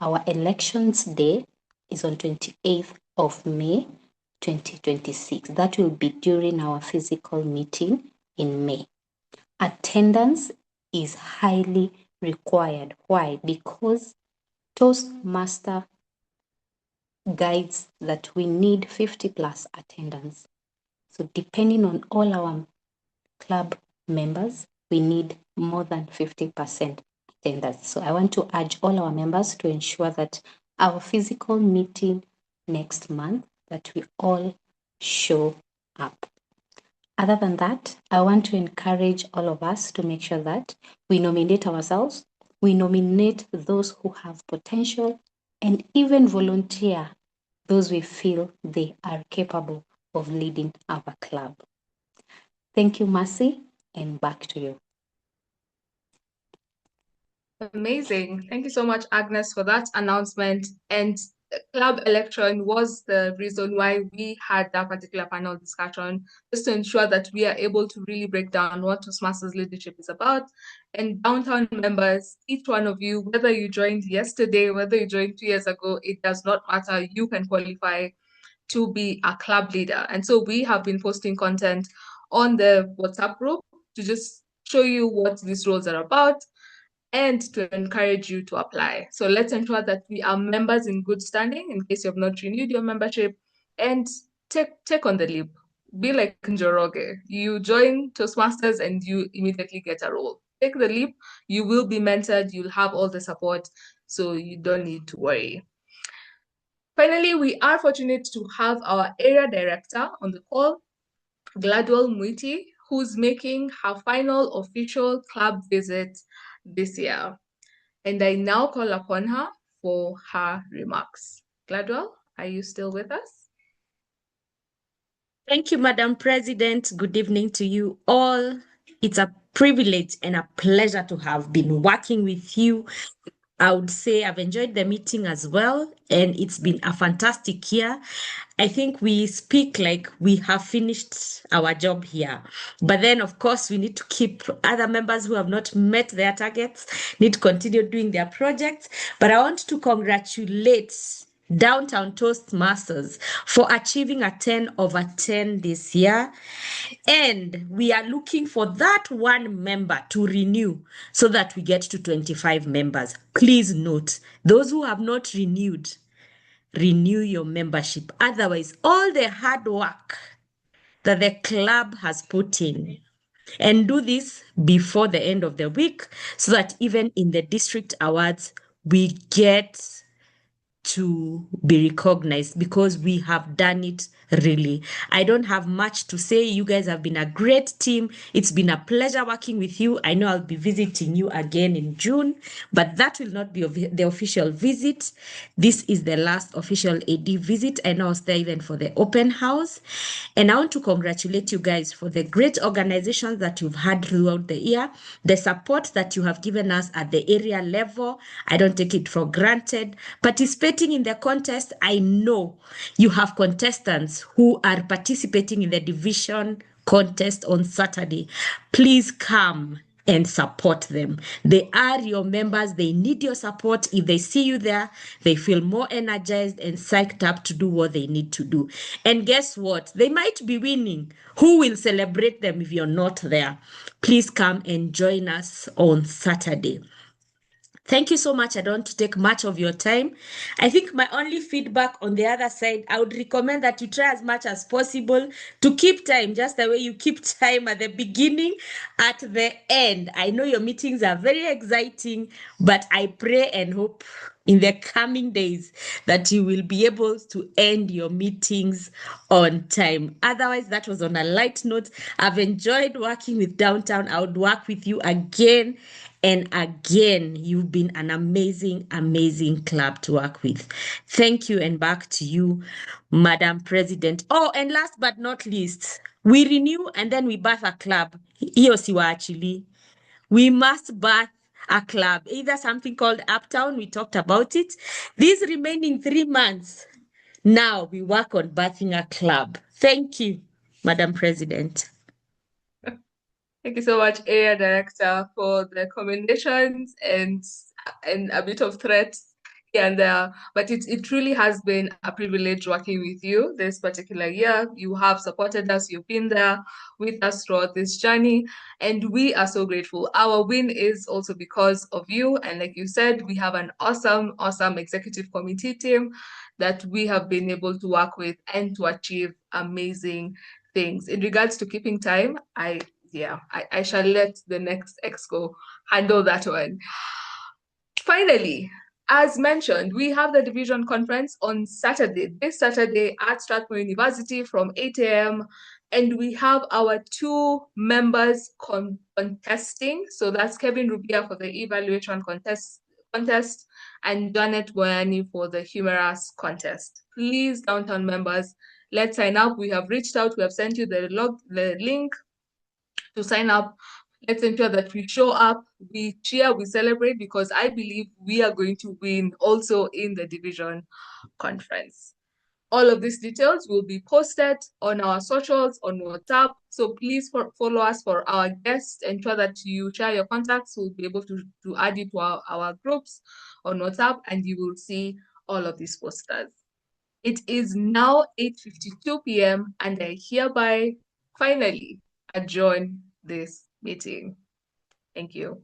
our elections day is on 28th of May 2026. That will be during our physical meeting in May. Attendance is highly required. Why? Because Toastmaster guides that we need 50 plus attendance. So depending on all our club members, we need more than 50% attendance. So I want to urge all our members to ensure that our physical meeting next month, that we all show up. Other than that, I want to encourage all of us to make sure that we nominate ourselves, we nominate those who have potential, and even volunteer those we feel they are capable of leading our club. Thank you, Mercy, and back to you. Amazing. Thank you so much, Agnes, for that announcement. And the club election was the reason why we had that particular panel discussion, just to ensure that we are able to really break down what Toastmasters leadership is about. And downtown members, each one of you, whether you joined yesterday, whether you joined 2 years ago, it does not matter. You can qualify to be a club leader. And so we have been posting content on the WhatsApp group to just show you what these roles are about and to encourage you to apply. So let's ensure that we are members in good standing in case you have not renewed your membership, and take on the leap. Be like Njoroge. You join Toastmasters and you immediately get a role. Take the leap. You will be mentored. You'll have all the support, so you don't need to worry. Finally, we are fortunate to have our area director on the call, Gladwell Mwiti, who's making her final official club visit this year. And I now call upon her for her remarks. Gladwell, are you still with us? Thank you, Madam President. Good evening to you all. It's a privilege and a pleasure to have been working with you. I would say I've enjoyed the meeting as well, and it's been a fantastic year. I think we speak like we have finished our job here. But then, of course, we need to keep other members who have not met their targets, need to continue doing their projects. But I want to congratulate Downtown Toastmasters for achieving a 10/10 this year. And we are looking for that one member to renew so that we get to 25 members. Please note, those who have not renewed, renew your membership. Otherwise, all the hard work that the club has put in, and do this before the end of the week so that even in the district awards, we get to be recognized because we have done it really. I don't have much to say. You guys have been a great team. It's been a pleasure working with you. I know I'll be visiting you again in June, but that will not be the official visit. This is the last official AD visit, and I'll stay even for the open house. And I want to congratulate you guys for the great organizations that you've had throughout the year, the support that you have given us at the area level. I don't take it for granted. Participating in the contest, I know you have contestants who are participating in the division contest on Saturday. Please come and support them. They are your members. They need your support. If they see you there, they feel more energized and psyched up to do what they need to do. And guess what? They might be winning. Who will celebrate them if you're not there? Please come and join us on Saturday. Thank you so much. I don't want to take much of your time. I think my only feedback on the other side, I would recommend that you try as much as possible to keep time, just the way you keep time at the beginning, at the end. I know your meetings are very exciting, but I pray and hope in the coming days that you will be able to end your meetings on time. Otherwise, that was on a light note. I've enjoyed working with Downtown. I would work with you again and again. You've been an amazing, amazing club to work with. Thank you, and back to you, Madam President. Oh, and last but not least, we renew and then we birth a club. Hiyo siwaachili. We must birth a club, either something called Uptown, we talked about it. These remaining 3 months, now we work on birthing a club. Thank you, Madam President. Thank you so much, Area Director, for the commendations and a bit of threats here and there. But it truly has been a privilege working with you this particular year. You have supported us. You've been there with us throughout this journey, and we are so grateful. Our win is also because of you. And like you said, we have an awesome, awesome executive committee team that we have been able to work with and to achieve amazing things. In regards to keeping time, I shall let the next exco handle that one. Finally, as mentioned, we have the division conference on Saturday, this Saturday at Strathmore University from 8 a.m. And we have our 2 members contesting. So that's Kevin Rubia for the evaluation contest and Janet Boyani for the humorous contest. Please, Downtown members, let's sign up. We have reached out. We have sent you the link to sign up. Let's ensure that we show up, we cheer, we celebrate, because I believe we are going to win also in the division conference. All of these details will be posted on our socials, on WhatsApp. So please follow us for our guests. Ensure that you share your contacts. We'll be able to add it to our groups on WhatsApp, and you will see all of these posters. It is now 8:52 p.m. and I hereby finally adjourn this meeting. Thank you.